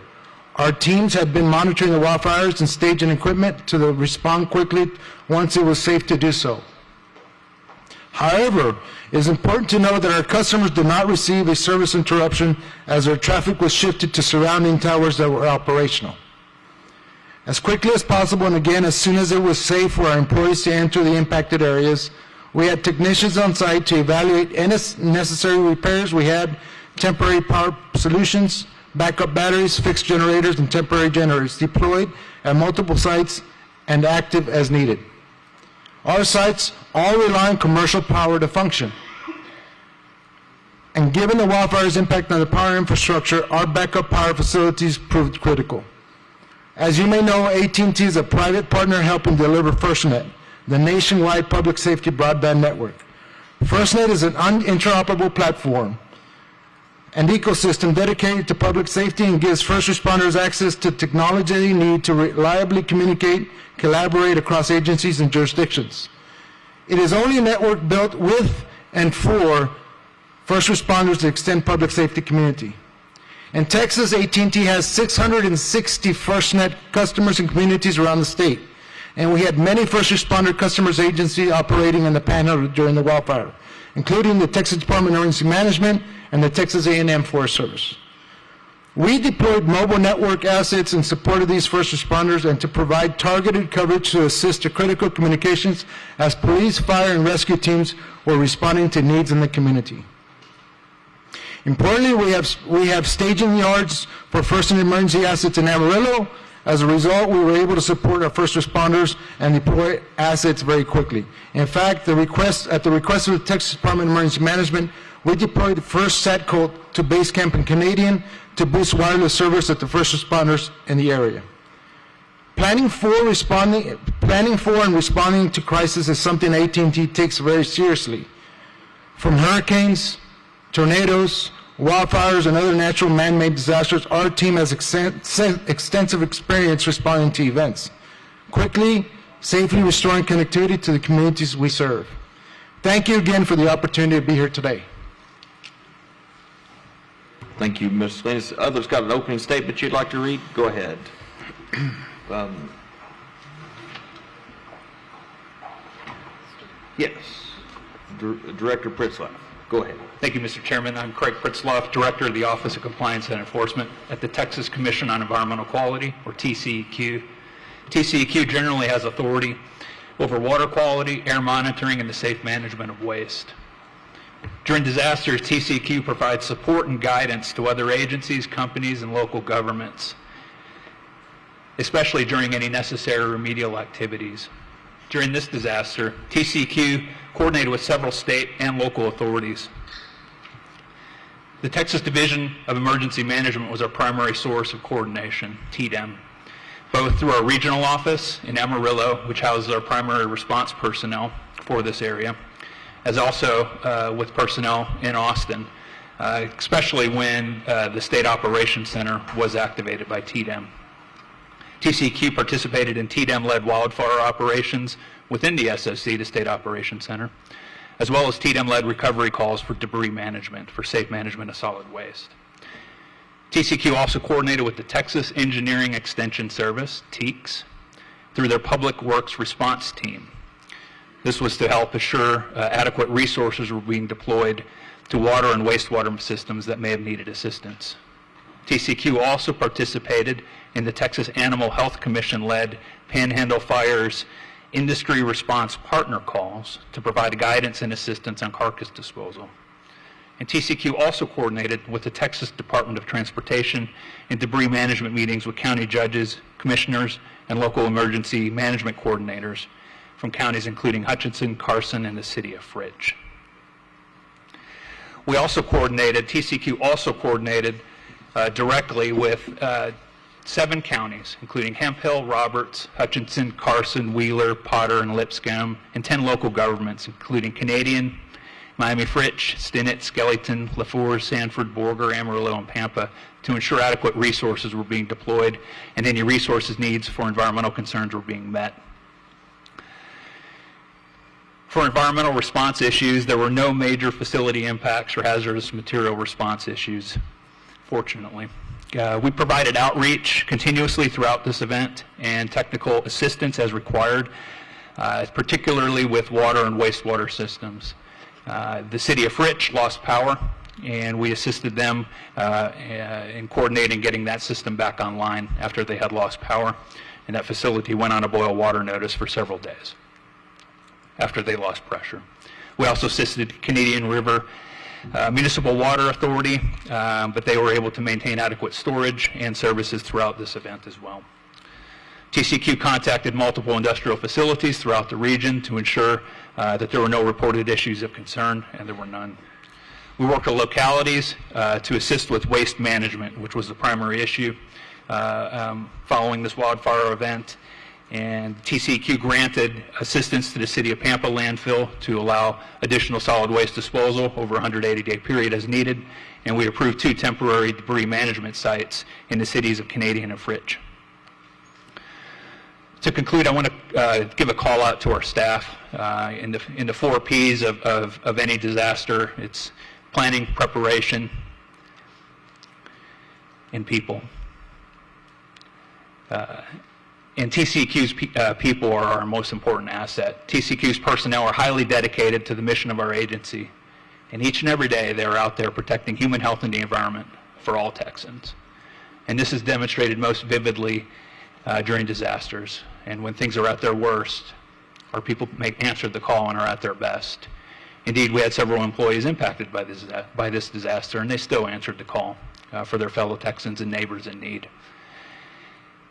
Our teams had been monitoring the wildfires and staging equipment to respond quickly once it was safe to do so. However, it is important to note that our customers did not receive a service interruption as their traffic was shifted to surrounding towers that were operational. As quickly as possible, and again, as soon as it was safe for our employees to enter the impacted areas, we had technicians on site to evaluate any necessary repairs. We had temporary power solutions, backup batteries, fixed generators, and temporary generators deployed at multiple sites and active as needed. Our sites all rely on commercial power to function. And given the wildfire's impact on the power infrastructure, our backup power facilities proved critical. As you may know, AT&T is a private partner helping deliver FirstNet, the nationwide public safety broadband network. FirstNet is an interoperable platform and ecosystem dedicated to public safety and gives first responders access to technology they need to reliably communicate, collaborate across agencies and jurisdictions. It is only a network built with and for first responders to extend public safety community. In Texas, AT&T has 660 FirstNet customers and communities around the state, and we had many first responder customers agencies operating in the Panhandle during the wildfire, including the Texas Department of Emergency Management and the Texas A&M Forest Service. We deployed mobile network assets in support of these first responders and to provide targeted coverage to assist to critical communications as police, fire, and rescue teams were responding to needs in the community. Importantly, we have staging yards for first and emergency assets in Amarillo. As a result, we were able to support our first responders and deploy assets very quickly. In fact, at the request of the Texas Department of Emergency Management, we deployed the first SATCO to base camp in Canadian to boost wireless service at the first responders in the area. Planning for and responding to crisis is something AT&T takes very seriously. From hurricanes, tornadoes, wildfires, and other natural man-made disasters, our team has extensive experience responding to events, quickly, safely restoring connectivity to the communities we serve. Thank you again for the opportunity to be here today. Thank you, Mr. Salinas. Others got an opening statement you'd like to read? Go ahead. Yes, Director Pritzlaff. Go ahead. Thank you, Mr. Chairman. I'm Craig Pritzlaff, Director of the Office of Compliance and Enforcement at the Texas Commission on Environmental Quality, or TCEQ. TCEQ generally has authority over water quality, air monitoring, and the safe management of waste. During disasters, TCEQ provides support and guidance to other agencies, companies, and local governments, especially during any necessary remedial activities. During this disaster, TCEQ coordinated with several state and local authorities. The Texas Division of Emergency Management was our primary source of coordination, TDEM, both through our regional office in Amarillo, which houses our primary response personnel for this area, as also with personnel in Austin, especially when the State Operations Center was activated by TDEM. TCEQ participated in TDEM-led wildfire operations within the SOC, the State Operations Center, as well as TDEM-led recovery calls for debris management, for safe management of solid waste. TCEQ also coordinated with the Texas Engineering Extension Service, TEEX, through their Public Works Response Team. This was to help assure adequate resources were being deployed to water and wastewater systems that may have needed assistance. TCEQ also participated in the Texas Animal Health Commission-led Panhandle Fire's industry response partner calls to provide guidance and assistance on carcass disposal. And TCEQ also coordinated with the Texas Department of Transportation in debris management meetings with county judges, commissioners, and local emergency management coordinators from counties including Hutchinson, Carson, and the city of Fridge. We also coordinated, TCEQ also coordinated directly with 7 counties, including Hemphill, Roberts, Hutchinson, Carson, Wheeler, Potter, and Lipscomb, and 10 local governments, including Canadian, Miami Fritch, Stinnett, Skeleton, LaFourche, Sanford, Borger, Amarillo, and Pampa, to ensure adequate resources were being deployed and any resources needs for environmental concerns were being met. For environmental response issues, there were no major facility impacts or hazardous material response issues, fortunately. We provided outreach continuously throughout this event and technical assistance as required, particularly with water and wastewater systems. The city of Fritch lost power, and we assisted them in coordinating getting that system back online after they had lost power. And that facility went on a boil water notice for several days after they lost pressure. We also assisted Canadian River Municipal Water Authority, but they were able to maintain adequate storage and services throughout this event as well. TCQ contacted multiple industrial facilities throughout the region to ensure that there were no reported issues of concern, and there were none. We worked with localities to assist with waste management, which was the primary issue following this wildfire event. And TCQ granted assistance to the City of Pampa landfill to allow additional solid waste disposal over a 180-day period as needed. And we approved 2 temporary debris management sites in the cities of Canadian and Fritch. To conclude, I want to give a call out to our staff in the 4 Ps of any disaster. It's planning, preparation, and people. And TCQ's people are our most important asset. TCQ's personnel are highly dedicated to the mission of our agency. And each and every day they're out there protecting human health and the environment for all Texans. And this is demonstrated most vividly during disasters. And when things are at their worst, our people answered the call and are at their best. Indeed, we had several employees impacted by this disaster, and they still answered the call for their fellow Texans and neighbors in need.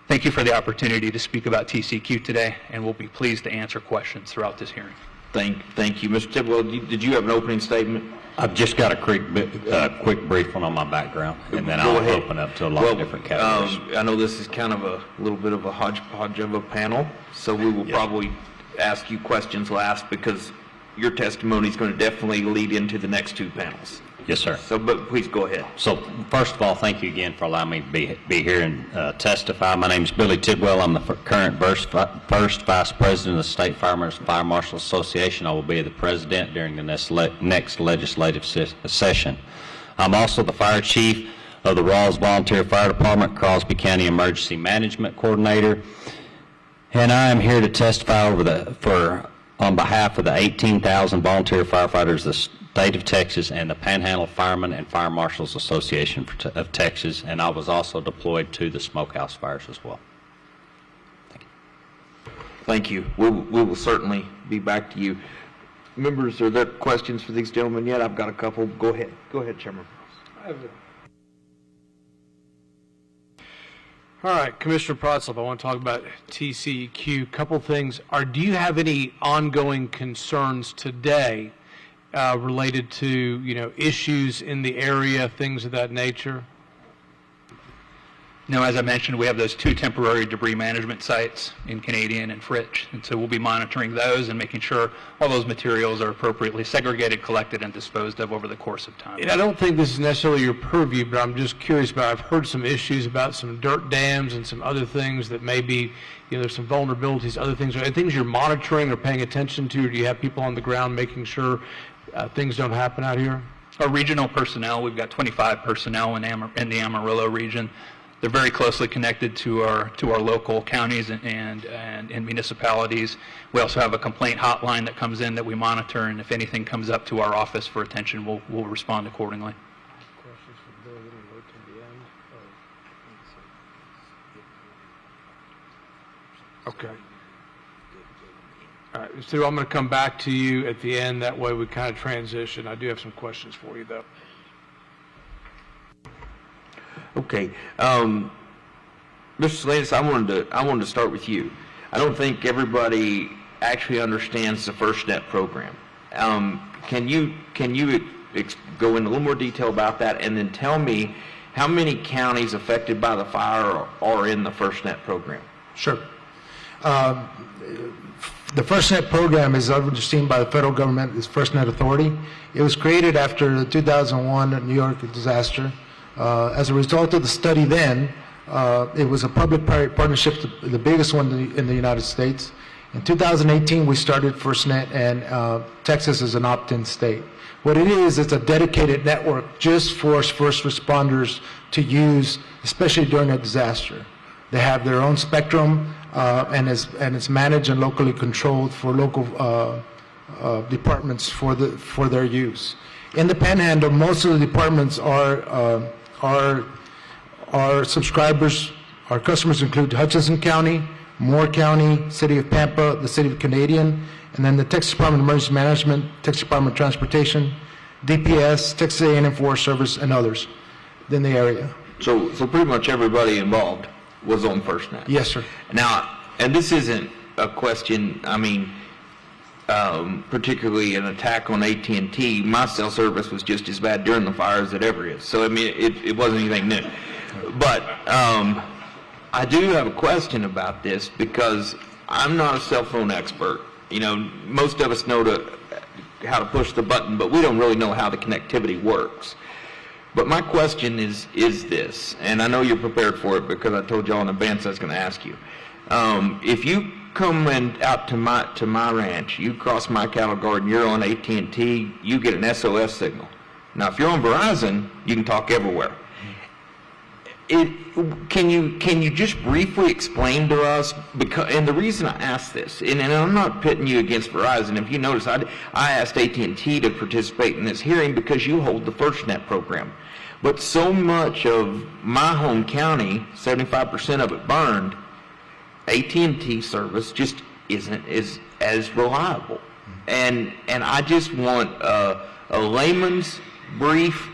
Thank you for the opportunity to speak about TCQ today, and we'll be pleased to answer questions throughout this hearing. Thank you. Mr. Tidwell, did you have an opening statement? I've just got a quick brief one on my background, and then I'll open up to a lot of different categories. I know this is kind of a little bit of a hodgepodge of a panel, so we will probably ask you questions last because your testimony is going to definitely lead into the next 2 panels. Yes, sir. So, but please go ahead. So, first of all, thank you again for allowing me to be here and testify. My name is Billy Tidwell. I'm the current first Vice President of the State Firemen's Fire Marshal Association. I will be the President during the next legislative session. I'm also the Fire Chief of the Rawls Volunteer Fire Department, Crosby County Emergency Management Coordinator, and I am here to testify on behalf of the 18,000 volunteer firefighters of the state of Texas and the Panhandle Firemen and Fire Marshals Association of Texas, and I was also deployed to the smokehouse fires as well. Thank you. We will certainly be back to you. Members, are there questions for these gentlemen yet? I've got a couple. Go ahead. Go ahead, Chairman. All right, Commissioner Protzlaff, I want to talk about TCQ. Couple things. Do you have any ongoing concerns today related to, issues in the area, things of that nature? No, as I mentioned, we have those 2 temporary debris management sites in Canadian and Fritch, and so we'll be monitoring those and making sure all those materials are appropriately segregated, collected, and disposed of over the course of time. And I don't think this is necessarily your purview, but I'm just curious about, I've heard some issues about some dirt dams and some other things that maybe, there's some vulnerabilities, other things. Are things you're monitoring or paying attention to, or do you have people on the ground making sure things don't happen out here? Our regional personnel, we've got 25 personnel in the Amarillo region. They're very closely connected to our local counties and municipalities. We also have a complaint hotline that comes in that we monitor, and if anything comes up to our office for attention, we'll respond accordingly. Questions for Bill, then we'll go to the end. Okay. All right, so I'm going to come back to you at the end. That way we kind of transition. I do have some questions for you, though. Okay. Mr. Salinas, I wanted to start with you. I don't think everybody actually understands the FirstNet program. Can you go into a little more detail about that, and then tell me how many counties affected by the fire are in the FirstNet program? Sure. The FirstNet program is overseen by the federal government, is FirstNet Authority. It was created after the 2001 New York disaster. As a result of the study then, it was a public-private partnership, the biggest one in the United States. In 2018, we started FirstNet, and Texas is an opt-in state. What it is, it's a dedicated network just for first responders to use, especially during a disaster. They have their own spectrum, and it's managed and locally controlled for local departments for their use. In the Panhandle, most of the departments are subscribers. Our customers include Hutchinson County, Moore County, City of Pampa, the City of Canadian, and then the Texas Department of Emergency Management, Texas Department of Transportation, DPS, Texas A&M Forest Service, and others in the area. So pretty much everybody involved was on FirstNet? Yes, sir. Now, and this isn't a question, I mean, particularly an attack on AT&T, my cell service was just as bad during the fire as it ever is. So, I mean, it wasn't anything new. But I do have a question about this because I'm not a cell phone expert. You know, most of us know how to push the button, but we don't really know how the connectivity works. But my question is this, and I know you're prepared for it because I told y'all in advance I was going to ask you. If you come out to my ranch, you cross my cattle guard, and you're on AT&T, you get an SOS signal. Now, if you're on Verizon, you can talk everywhere. Can you just briefly explain to us, and the reason I ask this, and I'm not pitting you against Verizon. If you notice, I asked AT&T to participate in this hearing because you hold the FirstNet program. But so much of my home county, 75% of it burned, AT&T service just isn't as reliable. And I just want a layman's brief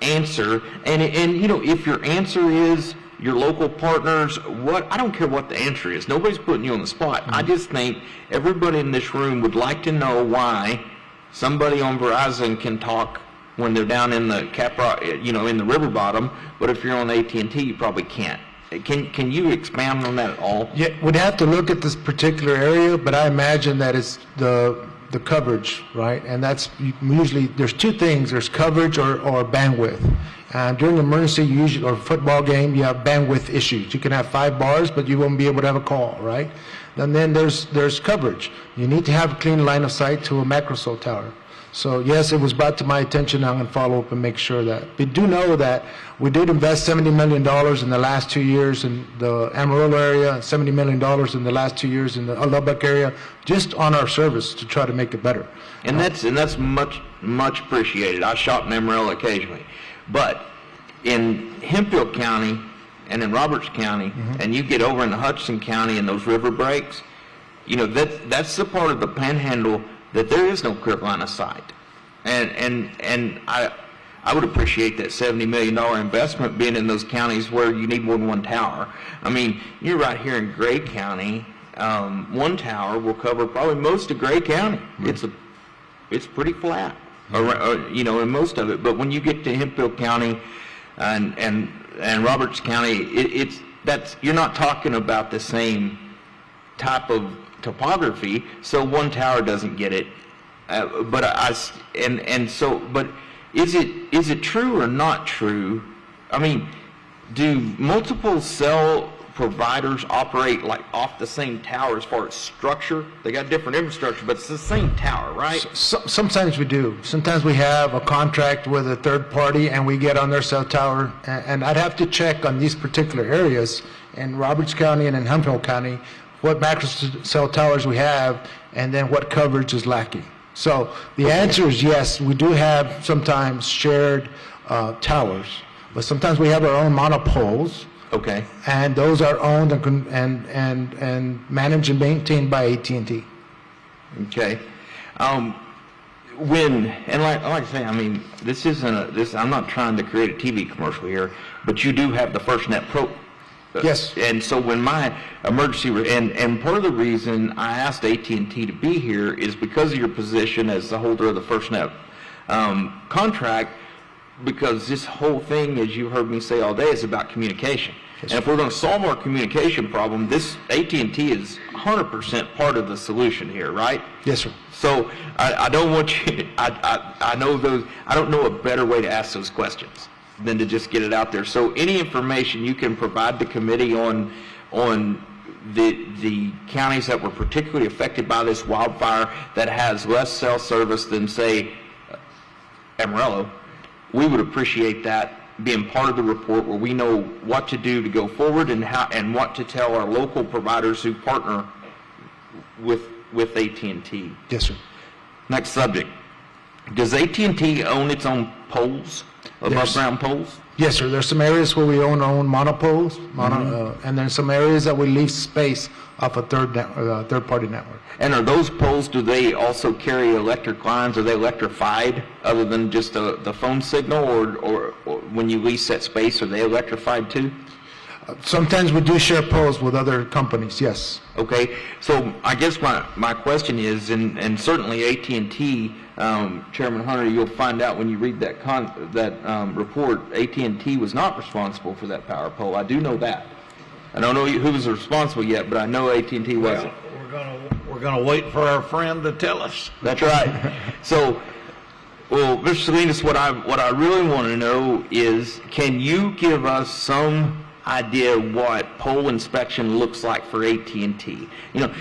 answer, and you know, if your answer is your local partners, I don't care what the answer is. Nobody's putting you on the spot. I just think everybody in this room would like to know why somebody on Verizon can talk when they're down in the in the river bottom, but if you're on AT&T, you probably can't. Can you expand on that at all? Yeah, we'd have to look at this particular area, but I imagine that it's the coverage, right? And that's usually, there's two things, there's coverage or bandwidth. And during an emergency, usually, or football game, you have bandwidth issues. You can have 5 bars, but you won't be able to have a call, right? And then there's coverage. You need to have a clean line of sight to a macro cell tower. So yes, it was brought to my attention. I'm going to follow up and make sure that. We do know that we did invest $70 million in the last 2 years in the Amarillo area, $70 million in the last 2 years in the Lubbock area, just on our service to try to make it better. And that's much appreciated. I shop in Amarillo occasionally. But in Hemphill County and in Roberts County, and you get over in the Hutchinson County and those river breaks, you know, that's the part of the Panhandle that there is no clear line of sight. And I would appreciate that $70 million investment being in those counties where you need more than one tower. I mean, you're right here in Gray County. One tower will cover probably most of Gray County. It's pretty flat, you know, in most of it. But when you get to Hemphill County and Roberts County, you're not talking about the same type of topography, so one tower doesn't get it. But is it true or not true? I mean, do multiple cell providers operate like off the same tower as far as structure? They got different infrastructure, but it's the same tower, right? Sometimes we do. Sometimes we have a contract with a third party and we get on their cell tower, and I'd have to check on these particular areas in Roberts County and in Hemphill County what macro cell towers we have and then what coverage is lacking. So the answer is yes, we do have sometimes shared towers, but sometimes we have our own monopoles. Okay. And those are owned and managed and maintained by AT&T. Okay. And like I say, I mean, this isn't I'm not trying to create a TV commercial here, but you do have the FirstNet Pro. Yes. And so when my emergency, and part of the reason I asked AT&T to be here is because of your position as the holder of the FirstNet contract, because this whole thing, as you heard me say all day, is about communication. Yes. And if we're going to solve our communication problem, this AT&T is 100% part of the solution here, right? Yes, sir. So I don't want you, I know those, I don't know a better way to ask those questions than to just get it out there. So any information you can provide the committee on the counties that were particularly affected by this wildfire that has less cell service than, say, Amarillo, we would appreciate that being part of the report where we know what to do to go forward and what to tell our local providers who partner with AT&T. Yes, sir. Next subject. Does AT&T own its own poles, above ground poles? Yes, sir. There's some areas where we own our own monopoles, and then some areas that we lease space off a third-party network. And are those poles, do they also carry electric lines? Are they electrified other than just the phone signal, or when you lease that space, are they electrified too? Sometimes we do share poles with other companies, yes. Okay, so I guess my question is, and certainly AT&T, Chairman Hunter, you'll find out when you read that report, AT&T was not responsible for that power pole. I do know that. I don't know who was responsible yet, but I know AT&T wasn't. We're gonna wait for our friend to tell us. That's right. So, well, Mr. Salinas, what I really want to know is, can you give us some idea what pole inspection looks like for AT&T? You know,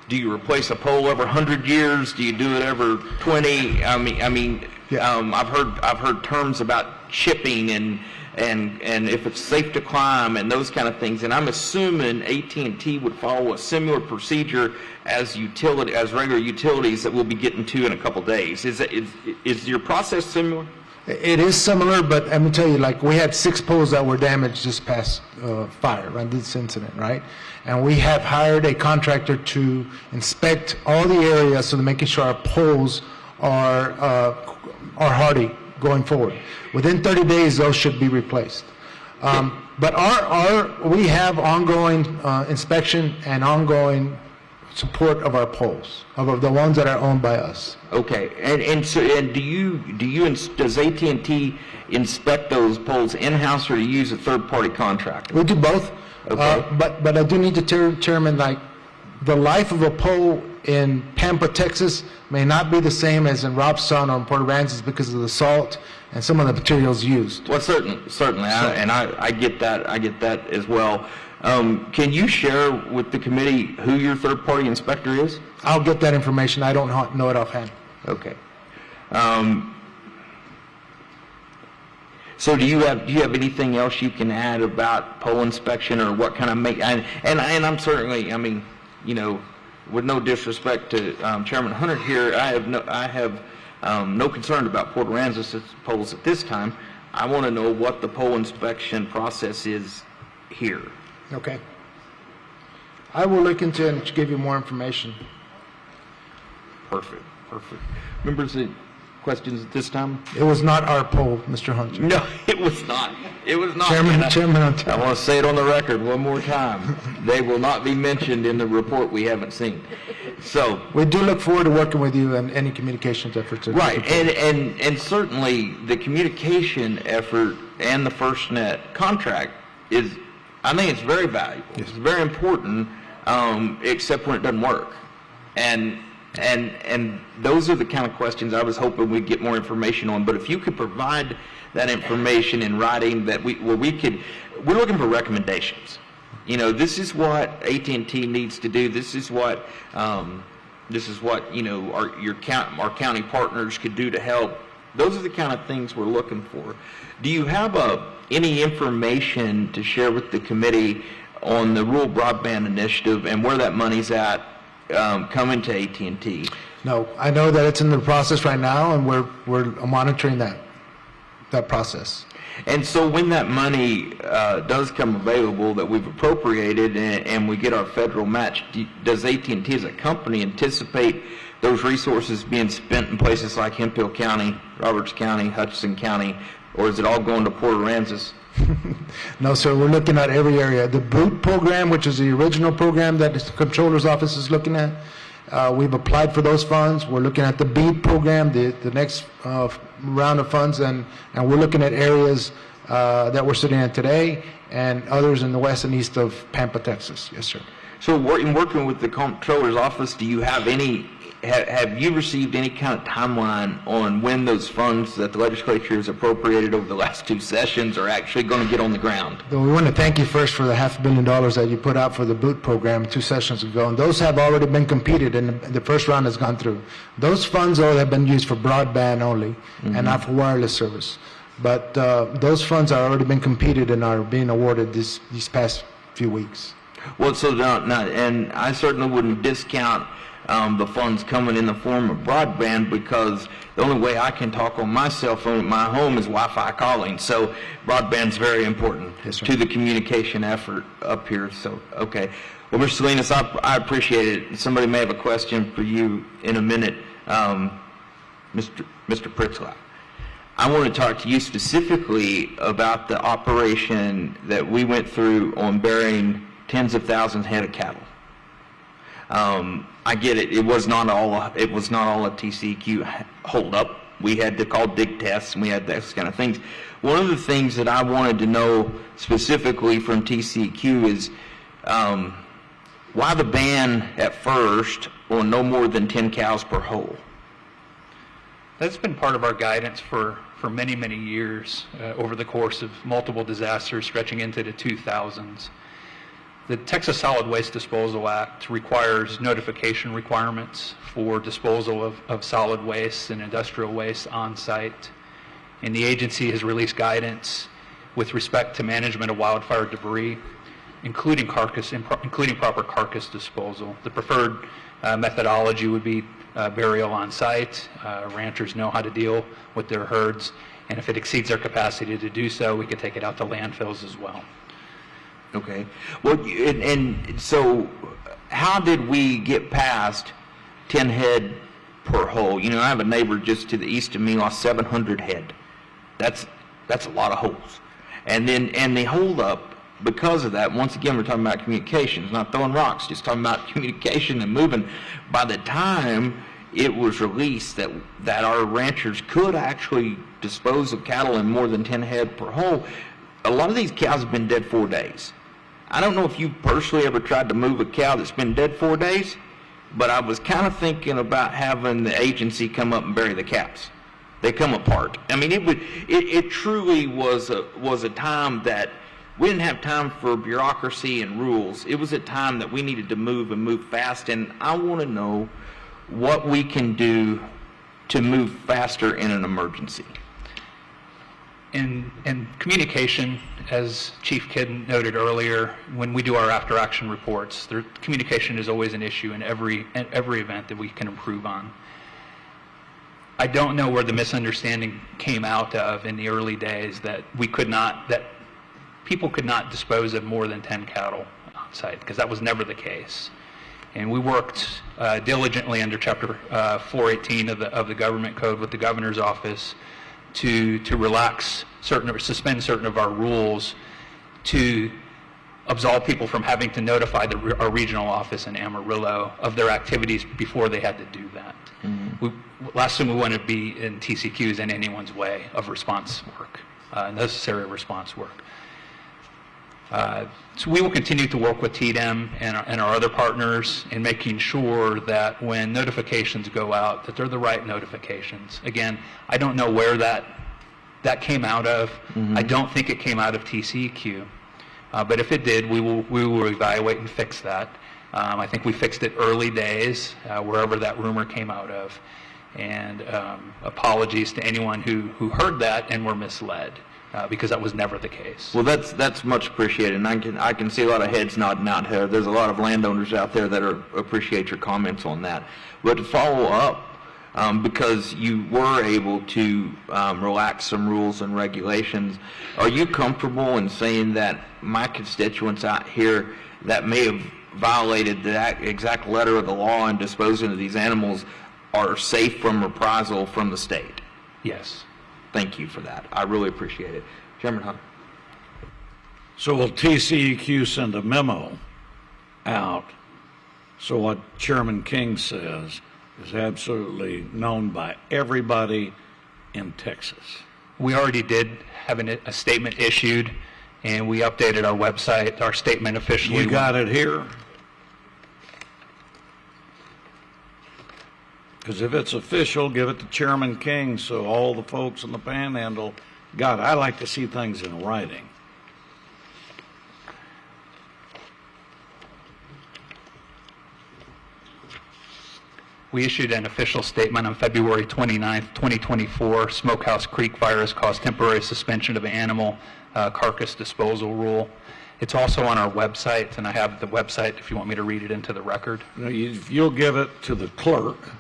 do you replace a pole every 100 years? Do you do it every 20? I've heard terms about chipping and if it's safe to climb and those kind of things. And I'm assuming AT&T would follow a similar procedure as regular utilities that we'll be getting to in a couple days. Is your process similar? It is similar, but let me tell you, like, we had 6 poles that were damaged this past fire, right, this incident, right? And we have hired a contractor to inspect all the areas so that making sure our poles are hardy going forward. Within 30 days, those should be replaced. But we have ongoing inspection and ongoing support of our poles, of the ones that are owned by us. Okay, and does AT&T inspect those poles in-house, or do you use a third-party contractor? We do both. Okay. But I do need to determine, like, the life of a pole in Pampa, Texas may not be the same as in Robson or in Port Aransas because of the salt and some of the materials used. Well, certainly, I get that. I get that as well. Can you share with the committee who your third-party inspector is? I'll get that information. I don't know it offhand. Okay. So do you have anything else you can add about pole inspection, or what kind of and I'm certainly, with no disrespect to Chairman Hunter here, I have no concern about Port Aransas poles at this time. I want to know what the pole inspection process is here. Okay. I will look into it and give you more information. Perfect. Members, questions at this time? It was not our pole, Mr. Hunter. No, it was not. It was not. Chairman Hunter. I want to say it on the record one more time. They will not be mentioned in the report we haven't seen. So we do look forward to working with you and any communications efforts. Right, and certainly the communication effort and the FirstNet contract is, I think it's very valuable. Yes. It's very important, except when it doesn't work. And those are the kind of questions I was hoping we'd get more information on. But if you could provide that information in writing, that we're looking for recommendations. This is what AT&T needs to do. This is what our county partners could do to help. Those are the kind of things we're looking for. Do you have any information to share with the committee on the rural broadband initiative and where that money's at coming to AT&T? No, I know that it's in the process right now, and we're monitoring that process. And so when that money does come available that we've appropriated and we get our federal match, does AT&T as a company anticipate those resources being spent in places like Hemphill County, Roberts County, Hutchinson County, or is it all going to Port Aransas? No, sir. We're looking at every area. The BOOT program, which is the original program that the Comptroller's Office is looking at, we've applied for those funds. We're looking at the BEAD program, the next round of funds, and we're looking at areas that we're sitting at today and others in the west and east of Pampa, Texas. Yes, sir. So in working with the Comptroller's Office, do you have have you received any kind of timeline on when those funds that the legislature has appropriated over the last 2 sessions are actually going to get on the ground? Well, we want to thank you first for the $500 million that you put out for the BOOT program 2 sessions ago, and those have already been competed, and the first round has gone through. Those funds, though, have been used for broadband only and not for wireless service. But those funds are already been competed and are being awarded these past few weeks. Well, so not, and I certainly wouldn't discount the funds coming in the form of broadband, because the only way I can talk on my cell phone at my home is Wi-Fi calling. So broadband's very important to the communication effort up here. So, okay. Well, Mr. Salinas, I appreciate it. Somebody may have a question for you in a minute. Mr. Pritzlaff, I want to talk to you specifically about the operation that we went through on burying tens of thousands head of cattle. I get it. It was not all a TCEQ holdup. We had to call dig tests, and we had those kind of things. One of the things that I wanted to know specifically from TCEQ is why the ban at first on no more than 10 cows per hole? That's been part of our guidance for many, many years over the course of multiple disasters stretching into the 2000s. The Texas Solid Waste Disposal Act requires notification requirements for disposal of solid waste and industrial waste on site. And the agency has released guidance with respect to management of wildfire debris, including proper carcass disposal. The preferred methodology would be burial on site. Ranchers know how to deal with their herds, and if it exceeds their capacity to do so, we could take it out to landfills as well. Okay. Well, and so how did we get past 10 head per hole? You know, I have a neighbor just to the east of me lost 700 head. That's a lot of holes. And the holdup, because of that, once again, we're talking about communications, not throwing rocks, just talking about communication and moving. By the time it was released that our ranchers could actually dispose of cattle in more than 10 head per hole, a lot of these cows have been dead 4 days. I don't know if you personally ever tried to move a cow that's been dead 4 days, but I was kind of thinking about having the agency come up and bury the cows. They come apart. I mean, it truly was a time that we didn't have time for bureaucracy and rules. It was a time that we needed to move and move fast, and I want to know what we can do to move faster in an emergency. In communication, as Chief Kidd noted earlier, when we do our after-action reports, communication is always an issue in every event that we can improve on. I don't know where the misunderstanding came out of in the early days that people could not dispose of more than 10 cattle on site, because that was never the case. And we worked diligently under Chapter 418 of the Government Code with the Governor's Office to relax certain or suspend certain of our rules to absolve people from having to notify our regional office in Amarillo of their activities before they had to do that. Mm-hmm. Last thing we want to be in TCQ is in anyone's way of response work, necessary response work. So we will continue to work with TDEM and our other partners in making sure that when notifications go out, that they're the right notifications. Again, I don't know where that came out of. Mm-hmm. I don't think it came out of TCEQ. But if it did, we will evaluate and fix that. I think we fixed it early days, wherever that rumor came out of. And apologies to anyone who heard that and were misled. Because that was never the case. Well, that's much appreciated, and I can see a lot of heads nodding out here. There's a lot of landowners out there that appreciate your comments on that. But to follow up, because you were able to relax some rules and regulations, are you comfortable in saying that my constituents out here that may have violated the exact letter of the law in disposing of these animals are safe from reprisal from the state? Yes. Thank you for that. I really appreciate it. Chairman Hunter. So will TCEQ send a memo out so what Chairman King says is absolutely known by everybody in Texas? We already did have a statement issued, and we updated our website, our statement officially. You got it here? Because if it's official, give it to Chairman King so all the folks in the Panhandle got it. I like to see things in writing. We issued an official statement on February 29th, 2024. Smokehouse Creek fire has caused temporary suspension of animal carcass disposal rule. It's also on our website, and I have the website if you want me to read it into the record. You'll give it to the clerk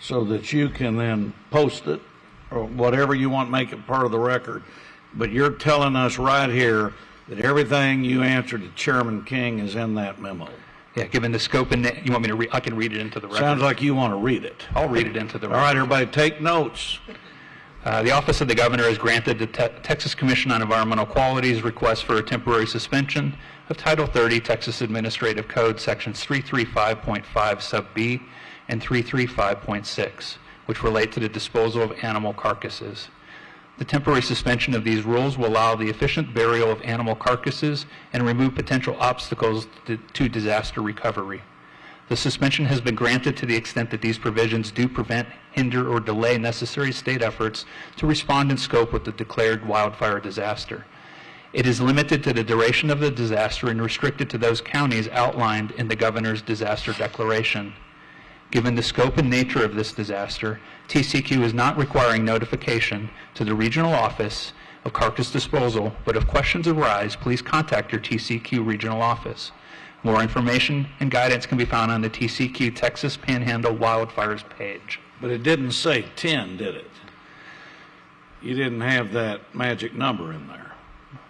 so that you can then post it, or whatever you want, make it part of the record. But you're telling us right here that everything you answered to Chairman King is in that memo. Yeah, given the scope and you want me to read, I can read it into the record. Sounds like you want to read it. I'll read it into the record. All right, everybody, take notes. The Office of the Governor has granted the Texas Commission on Environmental Quality's request for a temporary suspension of Title 30 Texas Administrative Code Sections 335.5 sub B and 335.6, which relate to the disposal of animal carcasses. The temporary suspension of these rules will allow the efficient burial of animal carcasses and remove potential obstacles to disaster recovery. The suspension has been granted to the extent that these provisions do prevent, hinder, or delay necessary state efforts to respond in scope with the declared wildfire disaster. It is limited to the duration of the disaster and restricted to those counties outlined in the Governor's disaster declaration. Given the scope and nature of this disaster, TCQ is not requiring notification to the regional office of carcass disposal, but if questions arise, please contact your TCQ regional office. More information and guidance can be found on the TCQ Texas Panhandle Wildfires page. But it didn't say 10, did it? You didn't have that magic number in there.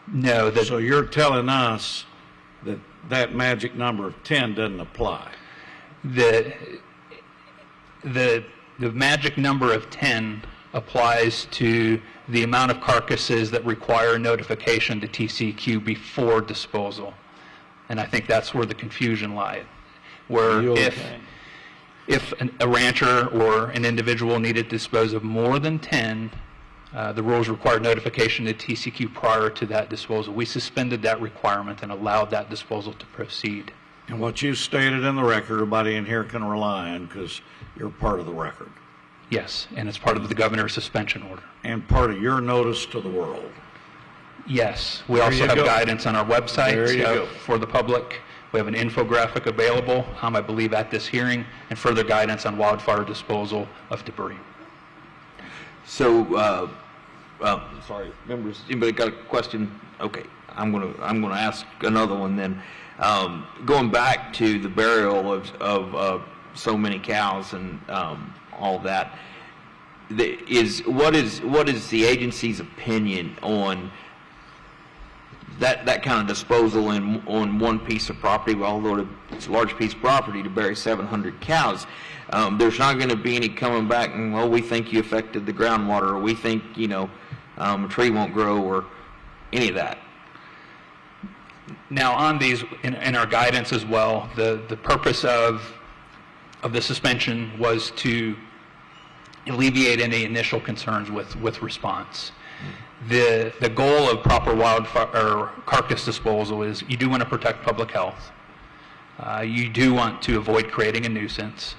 No. So you're telling us that that magic number of 10 doesn't apply? The magic number of 10 applies to the amount of carcasses that require notification to TCQ before disposal. And I think that's where the confusion lies. Where if a rancher or an individual needed to dispose of more than 10, the rules required notification to TCQ prior to that disposal. We suspended that requirement and allowed that disposal to proceed. And what you stated in the record, everybody in here can rely on because you're part of the record. Yes, and it's part of the governor's suspension order. And part of your notice to the world. Yes, we also have guidance on our website for the public. We have an infographic available, I believe, at this hearing, and further guidance on wildfire disposal of debris. So, sorry, members, anybody got a question? Okay, I'm gonna ask another one then. Going back to the burial of so many cows and all that, what is the agency's opinion on that kind of disposal on one piece of property? Well, although it's a large piece of property to bury 700 cows, there's not going to be any coming back and, well, we think you affected the groundwater, or we think, a tree won't grow, or any of that. Now, on these, in our guidance as well, the purpose of the suspension was to alleviate any initial concerns with response. The goal of proper wildfire or carcass disposal is you do want to protect public health. You do want to avoid creating a nuisance.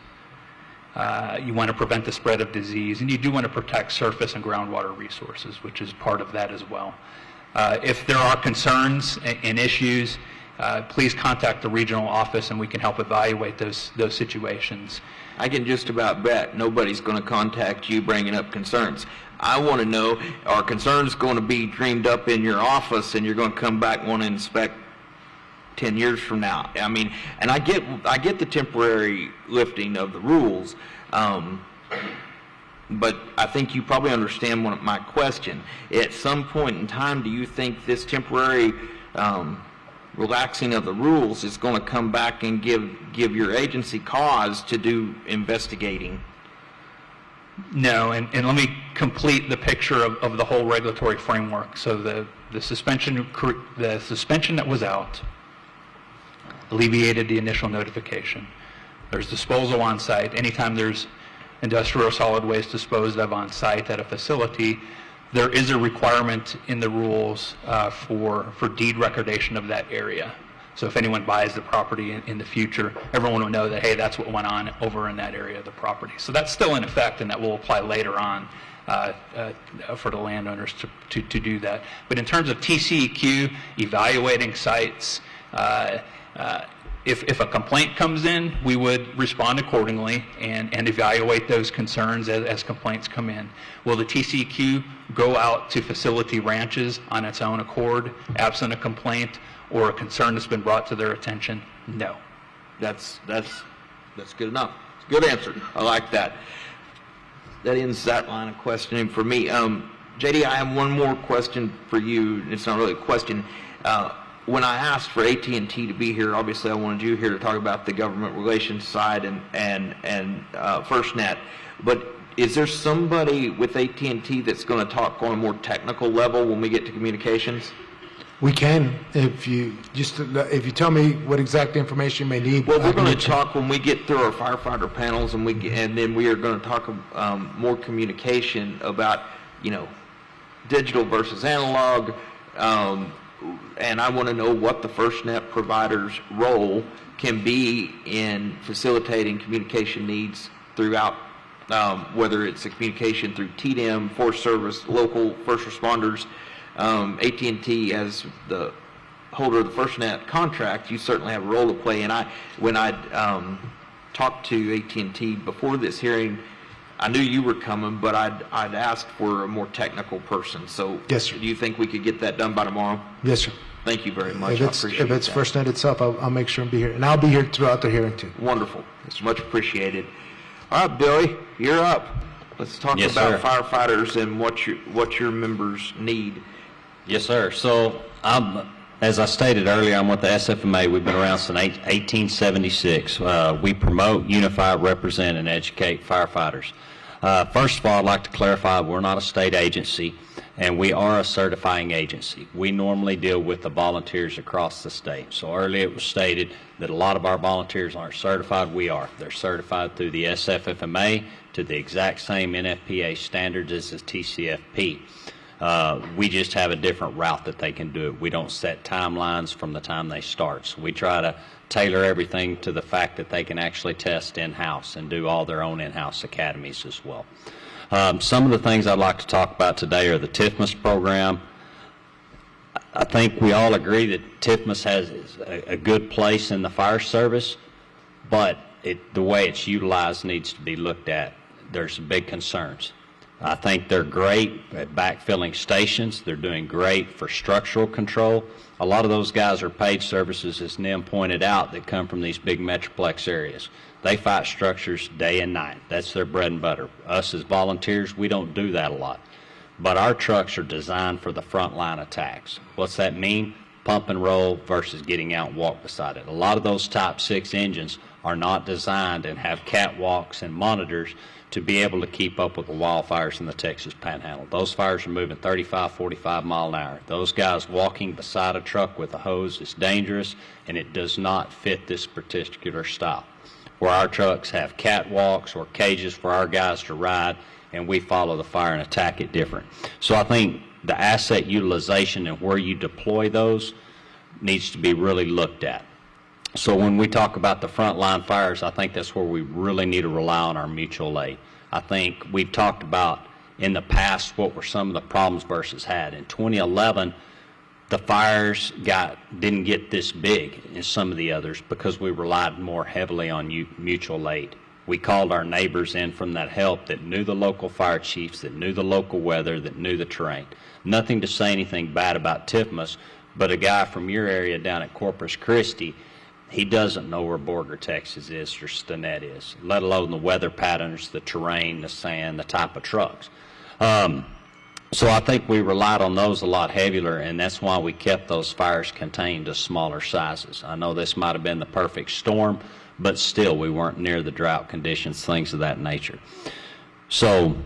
You want to prevent the spread of disease, and you do want to protect surface and groundwater resources, which is part of that as well. If there are concerns and issues, please contact the regional office and we can help evaluate those situations. I can just about bet nobody's going to contact you bringing up concerns. I want to know, are concerns going to be dreamed up in your office and you're going to come back and want to inspect 10 years from now? I mean, and I get the temporary lifting of the rules, but I think you probably understand my question. At some point in time, do you think this temporary relaxing of the rules is going to come back and give your agency cause to do investigating? No, and let me complete the picture of the whole regulatory framework. So the suspension that was out alleviated the initial notification. There's disposal on site. Anytime there's industrial solid waste disposed of on site at a facility, there is a requirement in the rules for deed recordation of that area. So if anyone buys the property in the future, everyone will know that, hey, that's what went on over in that area of the property. So that's still in effect, and that will apply later on for the landowners to do that. But in terms of TCEQ, evaluating sites, if a complaint comes in, we would respond accordingly and evaluate those concerns as complaints come in. Will the TCEQ go out to facility ranches on its own accord, absent a complaint, or a concern that's been brought to their attention, no. That's good enough. It's a good answer. I like that. That ends that line of questioning for me. JD, I have one more question for you. It's not really a question. When I asked for AT&T to be here, obviously I wanted you here to talk about the government relations side and FirstNet. But is there somebody with AT&T that's going to talk on a more technical level when we get to communications? We can, if you tell me what exact information you may need. Well, we're going to talk when we get through our firefighter panels, and then we are going to talk more communication about, digital versus analog, and I want to know what the FirstNet provider's role can be in facilitating communication needs throughout, whether it's a communication through TDM, Forest Service, local first responders. AT&T, as the holder of the FirstNet contract, you certainly have a role to play. And when I talked to AT&T before this hearing, I knew you were coming, but I'd asked for a more technical person. So, yes, sir. Do you think we could get that done by tomorrow? Yes, sir. Thank you very much. If it's FirstNet itself, I'll make sure and be here, and I'll be here throughout the hearing too. Wonderful. It's much appreciated. All right, Billy, you're up. Let's talk about firefighters and what your members need. Yes, sir. So, as I stated earlier, I'm with the SFMA. We've been around since 1876. We promote, unify, represent, and educate firefighters. First of all, I'd like to clarify we're not a state agency, and we are a certifying agency. We normally deal with the volunteers across the state. So earlier it was stated that a lot of our volunteers aren't certified. We are. They're certified through the SFFMA to the exact same NFPA standards as the TCFP. We just have a different route that they can do it. We don't set timelines from the time they start. So we try to tailor everything to the fact that they can actually test in-house and do all their own in-house academies as well. Some of the things I'd like to talk about today are the TIFMAS program. I think we all agree that TIFMAS has a good place in the fire service, but the way it's utilized needs to be looked at. There's some big concerns. I think they're great at backfilling stations. They're doing great for structural control. A lot of those guys are paid services, as Nim pointed out, that come from these big metroplex areas. They fight structures day and night. That's their bread and butter. Us as volunteers, we don't do that a lot. But our trucks are designed for the frontline attacks. What's that mean? Pump and roll versus getting out and walk beside it. A lot of those Type 6 engines are not designed and have catwalks and monitors to be able to keep up with the wildfires in the Texas Panhandle. Those fires are moving 35, 45 mile an hour. Those guys walking beside a truck with a hose is dangerous, and it does not fit this particular style. Where our trucks have catwalks or cages for our guys to ride, and we follow the fire and attack it different. So I think the asset utilization and where you deploy those needs to be really looked at. So when we talk about the frontline fires, I think that's where we really need to rely on our mutual aid. I think we've talked about in the past what were some of the problems Versus had. In 2011, the fires didn't get this big as some of the others because we relied more heavily on mutual aid. We called our neighbors in from that help that knew the local fire chiefs, that knew the local weather, that knew the terrain. Nothing to say anything bad about TIFMAS, but a guy from your area down at Corpus Christi, he doesn't know where Borger, Texas is or Stinnett is, let alone the weather patterns, the terrain, the sand, the type of trucks. So I think we relied on those a lot heavier, and that's why we kept those fires contained to smaller sizes. I know this might have been the perfect storm, but still we weren't near the drought conditions, things of that nature. So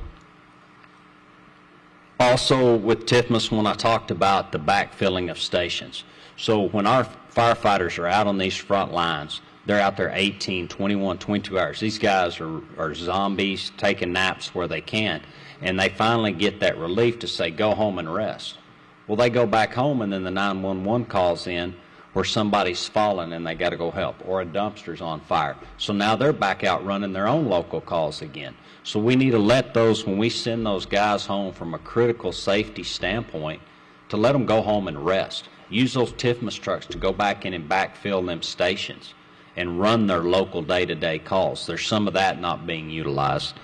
also with TIFMAS, when I talked about the backfilling of stations. So when our firefighters are out on these front lines, they're out there 18, 21, 22 hours. These guys are zombies taking naps where they can, and they finally get that relief to say, go home and rest. Well, they go back home, and then the 911 calls in where somebody's fallen and they got to go help, or a dumpster's on fire. So now they're back out running their own local calls again. So we need to let those, when we send those guys home from a critical safety standpoint, to let them go home and rest. Use those TIFMAS trucks to go back in and backfill them stations and run their local day-to-day calls. There's some of that not being utilized.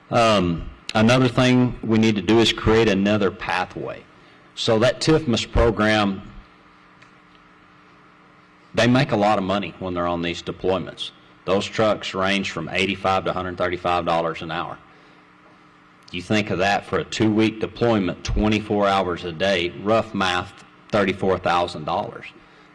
Another thing we need to do is create another pathway. So that TIFMAS program, they make a lot of money when they're on these deployments. Those trucks range from $85 to $135 an hour. You think of that for a 2-week deployment, 24 hours a day, rough math, $34,000.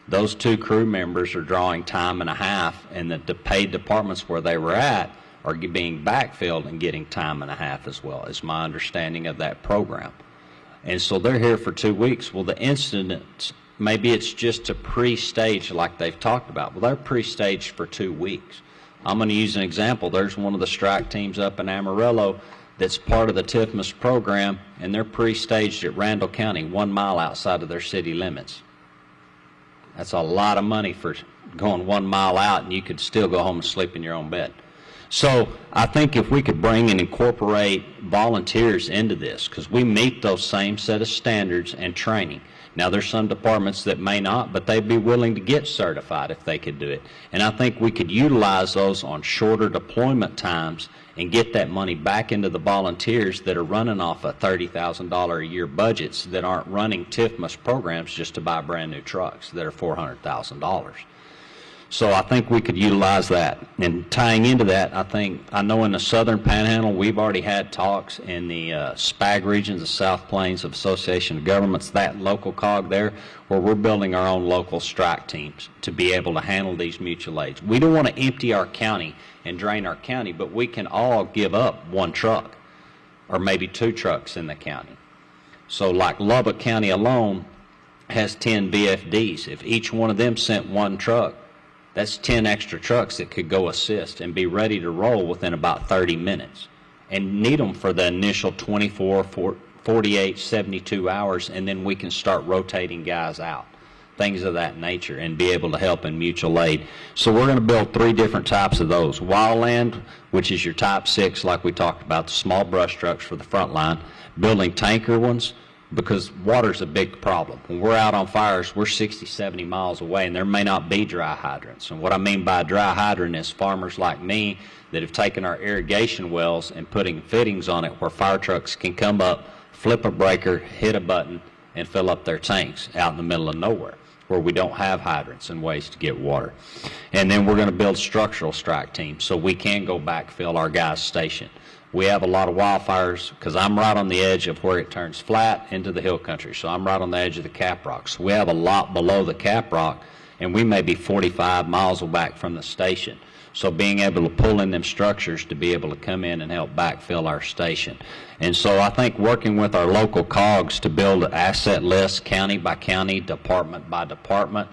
Those 2 crew members are drawing time and a half, and the paid departments where they were at are being backfilled and getting time and a half as well, is my understanding of that program. And so they're here for 2 weeks. Well, the incidents, maybe it's just a pre-stage like they've talked about. Well, they're pre-staged for 2 weeks. I'm going to use an example. There's one of the strike teams up in Amarillo that's part of the TIFMAS program, and they're pre-staged at Randall County, 1 mile outside of their city limits. That's a lot of money for going 1 mile out, and you could still go home and sleep in your own bed. So I think if we could bring and incorporate volunteers into this, because we meet those same set of standards and training. Now, there's some departments that may not, but they'd be willing to get certified if they could do it. And I think we could utilize those on shorter deployment times and get that money back into the volunteers that are running off of $30,000 a year budgets that aren't running TIFMAS programs just to buy brand new trucks that are $400,000. So I think we could utilize that. And tying into that, I know in the Southern Panhandle, we've already had talks in the SPAG regions, the South Plains of Association of Governments, that local cog there, where we're building our own local strike teams to be able to handle these mutual aids. We don't want to empty our county and drain our county, but we can all give up 1 truck or maybe 2 trucks in the county. So like Lubbock County alone has 10 VFDs. If each one of them sent 1 truck, that's 10 extra trucks that could go assist and be ready to roll within about 30 minutes and need them for the initial 24, 48, 72 hours, and then we can start rotating guys out, things of that nature, and be able to help in mutual aid. So we're going to build 3 different types of those. Wildland, which is your type 6, like we talked about, the small brush trucks for the front line, building tanker ones, because water's a big problem. When we're out on fires, we're 60, 70 miles away, and there may not be dry hydrants. And what I mean by dry hydrant is farmers like me that have taken our irrigation wells and putting fittings on it where fire trucks can come up, flip a breaker, hit a button, and fill up their tanks out in the middle of nowhere where we don't have hydrants and ways to get water. And then we're going to build structural strike teams so we can go backfill our guys' station. We have a lot of wildfires because I'm right on the edge of where it turns flat into the hill country. So I'm right on the edge of the cap rock. So we have a lot below the cap rock, and we may be 45 miles back from the station. So being able to pull in them structures to be able to come in and help backfill our station. And so I think working with our local cogs to build an asset list county by county, department by department,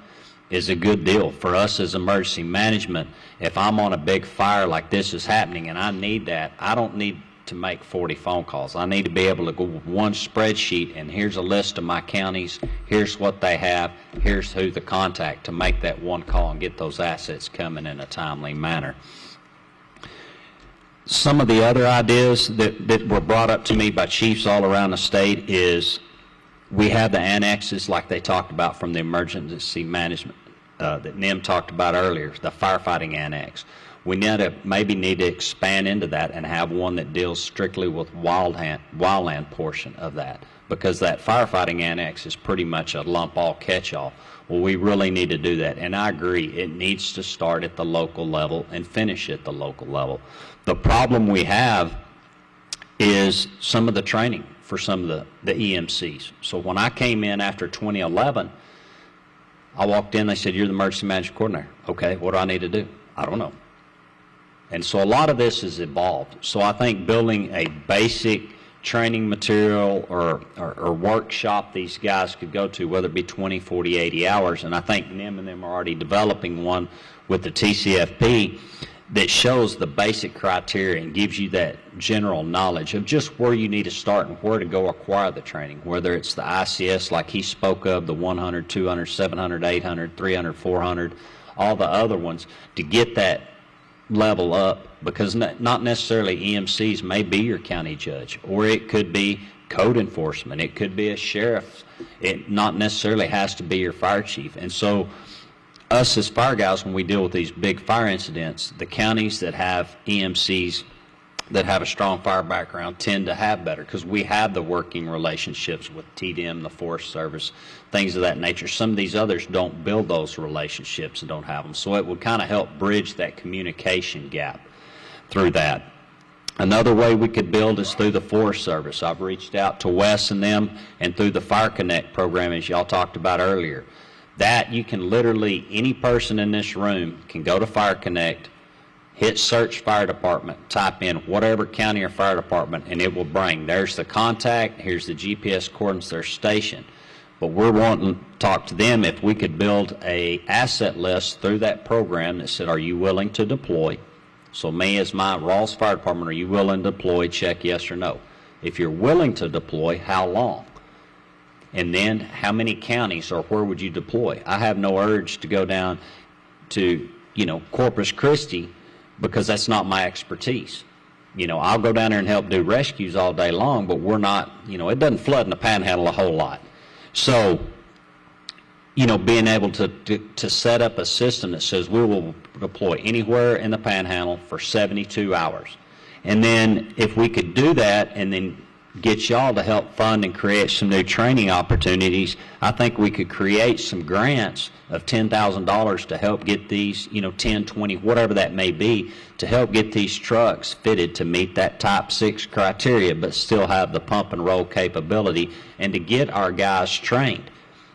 is a good deal. For us as emergency management, if I'm on a big fire like this is happening and I need that, I don't need to make 40 phone calls. I need to be able to go with one spreadsheet and here's a list of my counties, here's what they have, here's who to contact to make that one call and get those assets coming in a timely manner. Some of the other ideas that were brought up to me by chiefs all around the state is we have the annexes like they talked about from the emergency management that Nim talked about earlier, the firefighting annex. We maybe need to expand into that and have one that deals strictly with wildland portion of that, because that firefighting annex is pretty much a lump all catch-all. Well, we really need to do that, and I agree, it needs to start at the local level and finish at the local level. The problem we have is some of the training for some of the EMCs. So when I came in after 2011, I walked in, they said, you're the emergency management coordinator. Okay, what do I need to do? I don't know. And so a lot of this has evolved. So I think building a basic training material or workshop these guys could go to, whether it be 20, 40, 80 hours, and I think NIM and them are already developing one with the TCFP that shows the basic criteria and gives you that general knowledge of just where you need to start and where to go acquire the training, whether it's the ICS like he spoke of, the 100, 200, 700, 800, 300, 400, all the other ones, to get that level up, because not necessarily EMCs may be your county judge, or it could be code enforcement, it could be a sheriff, it not necessarily has to be your fire chief. And so us as fire guys, when we deal with these big fire incidents, the counties that have EMCs that have a strong fire background tend to have better, because we have the working relationships with TDM, the Forest Service, things of that nature. Some of these others don't build those relationships and don't have them. So it would kind of help bridge that communication gap through that. Another way we could build is through the Forest Service. I've reached out to Wes and them, and through the Fire Connect program, as y'all talked about earlier. That you can literally, any person in this room can go to Fire Connect, hit search fire department, type in whatever county or fire department, and it will bring, there's the contact, here's the GPS coordinates, their station. But we're wanting to talk to them if we could build a asset list through that program that said, are you willing to deploy? So me as my Rawls Fire Department, are you willing to deploy? Check yes or no. If you're willing to deploy, how long? And then how many counties or where would you deploy? I have no urge to go down to, Corpus Christi, because that's not my expertise. I'll go down there and help do rescues all day long, but we're not, it doesn't flood in the Panhandle a whole lot. So, being able to set up a system that says we will deploy anywhere in the Panhandle for 72 hours. And then if we could do that and then get y'all to help fund and create some new training opportunities, I think we could create some grants of $10,000 to help get these, 10, 20, whatever that may be, to help get these trucks fitted to meet that Type 6 criteria, but still have the pump and roll capability, and to get our guys trained.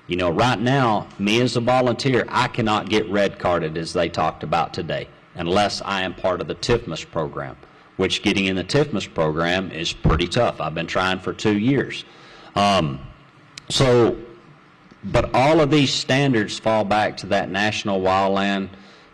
Right now, me as a volunteer, I cannot get red carded, as they talked about today, unless I am part of the TIFMAS program, which getting in the TIFMAS program is pretty tough. I've been trying for 2 years. But all of these standards fall back to that National Wildland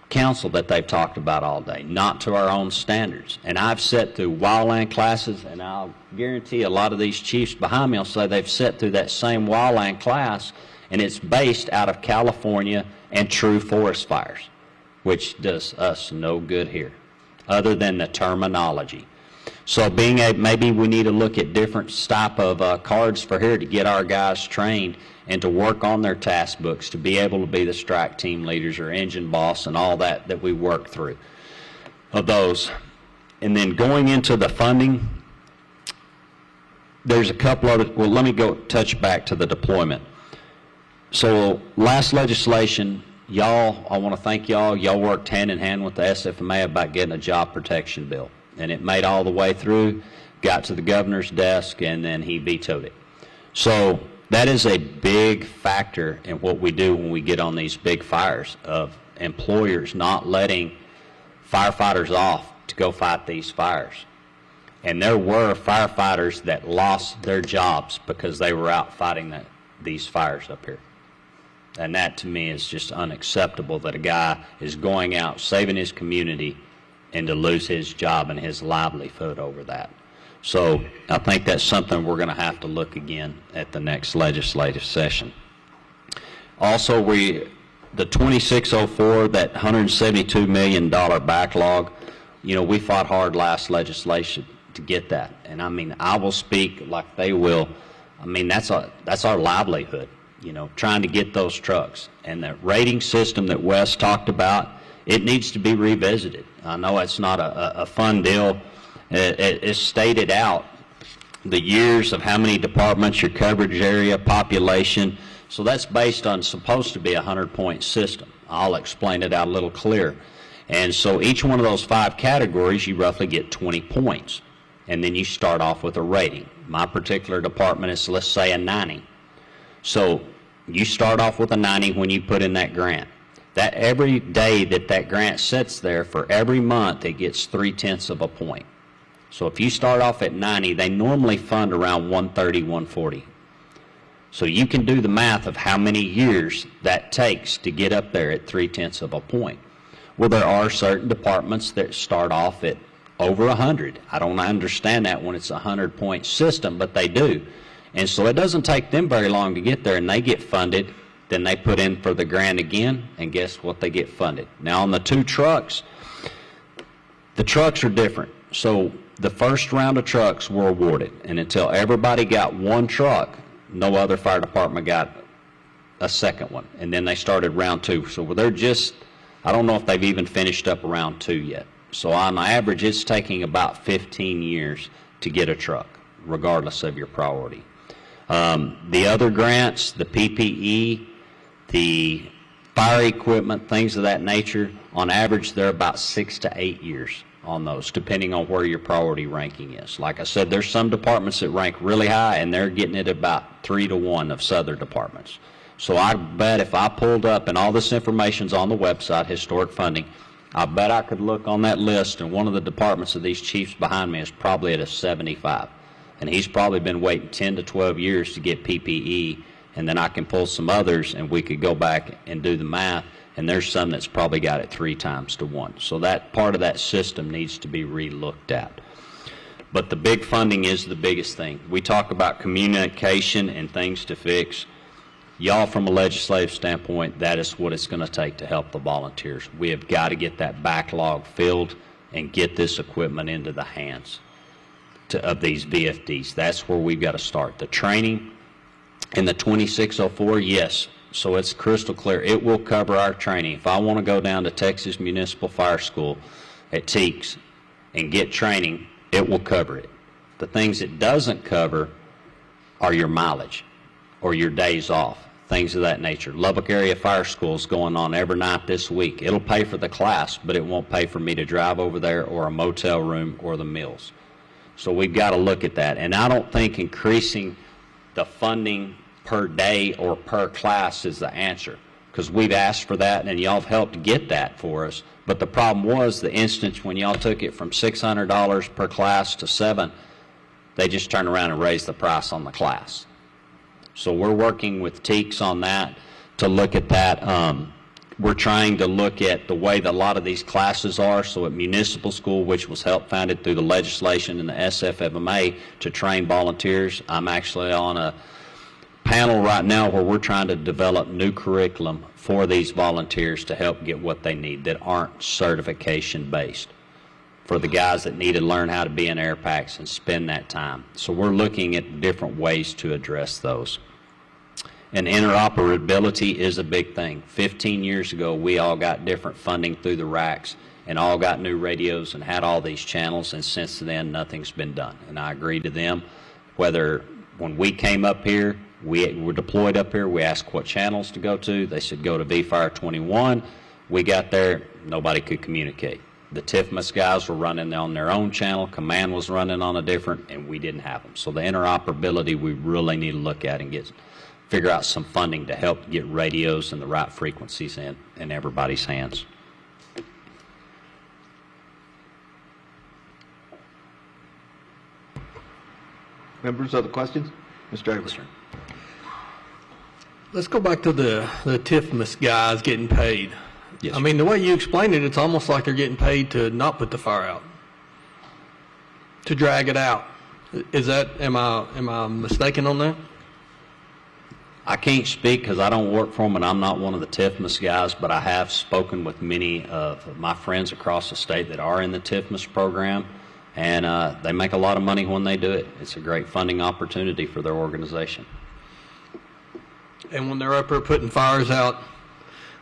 Council that they've talked about all day, not to our own standards. And I've sat through wildland classes, and I'll guarantee a lot of these chiefs behind me will say they've sat through that same wildland class, and it's based out of California and true forest fires, which does us no good here, other than the terminology. So maybe we need to look at different type of cards for here to get our guys trained and to work on their task books to be able to be the strike team leaders or engine boss and all that we work through of those. And then going into the funding, there's a couple other, well, let me go touch back to the deployment. So last legislation, y'all, I want to thank y'all. Y'all worked hand in hand with the SFMA about getting a job protection bill. And it made all the way through, got to the governor's desk, and then he vetoed it. So that is a big factor in what we do when we get on these big fires, of employers not letting firefighters off to go fight these fires. And there were firefighters that lost their jobs because they were out fighting these fires up here. And that to me is just unacceptable, that a guy is going out saving his community and to lose his job and his livelihood over that. So I think that's something we're going to have to look again at the next legislative session. Also, the 2604, that $172 million backlog, we fought hard last legislation to get that. And I mean, I will speak like they will. I mean, that's our livelihood, trying to get those trucks. And the rating system that Wes talked about, it needs to be revisited. I know it's not a fun deal. It's stated out the years of how many departments, your coverage area, population. So that's based on supposed to be a 100-point system. I'll explain it out a little clearer. And so each one of those 5 categories, you roughly get 20 points. And then you start off with a rating. My particular department is, let's say, a 90. So you start off with a 90 when you put in that grant. That every day that grant sits there, for every month, it gets 0.3 of a point. So if you start off at 90, they normally fund around 130, 140. So you can do the math of how many years that takes to get up there at 0.3 of a point. Well, there are certain departments that start off at over 100. I don't understand that when it's a 100-point system, but they do. And so it doesn't take them very long to get there, and they get funded. Then they put in for the grant again, and guess what? They get funded. Now on the 2 trucks, the trucks are different. So the first round of trucks were awarded, and until everybody got 1 truck, no other fire department got a second one. And then they started round 2. So they're just, I don't know if they've even finished up round 2 yet. So on average, it's taking about 15 years to get a truck, regardless of your priority. The other grants, the PPE, the fire equipment, things of that nature, on average, they're about 6 to 8 years on those, depending on where your priority ranking is. Like I said, there's some departments that rank really high, and they're getting it about 3 to 1 of other departments. So I bet if I pulled up, and all this information's on the website, Historic Funding, I bet I could look on that list, and one of the departments of these chiefs behind me is probably at a 75. And he's probably been waiting 10 to 12 years to get PPE, and then I can pull some others, and we could go back and do the math, and there's some that's probably got it 3 times to 1. So that part of that system needs to be re-looked at. But the big funding is the biggest thing. We talk about communication and things to fix. Y'all, from a legislative standpoint, that is what it's going to take to help the volunteers. We have got to get that backlog filled and get this equipment into the hands of these VFDs. That's where we've got to start. The training and the 2604, yes. So it's crystal clear. It will cover our training. If I want to go down to Texas Municipal Fire School at TEEX and get training, it will cover it. The things it doesn't cover are your mileage or your days off, things of that nature. Lubbock Area Fire School is going on every night this week. It'll pay for the class, but it won't pay for me to drive over there or a motel room or the meals. So we've got to look at that. And I don't think increasing the funding per day or per class is the answer, because we've asked for that and y'all have helped get that for us. But the problem was the instance when y'all took it from $600 per class to $700, they just turned around and raised the price on the class. So we're working with TEEX on that to look at that. We're trying to look at the way that a lot of these classes are. So at municipal school, which was help funded through the legislation and the SFMA to train volunteers, I'm actually on a panel right now where we're trying to develop new curriculum for these volunteers to help get what they need that aren't certification based, for the guys that need to learn how to be in air packs and spend that time. So we're looking at different ways to address those. And interoperability is a big thing. 15 years ago, we all got different funding through the racks and all got new radios and had all these channels, and since then, nothing's been done. And I agree to them. Whether when we came up here, we were deployed up here, we asked what channels to go to. They said go to V-Fire 21. We got there, nobody could communicate. The TIFMAS guys were running on their own channel, Command was running on a different, and we didn't have them. So the interoperability we really need to look at and figure out some funding to help get radios and the right frequencies in everybody's hands. Members, other questions? Mr. Iverson. Let's go back to the TIFMAS guys getting paid. Yes, I mean, the way you explained it, it's almost like they're getting paid to not put the fire out, to drag it out. Is that, am I mistaken on that? I can't speak because I don't work for them and I'm not one of the TIFMAS guys, but I have spoken with many of my friends across the state that are in the TIFMAS program, and they make a lot of money when they do it. It's a great funding opportunity for their organization. And when they're up there putting fires out,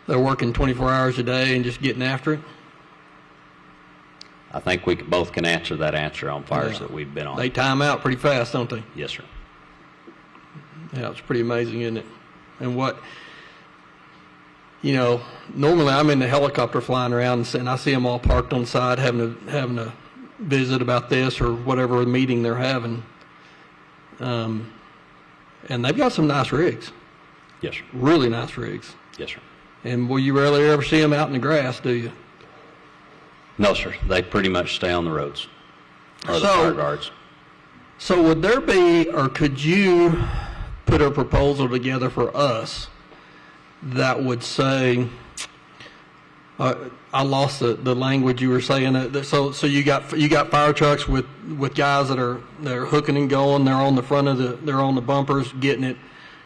they're working 24 hours a day and just getting after it? I think we both can answer that answer on fires that we've been on. They time out pretty fast, don't they? Yes, sir. Yeah, it's pretty amazing, isn't it? And what, you know, normally I'm in the helicopter flying around and I see them all parked on the side having to visit about this or whatever meeting they're having. And they've got some nice rigs. Yes, sir. Really nice rigs. Yes, sir. And will you rarely ever see them out in the grass, do you? No, sir. They pretty much stay on the roads, or the fire guards. So would there be, or could you put a proposal together for us that would say, I lost the language you were saying. So you got fire trucks with guys that are hooking and going. They're on the front of they're on the bumpers getting it,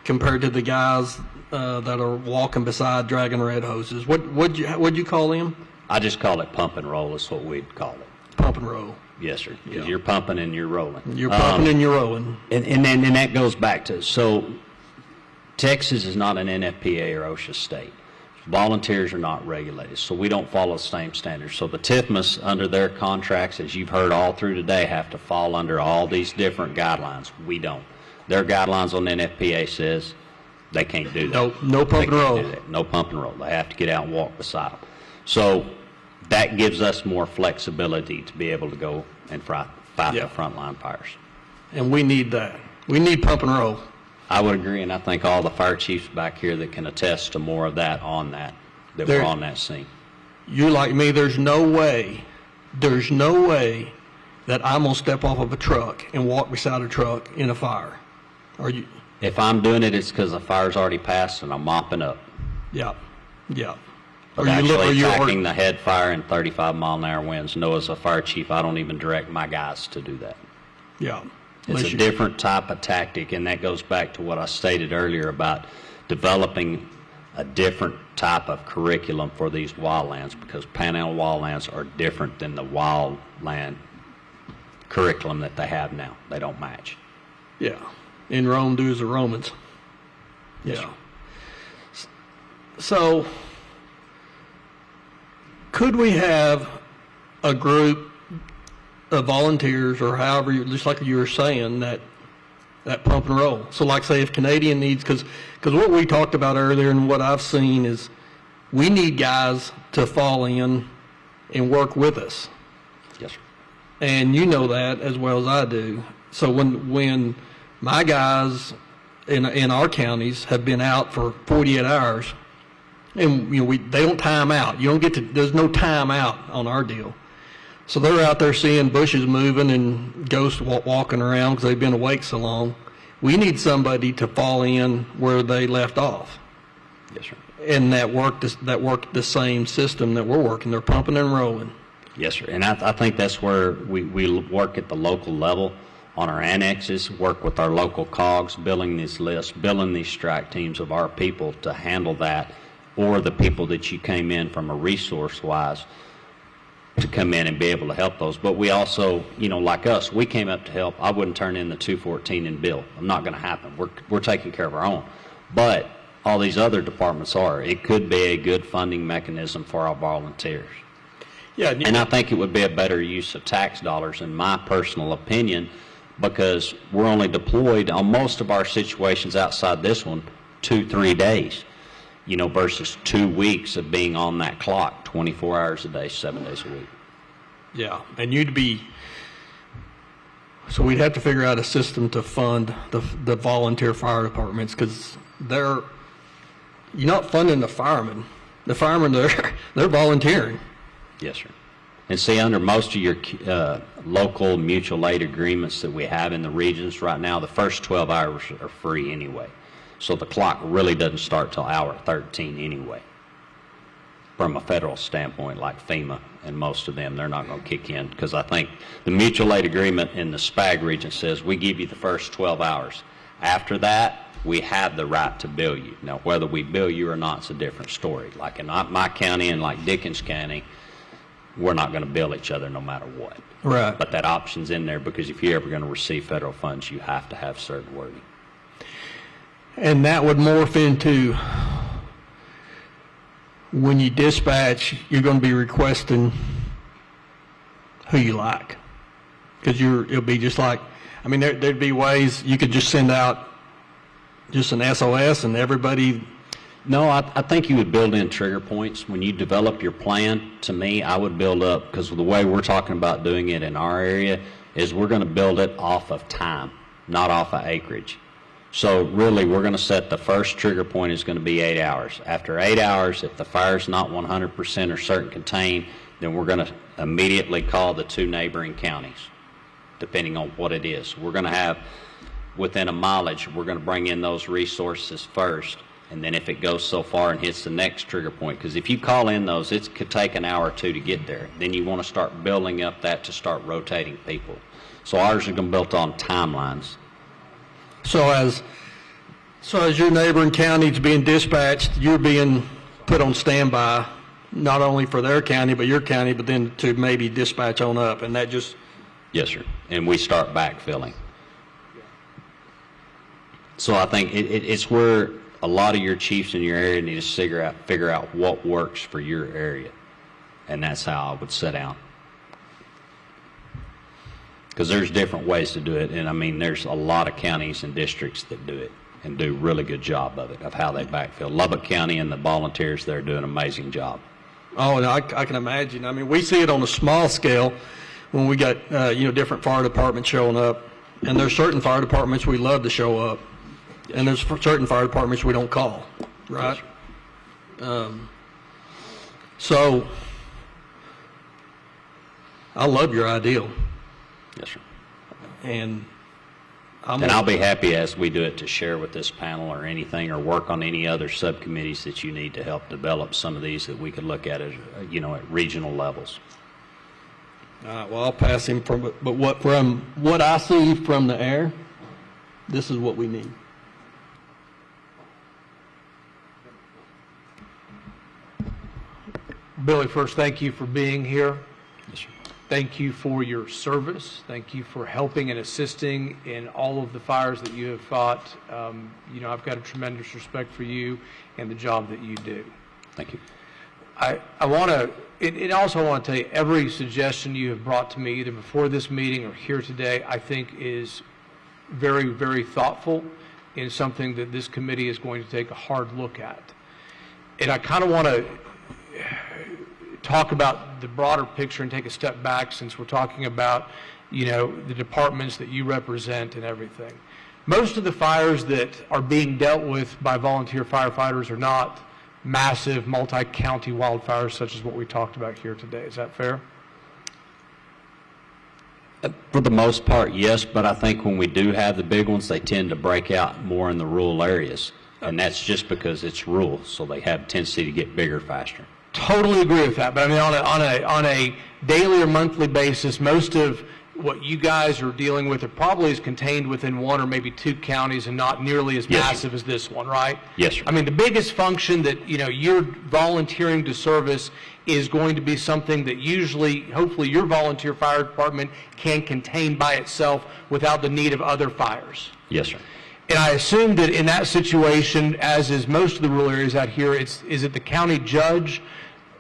compared to the guys that are walking beside dragging red hoses. What'd you call them? I just call it pump and roll. Is what we'd call it. Pump and roll. Yes, sir. Yeah. You're pumping and you're rolling. You're pumping and you're rolling. And that goes back to, so Texas is not an NFPA or OSHA state. Volunteers are not regulated, so we don't follow the same standards. So the TIFMAS, under their contracts, as you've heard all through today, have to fall under all these different guidelines. We don't. Their guidelines on NFPA says they can't do that. No pump and roll. No pump and roll. They have to get out and walk beside them. So that gives us more flexibility to be able to go and fight the frontline fires. And we need that. We need pump and roll. I would agree, and I think all the fire chiefs back here that can attest to more of that on that were on that scene. You like me, there's no way that I'm going to step off of a truck and walk beside a truck in a fire. Are you? If I'm doing it, it's because the fire's already passed and I'm mopping up. Yeah. But actually attacking the head fire in 35-mile-an-hour winds, no, as a fire chief, I don't even direct my guys to do that. Yeah. It's a different type of tactic, and that goes back to what I stated earlier about developing a different type of curriculum for these wildlands, because Panhandle wildlands are different than the wildland curriculum that they have now. They don't match. Yeah. In Rome, do as the Romans. Yeah. So, could we have a group of volunteers, or however, just like you were saying, that pump and roll? So like, say, if Canadian needs, because what we talked about earlier and what I've seen is we need guys to fall in and work with us. Yes, sir. And you know that as well as I do. So when my guys in our counties have been out for 48 hours, and they don't time out. You don't get to. There's no time out on our deal. So they're out there seeing bushes moving and ghosts walking around because they've been awake so long. We need somebody to fall in where they left off. Yes, sir. And that work the same system that we're working. They're pumping and rolling. Yes, sir. And I think that's where we work at the local level on our annexes, work with our local COGs, building these lists, building these strike teams of our people to handle that, or the people that you came in from a resource-wise to come in and be able to help those. But we also, like us, we came up to help. I wouldn't turn in the 214 and bill. I'm not going to happen. We're taking care of our own. But all these other departments are. It could be a good funding mechanism for our volunteers. Yeah, and I think it would be a better use of tax dollars, in my personal opinion, because we're only deployed on most of our situations outside this one 2-3 days, versus 2 weeks of being on that clock 24 hours a day, 7 days a week. Yeah, and so we'd have to figure out a system to fund the volunteer fire departments, because you're not funding the firemen. The firemen, they're volunteering. Yes, sir. And see, under most of your local mutual aid agreements that we have in the regions right now, the first 12 hours are free anyway. So the clock really doesn't start till hour 13 anyway. From a federal standpoint, like FEMA and most of them, they're not going to kick in, because I think the mutual aid agreement in the SPAG region says we give you the first 12 hours. After that, we have the right to bill you. Now, whether we bill you or not is a different story. Like in my county and like Dickens County, we're not going to bill each other no matter what. Right. But that option's in there, because if you're ever going to receive federal funds, you have to have certain wording. And that would morph into, when you dispatch, you're going to be requesting who you like. Because it'll be just like, there'd be ways you could just send out just an SOS and everybody. No, I think you would build in trigger points. When you develop your plan, to me, I would build up, because the way we're talking about doing it in our area is we're going to build it off of time, not off of acreage. So really, we're going to set the first trigger point is going to be 8 hours. After 8 hours, if the fire's not 100% or certain contained, then we're going to immediately call the 2 neighboring counties, depending on what it is. We're going to have, within a mileage, we're going to bring in those resources first. And then if it goes so far and hits the next trigger point, because if you call in those, it could take an hour or 2 to get there. Then you want to start building up that to start rotating people. So ours are going to be built on timelines. So as your neighboring county's being dispatched, you're being put on standby, not only for their county, but your county, but then to maybe dispatch on up, and that just... Yes, sir. And we start backfilling. So I think it's where a lot of your chiefs in your area need to figure out what works for your area. And that's how I would set out. Because there's different ways to do it. And I mean, there's a lot of counties and districts that do it and do a really good job of it, of how they backfill. Lubbock County and the volunteers there do an amazing job. Oh, and I can imagine. I mean, we see it on a small scale when we got, different fire departments showing up. And there's certain fire departments we love to show up. And there's certain fire departments we don't call, right? So I love your ideal. Yes, sir. And I'll be happy as we do it to share with this panel or anything, or work on any other subcommittees that you need to help develop some of these that we could look at as, at regional levels. All right, well, I'll pass him from what I see from the air, this is what we need. Billy, first, thank you for being here. Yes, sir. Thank you for your service. Thank you for helping and assisting in all of the fires that you have fought. I've got a tremendous respect for you and the job that you do. Thank you. I want to, and also I want to tell you, every suggestion you have brought to me, either before this meeting or here today, I think is very, very thoughtful and something that this committee is going to take a hard look at. And I kind of want to talk about the broader picture and take a step back, since we're talking about, the departments that you represent and everything. Most of the fires that are being dealt with by volunteer firefighters are not massive multi-county wildfires such as what we talked about here today. Is that fair? For the most part, yes, but I think when we do have the big ones, they tend to break out more in the rural areas. And that's just because it's rural, so they have a tendency to get bigger faster. Totally agree with that, but I mean, on a daily or monthly basis, most of what you guys are dealing with probably is contained within one or maybe two counties and not nearly as massive as this one, right? Yes, sir. I mean, the biggest function that, you're volunteering to service is going to be something that usually, hopefully, your volunteer fire department can contain by itself without the need of other fires. Yes, sir. And I assume that in that situation, as is most of the rural areas out here, is it the county judge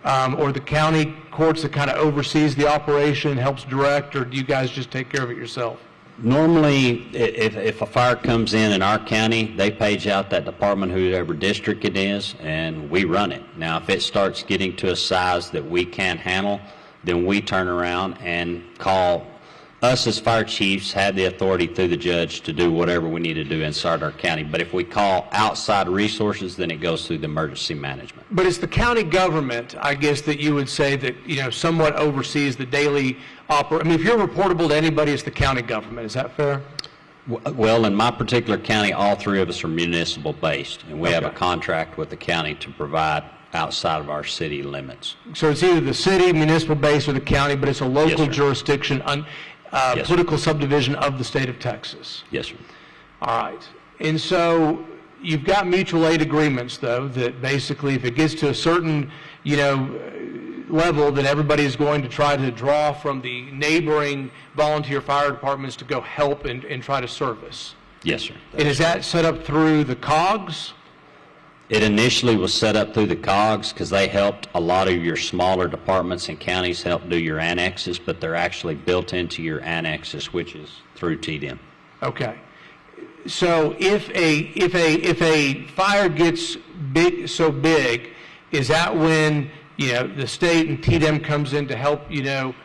or the county courts that kind of oversees the operation, helps direct, or do you guys just take care of it yourself? Normally, if a fire comes in our county, they page out that department, whoever district it is, and we run it. Now, if it starts getting to a size that we can't handle, then we turn around and call. Us as fire chiefs have the authority through the judge to do whatever we need to do inside our county. But if we call outside resources, then it goes through the emergency management. But it's the county government, I guess, that you would say that, somewhat oversees the daily operation. I mean, if you're reportable to anybody, it's the county government. Is that fair? Well, in my particular county, all three of us are municipal based, and we have a contract with the county to provide outside of our city limits. So it's either the city, municipal base, or the county, but it's a local jurisdiction. Political subdivision of the state of Texas. Yes, sir. All right. And so you've got mutual aid agreements, though, that basically if it gets to a certain, level, then everybody is going to try to draw from the neighboring volunteer fire departments to go help and try to service. Yes, sir. And is that set up through the COGS? It initially was set up through the COGS because they helped a lot of your smaller departments and counties help do your annexes, but they're actually built into your annexes, which is through TDM. Okay. So if a fire gets so big, is that when the state and TDM comes in to help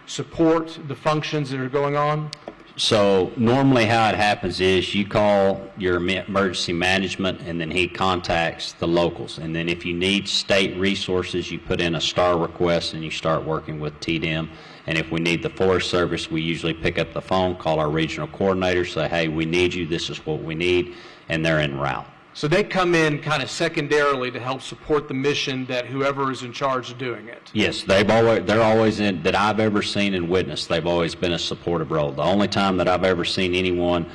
support the functions that are going on? So normally how it happens is you call your emergency management, and then he contacts the locals. And then if you need state resources, you put in a STAR request and you start working with TDM. And if we need the Forest Service, we usually pick up the phone, call our regional coordinator, say, hey, we need you, this is what we need, and they're en route. So they come in kind of secondarily to help support the mission that whoever is in charge of doing it. Yes, they're always in, that I've ever seen and witnessed, they've always been a supportive role. The only time that I've ever seen anyone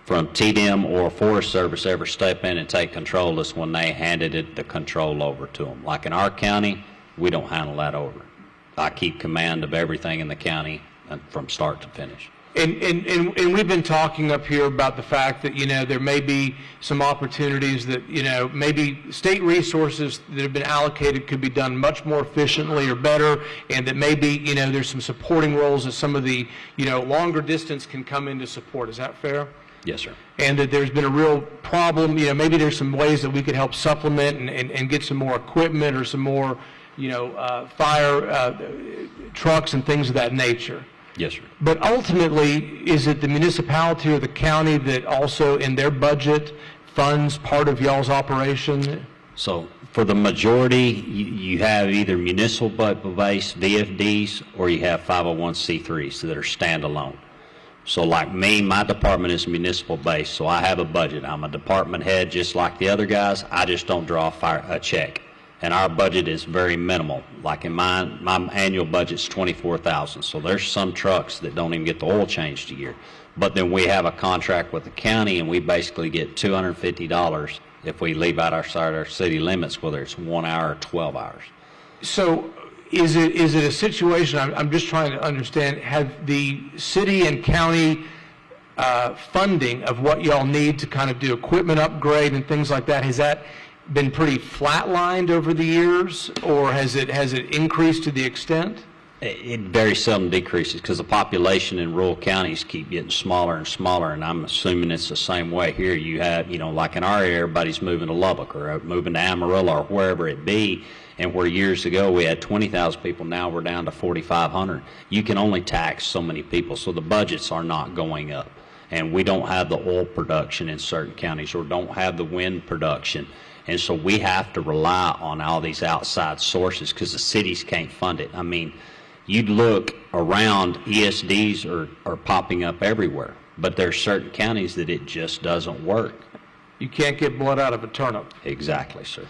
from TDM or Forest Service ever step in and take control is when they handed the control over to them. Like in our county, we don't handle that over. I keep command of everything in the county from start to finish. And we've been talking up here about the fact that, there may be some opportunities that, maybe state resources that have been allocated could be done much more efficiently or better, and that maybe, there's some supporting roles that some of the, longer distance can come in to support. Is that fair? Yes, sir. And that there's been a real problem, maybe there's some ways that we could help supplement and get some more equipment or some more, fire trucks and things of that nature. Yes, sir. But ultimately, is it the municipality or the county that also in their budget funds part of y'all's operation? So for the majority, you have either municipal-based VFDs or you have 501c3s that are standalone. So like me, my department is municipal-based, so I have a budget. I'm a department head just like the other guys. I just don't draw a check. And our budget is very minimal. Like in my annual budget's $24,000. So there's some trucks that don't even get the oil changed a year. But then we have a contract with the county, and we basically get $250 if we leave out our city limits, whether it's 1 hour or 12 hours. So is it a situation, I'm just trying to understand, have the city and county funding of what y'all need to kind of do equipment upgrade and things like that, has that been pretty flatlined over the years, or has it increased to the extent? It very seldom decreases because the population in rural counties keep getting smaller and smaller, and I'm assuming it's the same way here. You have, like in our area, everybody's moving to Lubbock or moving to Amarillo or wherever it be, and where years ago we had 20,000 people, now we're down to 4,500. You can only tax so many people, so the budgets are not going up. And we don't have the oil production in certain counties or don't have the wind production. And so we have to rely on all these outside sources because the cities can't fund it. I mean, you'd look around, ESDs are popping up everywhere, but there's certain counties that it just doesn't work. You can't get blood out of a turnip. Exactly, sir.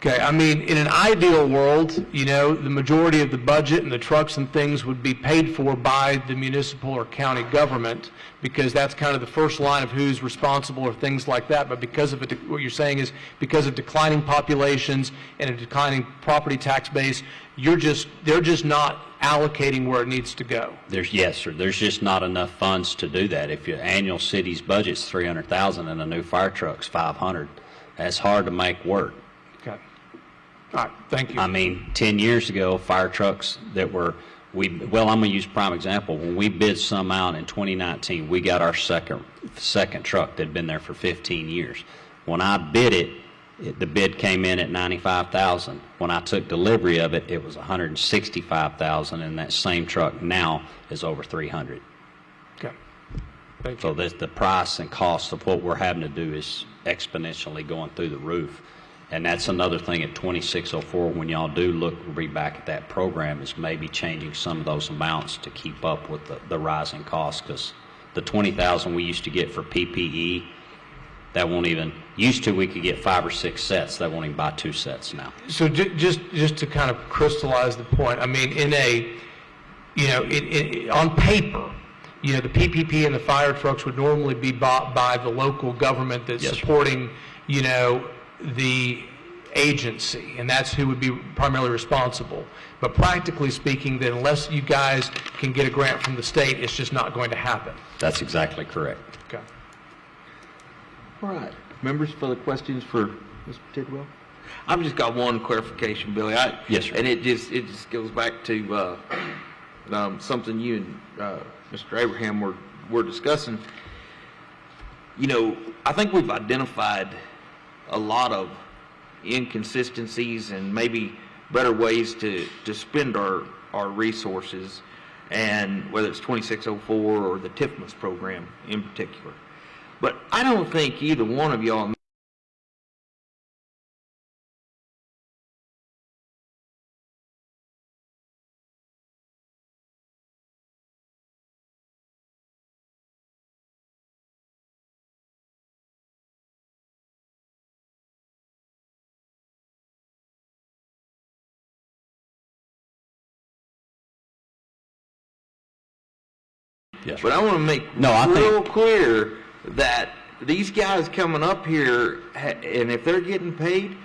Okay, I mean, in an ideal world, the majority of the budget and the trucks and things would be paid for by the municipal or county government, because that's kind of the first line of who's responsible or things like that. But because of it, what you're saying is because of declining populations and a declining property tax base, they're just not allocating where it needs to go. Yes, sir. There's just not enough funds to do that. If your annual city's budget's $300,000 and a new fire truck's $500, that's hard to make work. Okay. All right. Thank you. I mean, 10 years ago, fire trucks that were, I'm going to use a prime example. When we bid some out in 2019, we got our second truck that had been there for 15 years. When I bid it, the bid came in at $95,000. When I took delivery of it, it was $165,000, and that same truck now is over $300,000. Okay. Thank you. So the price and cost of what we're having to do is exponentially going through the roof. And that's another thing at 2604, when y'all do look to be back at that program, is maybe changing some of those amounts to keep up with the rising costs, because the $20,000 we used to get for PPE, that won't even, used to we could get 5 or 6 sets, that won't even buy 2 sets now. So just to kind of crystallize the point, I mean, on paper, the PPP and the fire trucks would normally be bought by the local government that's supporting, the agency, and that's who would be primarily responsible. But practically speaking, then unless you guys can get a grant from the state, it's just not going to happen. That's exactly correct. Okay. All right. Members, further questions for Mr. Tidwell? I've just got one clarification, Billy. Yes, sir. And it just goes back to something you and Mr. Abraham were discussing. I think we've identified a lot of inconsistencies and maybe better ways to spend our resources, and whether it's 2604 or the TIFMAS program in particular. But I don't think either one of y'all Yes, but I want to make real clear that these guys coming up here, and if they're getting paid,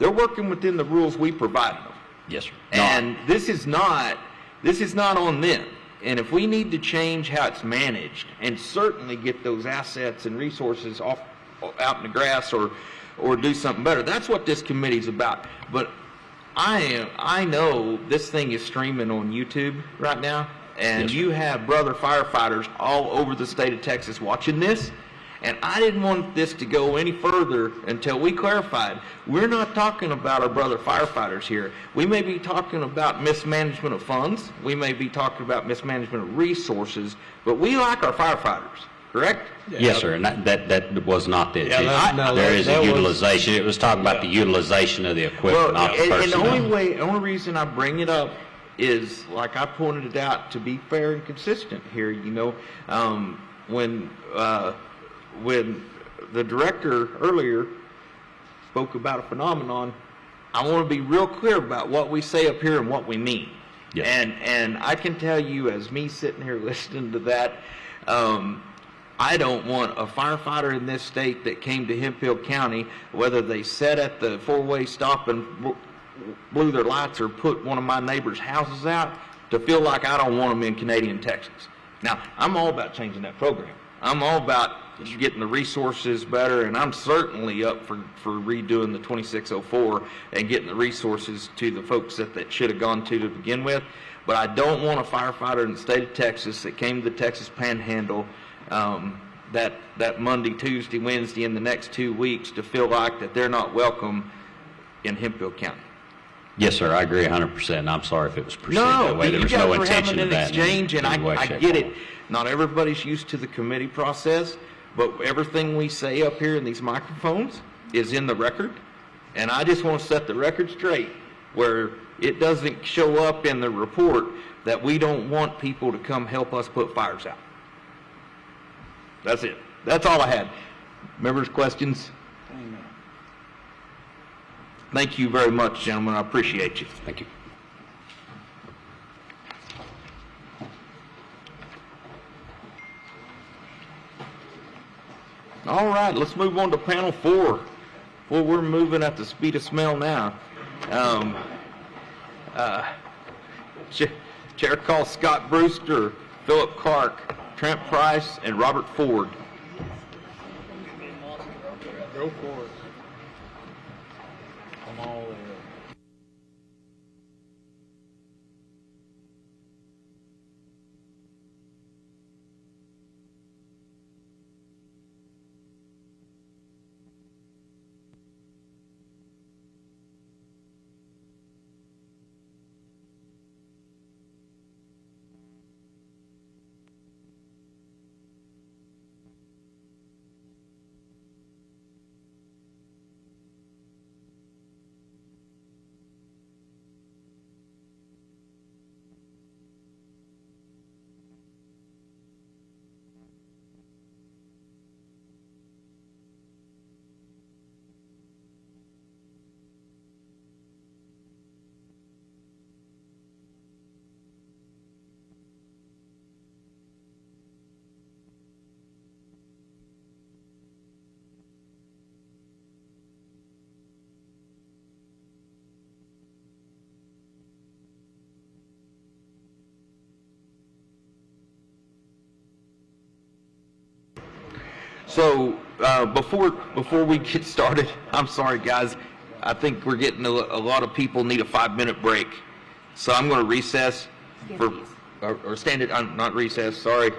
they're working within the rules we provide them. Yes, sir. And this is not on them. And if we need to change how it's managed and certainly get those assets and resources out in the grass or do something better, that's what this committee's about. But I know this thing is streaming on YouTube right now, and you have brother firefighters all over the state of Texas watching this. And I didn't want this to go any further until we clarified. We're not talking about our brother firefighters here. We may be talking about mismanagement of funds. We may be talking about mismanagement of resources, but we like our firefighters, correct? Yes, sir, and that was not the intent. no, There is that a was- utilization, it was talking about the utilization of the equipment, not the and the personnel. only reason I bring it up is, like I pointed it out, to be fair and consistent here, when the director earlier spoke about a phenomenon, I want to be real clear about what we say up here and what we mean. Yes. And I can tell you, as me sitting here listening to that, I don't want a firefighter in this state that came to Hemphill County, whether they sat at the four-way stop and blew their lights or put one of my neighbor's houses out, to feel like I don't want them in Canadian Texas. Now, I'm all about changing that program. I'm all about getting the resources better, and I'm certainly up for redoing the 2604 and getting the resources to the folks that should have gone to begin with. But I don't want a firefighter in the state of Texas that came to the Texas Panhandle that Monday, Tuesday, Wednesday, in the next 2 weeks to feel like that they're not welcome in Hemphill County. Yes, sir, I agree 100%, and I'm sorry if it was perceived that way. There was no intention of that. You guys were having an exchange, and I shape, get or it. form. Not everybody's used to the committee process, but everything we say up here in these microphones is in the record, and I just want to set the record straight where it doesn't show up in the report that we don't want people to come help us put fires out. That's it. That's all I had. Members, questions? Thank you very much, gentlemen. I appreciate you. Thank you. All right, let's move on to panel 4. Well, we're moving at the speed of smell now. Chair calls Scott Brewster, Philip Clark, Trent Price, and Robert Ford. Go for it. I'm all in. So before we get started, I'm sorry, guys. I think we're getting a lot of people need a 5-minute break. So I'm going to recess or stand at, not recess, sorry.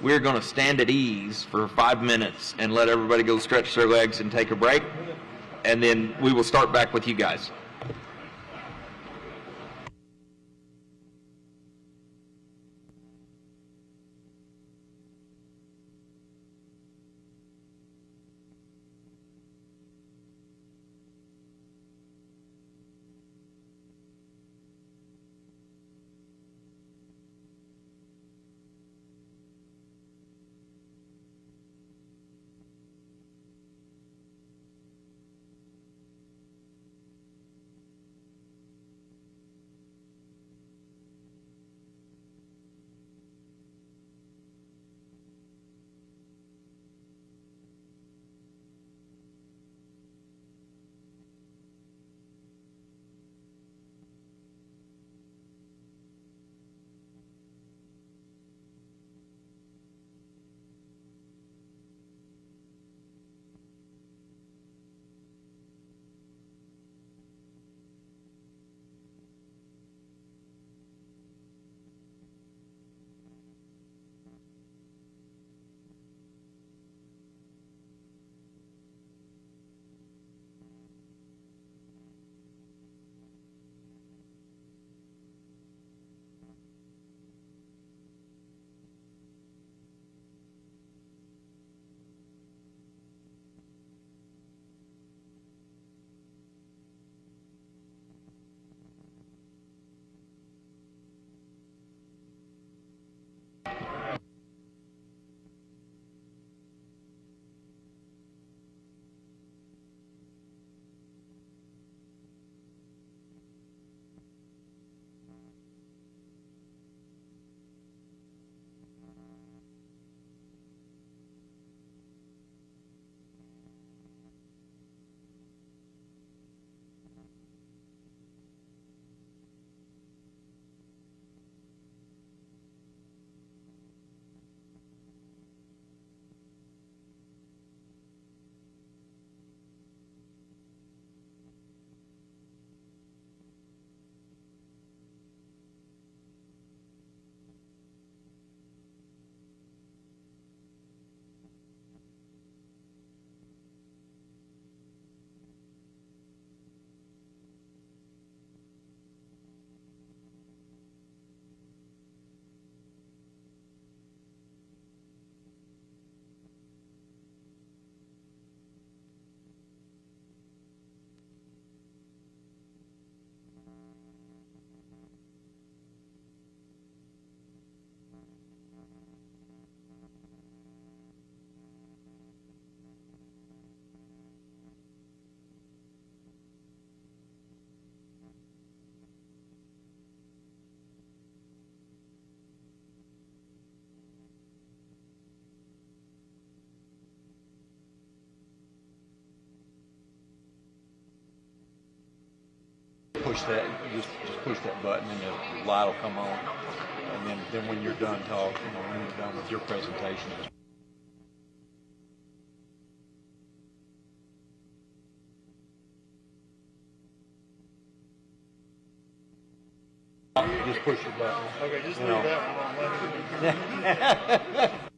We're going to stand at ease for 5 minutes and let everybody go stretch their legs and take a break. And then we will start back with you guys. push that, just push that button and the light will come on. And then when you're done talking, when you're done with your presentation, just push the button. Okay, just leave that one on.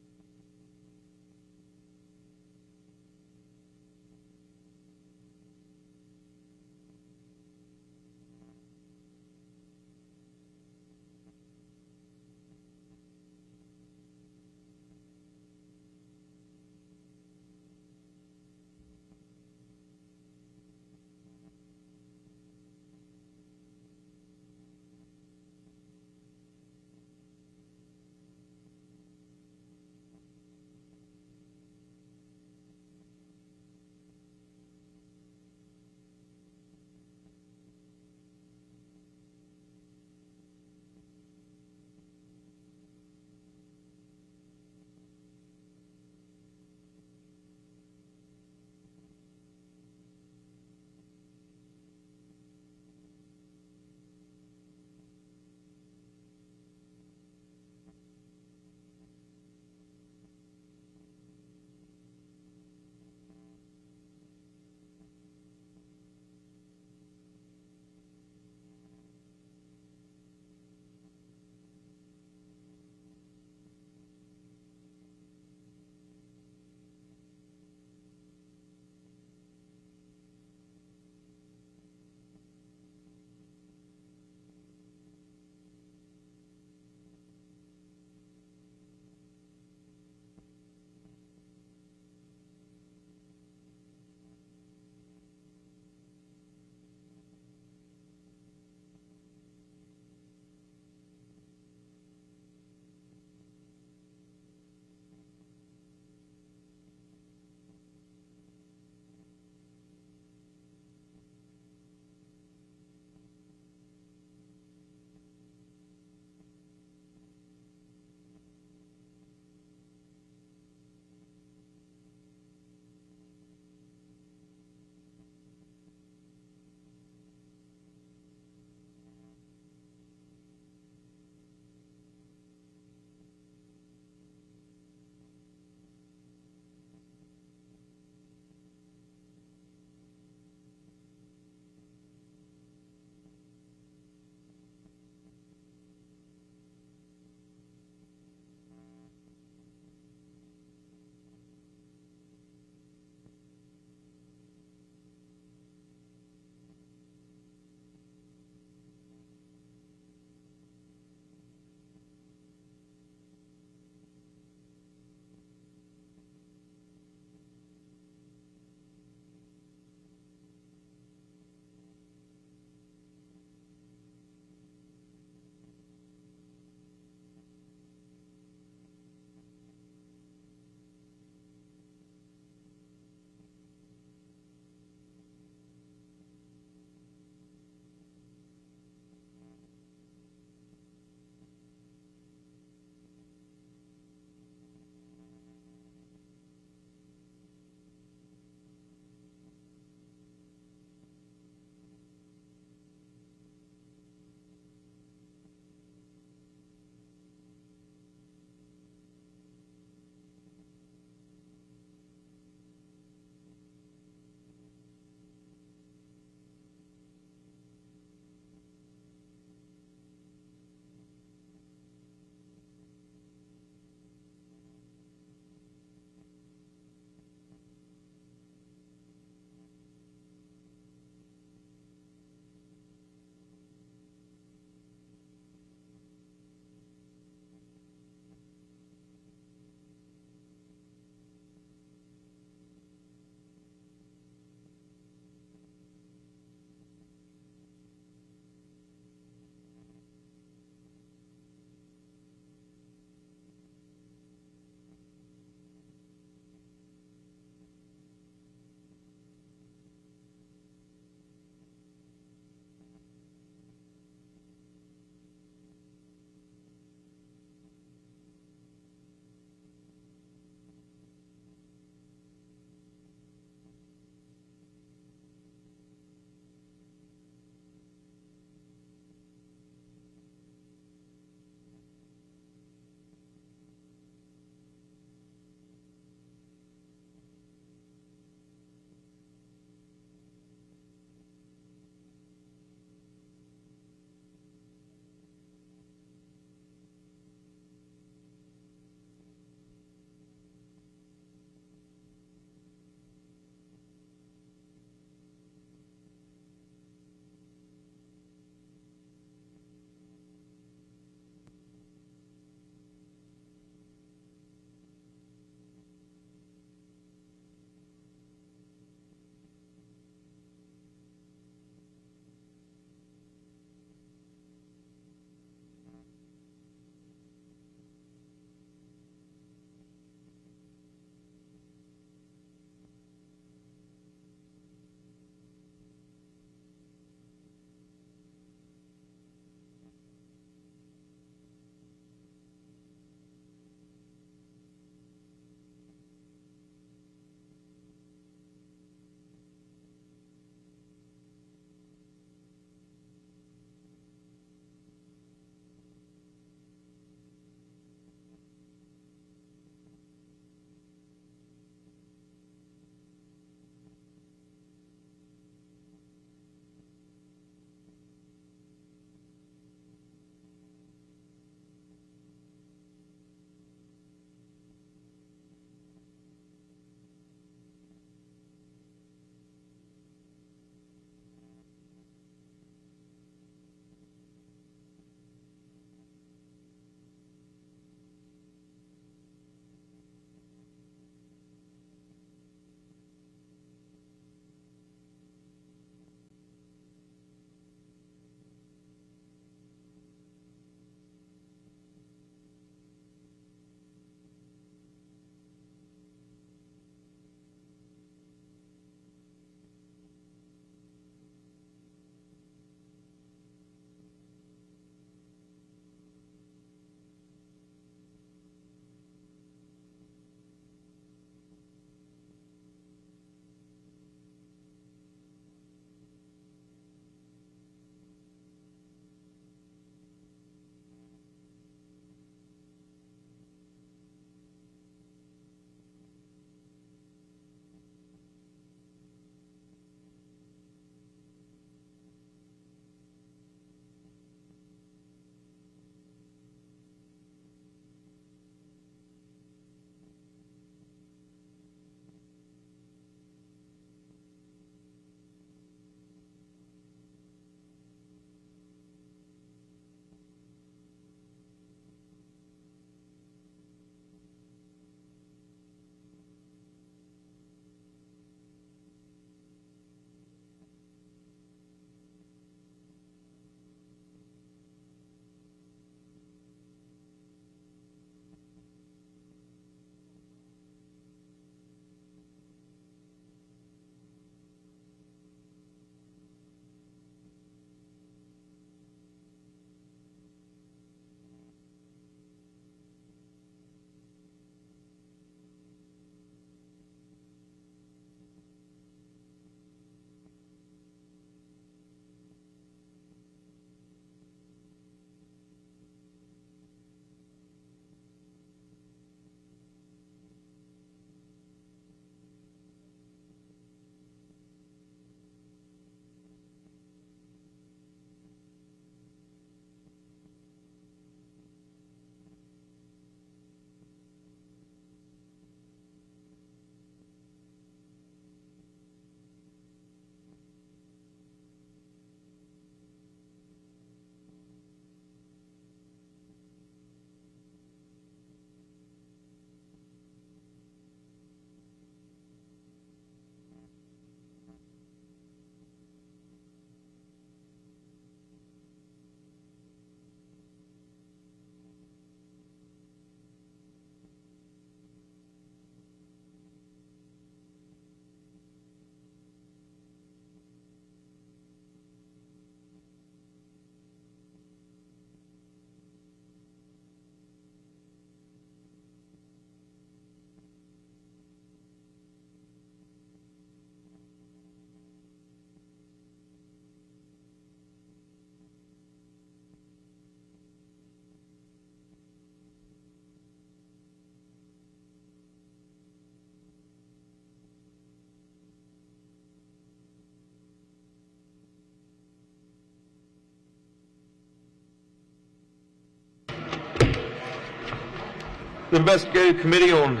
The investigative committee on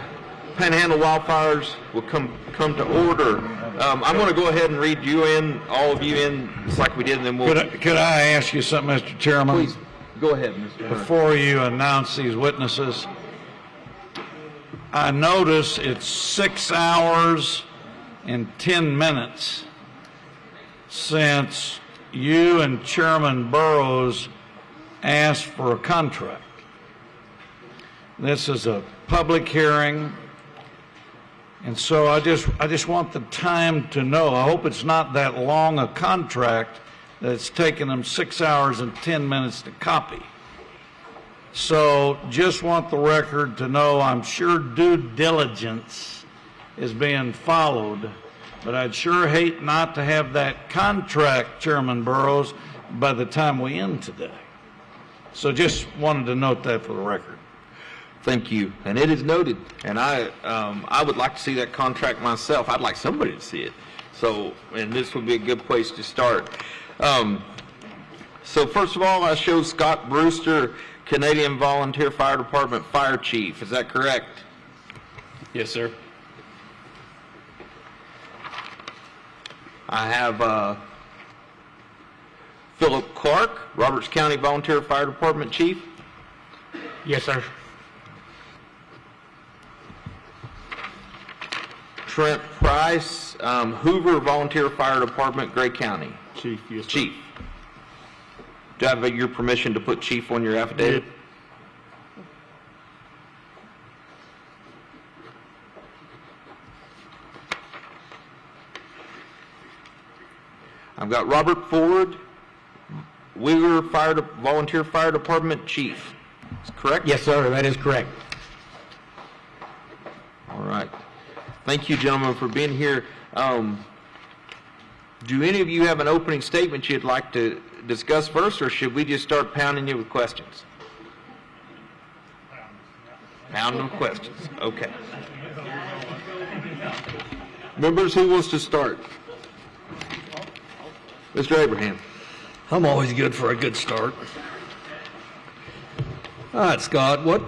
Panhandle wildfires will come to order. I'm going to go ahead and read you in, all of you in, just like we did, and then we'll... Could I ask you something, Mr. Chairman? Please, go ahead, Mr. Hunter. Before you announce these witnesses, I notice it's 6 hours and 10 minutes since you and Chairman Burrows asked for a contract. This is a public hearing, and so I just want the time to know. I hope it's not that long a contract that it's taken them 6 hours and 10 minutes to copy. So just want the record to know I'm sure due diligence is being followed, but I'd sure hate not to have that contract, Chairman Burrows, by the time we end today. So just wanted to note that for the record. Thank you, and it is noted. And I would like to see that contract myself. I'd like somebody to see it. So, and this would be a good place to start. So first of all, I show Scott Brewster, Canadian Volunteer Fire Department Fire Chief. Is that correct? Yes, sir. I have Philip Clark, Roberts County Volunteer Fire Department Chief. Yes, sir. Trent Price, Hoover Volunteer Fire Department, Gray County. Chief, yes, sir. Chief. Do I have your permission to put Chief on your affidavit? I've got Robert Ford, Wheeler Volunteer Fire Department Chief. Is correct? Yes, sir, that is correct. All right. Thank you, gentlemen, for being here. Do any of you have an opening statement you'd like to discuss first, or should we just start pounding you with questions? Pounding with questions. Okay. Members, who wants to start? Mr. Abraham. I'm always good for a good start. All right, Scott, let's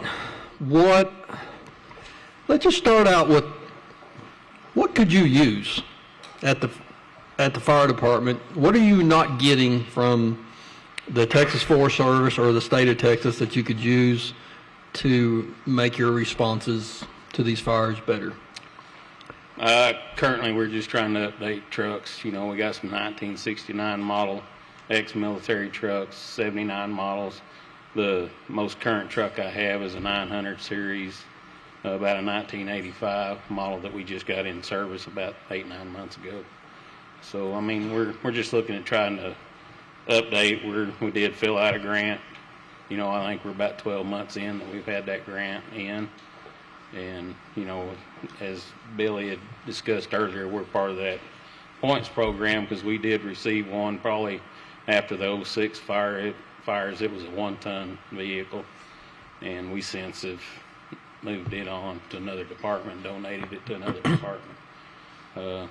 just start out with, what could you use at the fire department? What are you not getting from the Texas Forest Service or the state of Texas that you could use to make your responses to these fires better? Currently, we're just trying to update trucks. You know, we got some 1969 model ex-military trucks, 79 models. The most current truck I have is a 900 series, about a 1985 model that we just got in service about 8-9 months ago. So, I mean, we're just looking at trying to update. We did fill out a grant. You know, I think we're about 12 months in that we've had that grant in. And, you know, as Billy had discussed earlier, we're part of that points program because we did receive one probably after the 06 fires. It was a 1-ton vehicle, and we since have moved it on to another department, donated it to another department.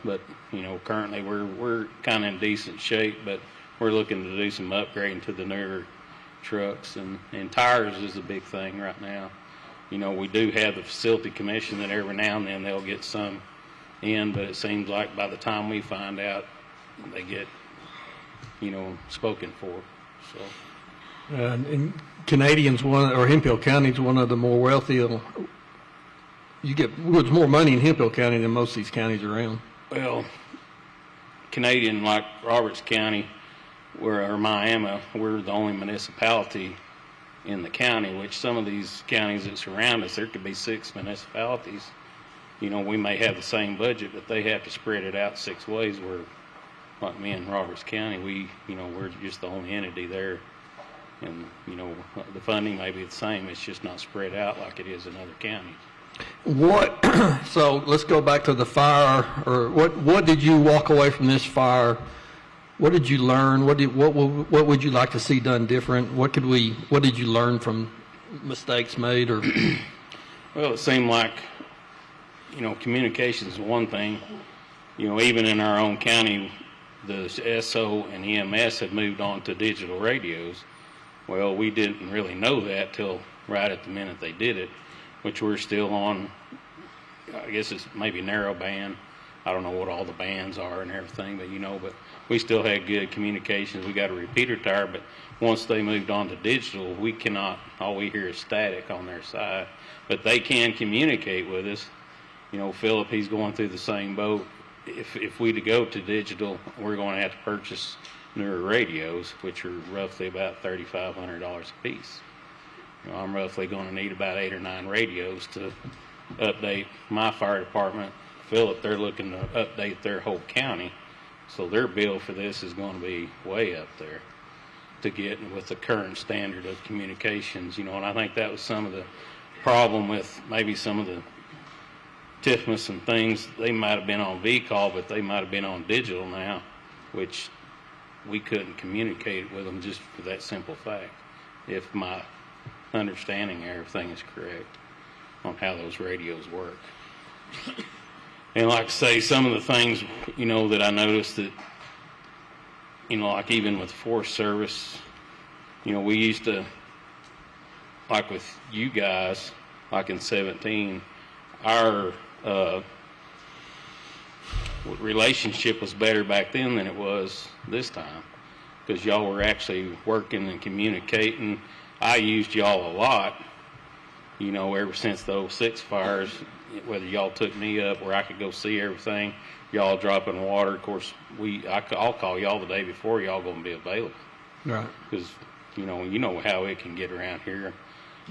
But, you know, currently we're kind of in decent shape, but we're looking to do some upgrading to the newer trucks, and tires is a big thing right now. You know, we do have the facility commission that every now and then they'll get some in, but it seems like by the time we find out, they get, you know, spoken for. So. And Canadians, or Hemphill County is one of the more wealthy. There's more money in Hemphill County than most of these counties around. Well, Canadian, like Roberts County, or Miami, we're the only municipality in the county, which some of these counties that surround us, there could be 6 municipalities. You know, we may have the same budget, but they have to spread it out 6 ways, where, like me in Roberts County, we're just the only entity there. And, you know, the funding may be the same, it's just not spread out like it is in other counties. So let's go back to the fire, or what did you walk away from this fire? What did you learn? What would you like to see done different? What did you learn from mistakes made? Or well, it seemed like, you know, communication is one thing. You know, even in our own county, the SO and EMS had moved on to digital radios. Well, we didn't really know that till right at the minute they did it. which we're still on. I guess it's maybe narrow band. I don't know what all the bands are and everything, but we still had good communications. We got a repeater tower, but once they moved on to digital, we cannot, all we hear is static on their side. But they can communicate with us. Philip, he's going through the same boat. If we to go to digital, we're going to have to purchase newer radios, which are roughly about $3,500 a piece. I'm roughly going to need about 8 or 9 radios to update my fire department. Philip, they're looking to update their whole county, so their bill for this is going to be way up there to get with the current standard of communications. And I think that was some of the problem with maybe some of the TIFMAS and things. They might have been on V-call, but they might have been on digital now, which we couldn't communicate with them just for that simple fact, if my understanding of everything is correct on how those radios work. And like I say, some of the things, that I noticed that, like even with Forest Service, we used to, like with you guys, like in 17, our relationship was better back then than it was this time, because y'all were actually working and communicating. I used y'all a lot, ever since the 06 fires, whether y'all took me up where I could go see everything, y'all dropping water. Of course, I'll call y'all the day before y'all going to be available. Right. Because, you know how it can get around here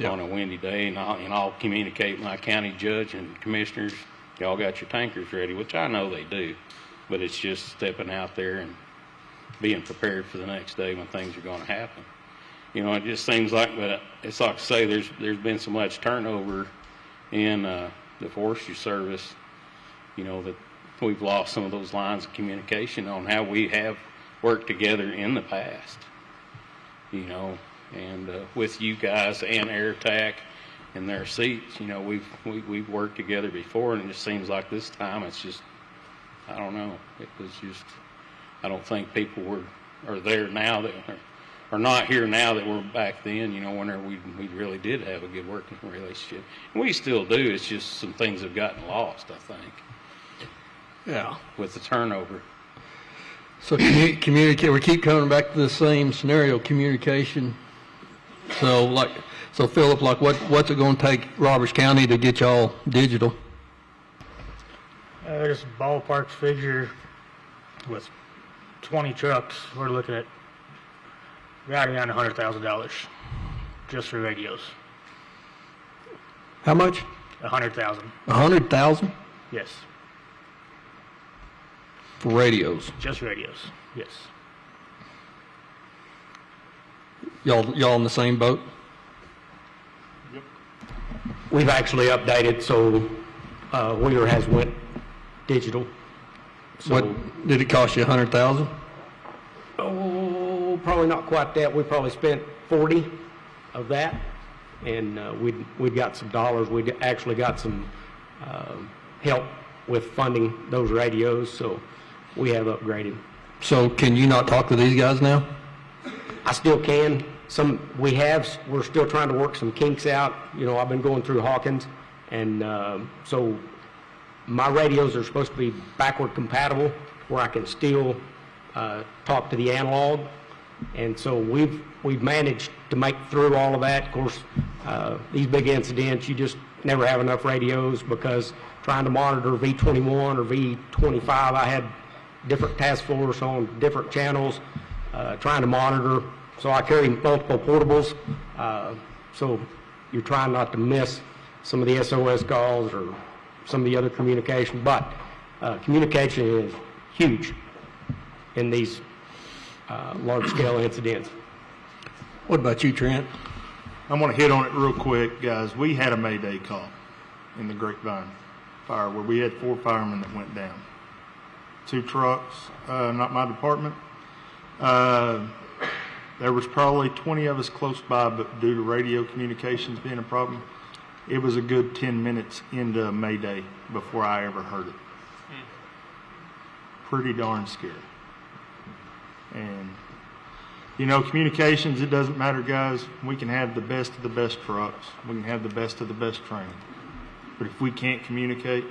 on a windy day, and I'll communicate with my county judge and commissioners. Y'all got your tankers ready, which I know they do, but it's just stepping out there and being prepared for the next day when things are going to happen. It just seems like, but it's like I say, there's been so much turnover in the Forestry Service, that we've lost some of those lines of communication on how we have worked together in the past, and with you guys and AirTac and their seats, we've worked together before, and it just seems like this time it's just, I don't know, it was just, I don't think people are there now that are not here now that we're back then, whenever we really did have a good working relationship. And we still do, it's just some things have gotten lost, I think. Yeah. With the turnover. So communicate, we keep coming back to the same scenario, communication. So Philip, what's it going to take Roberts County to get y'all digital? Just ballpark figure with 20 trucks, we're looking at right around $100,000 just for radios. How much? $100,000. $100,000 Yes. for radios. Just radios. Yes. Y'all in the same boat? We've actually updated, so Wheeler has went digital. So, What did it cost you? $100,000? oh, probably not quite that. We probably spent 40 of that, and we got some dollars. We actually got some help with funding those radios, so we have upgraded. So can you not talk to these guys now? I still can. We're still trying to work some kinks out. I've been going through Hawkins, and so my radios are supposed to be backward compatible, where I can still talk to the analog. And so we've managed to make through all of that. Of course, these big incidents, you just never have enough radios, because trying to monitor V21 or V25, I had different task force on different channels trying to monitor. So I carry multiple portables. So you're trying not to miss some of the SOS calls or some of the other communication. But communication is huge in these large-scale incidents. What about you, Trent? I'm going to hit on it real quick, guys. We had a Mayday call in the Grapevine fire where we had 4 firemen that went down. 2 trucks, not my department. There was probably 20 of us close by, but due to radio communications being a problem, it was a good 10 minutes into Mayday before I ever heard it. Pretty darn scary. And You know, communications, it doesn't matter, guys. We can have the best of the best trucks. We can have the best of the best training. But if we can't communicate,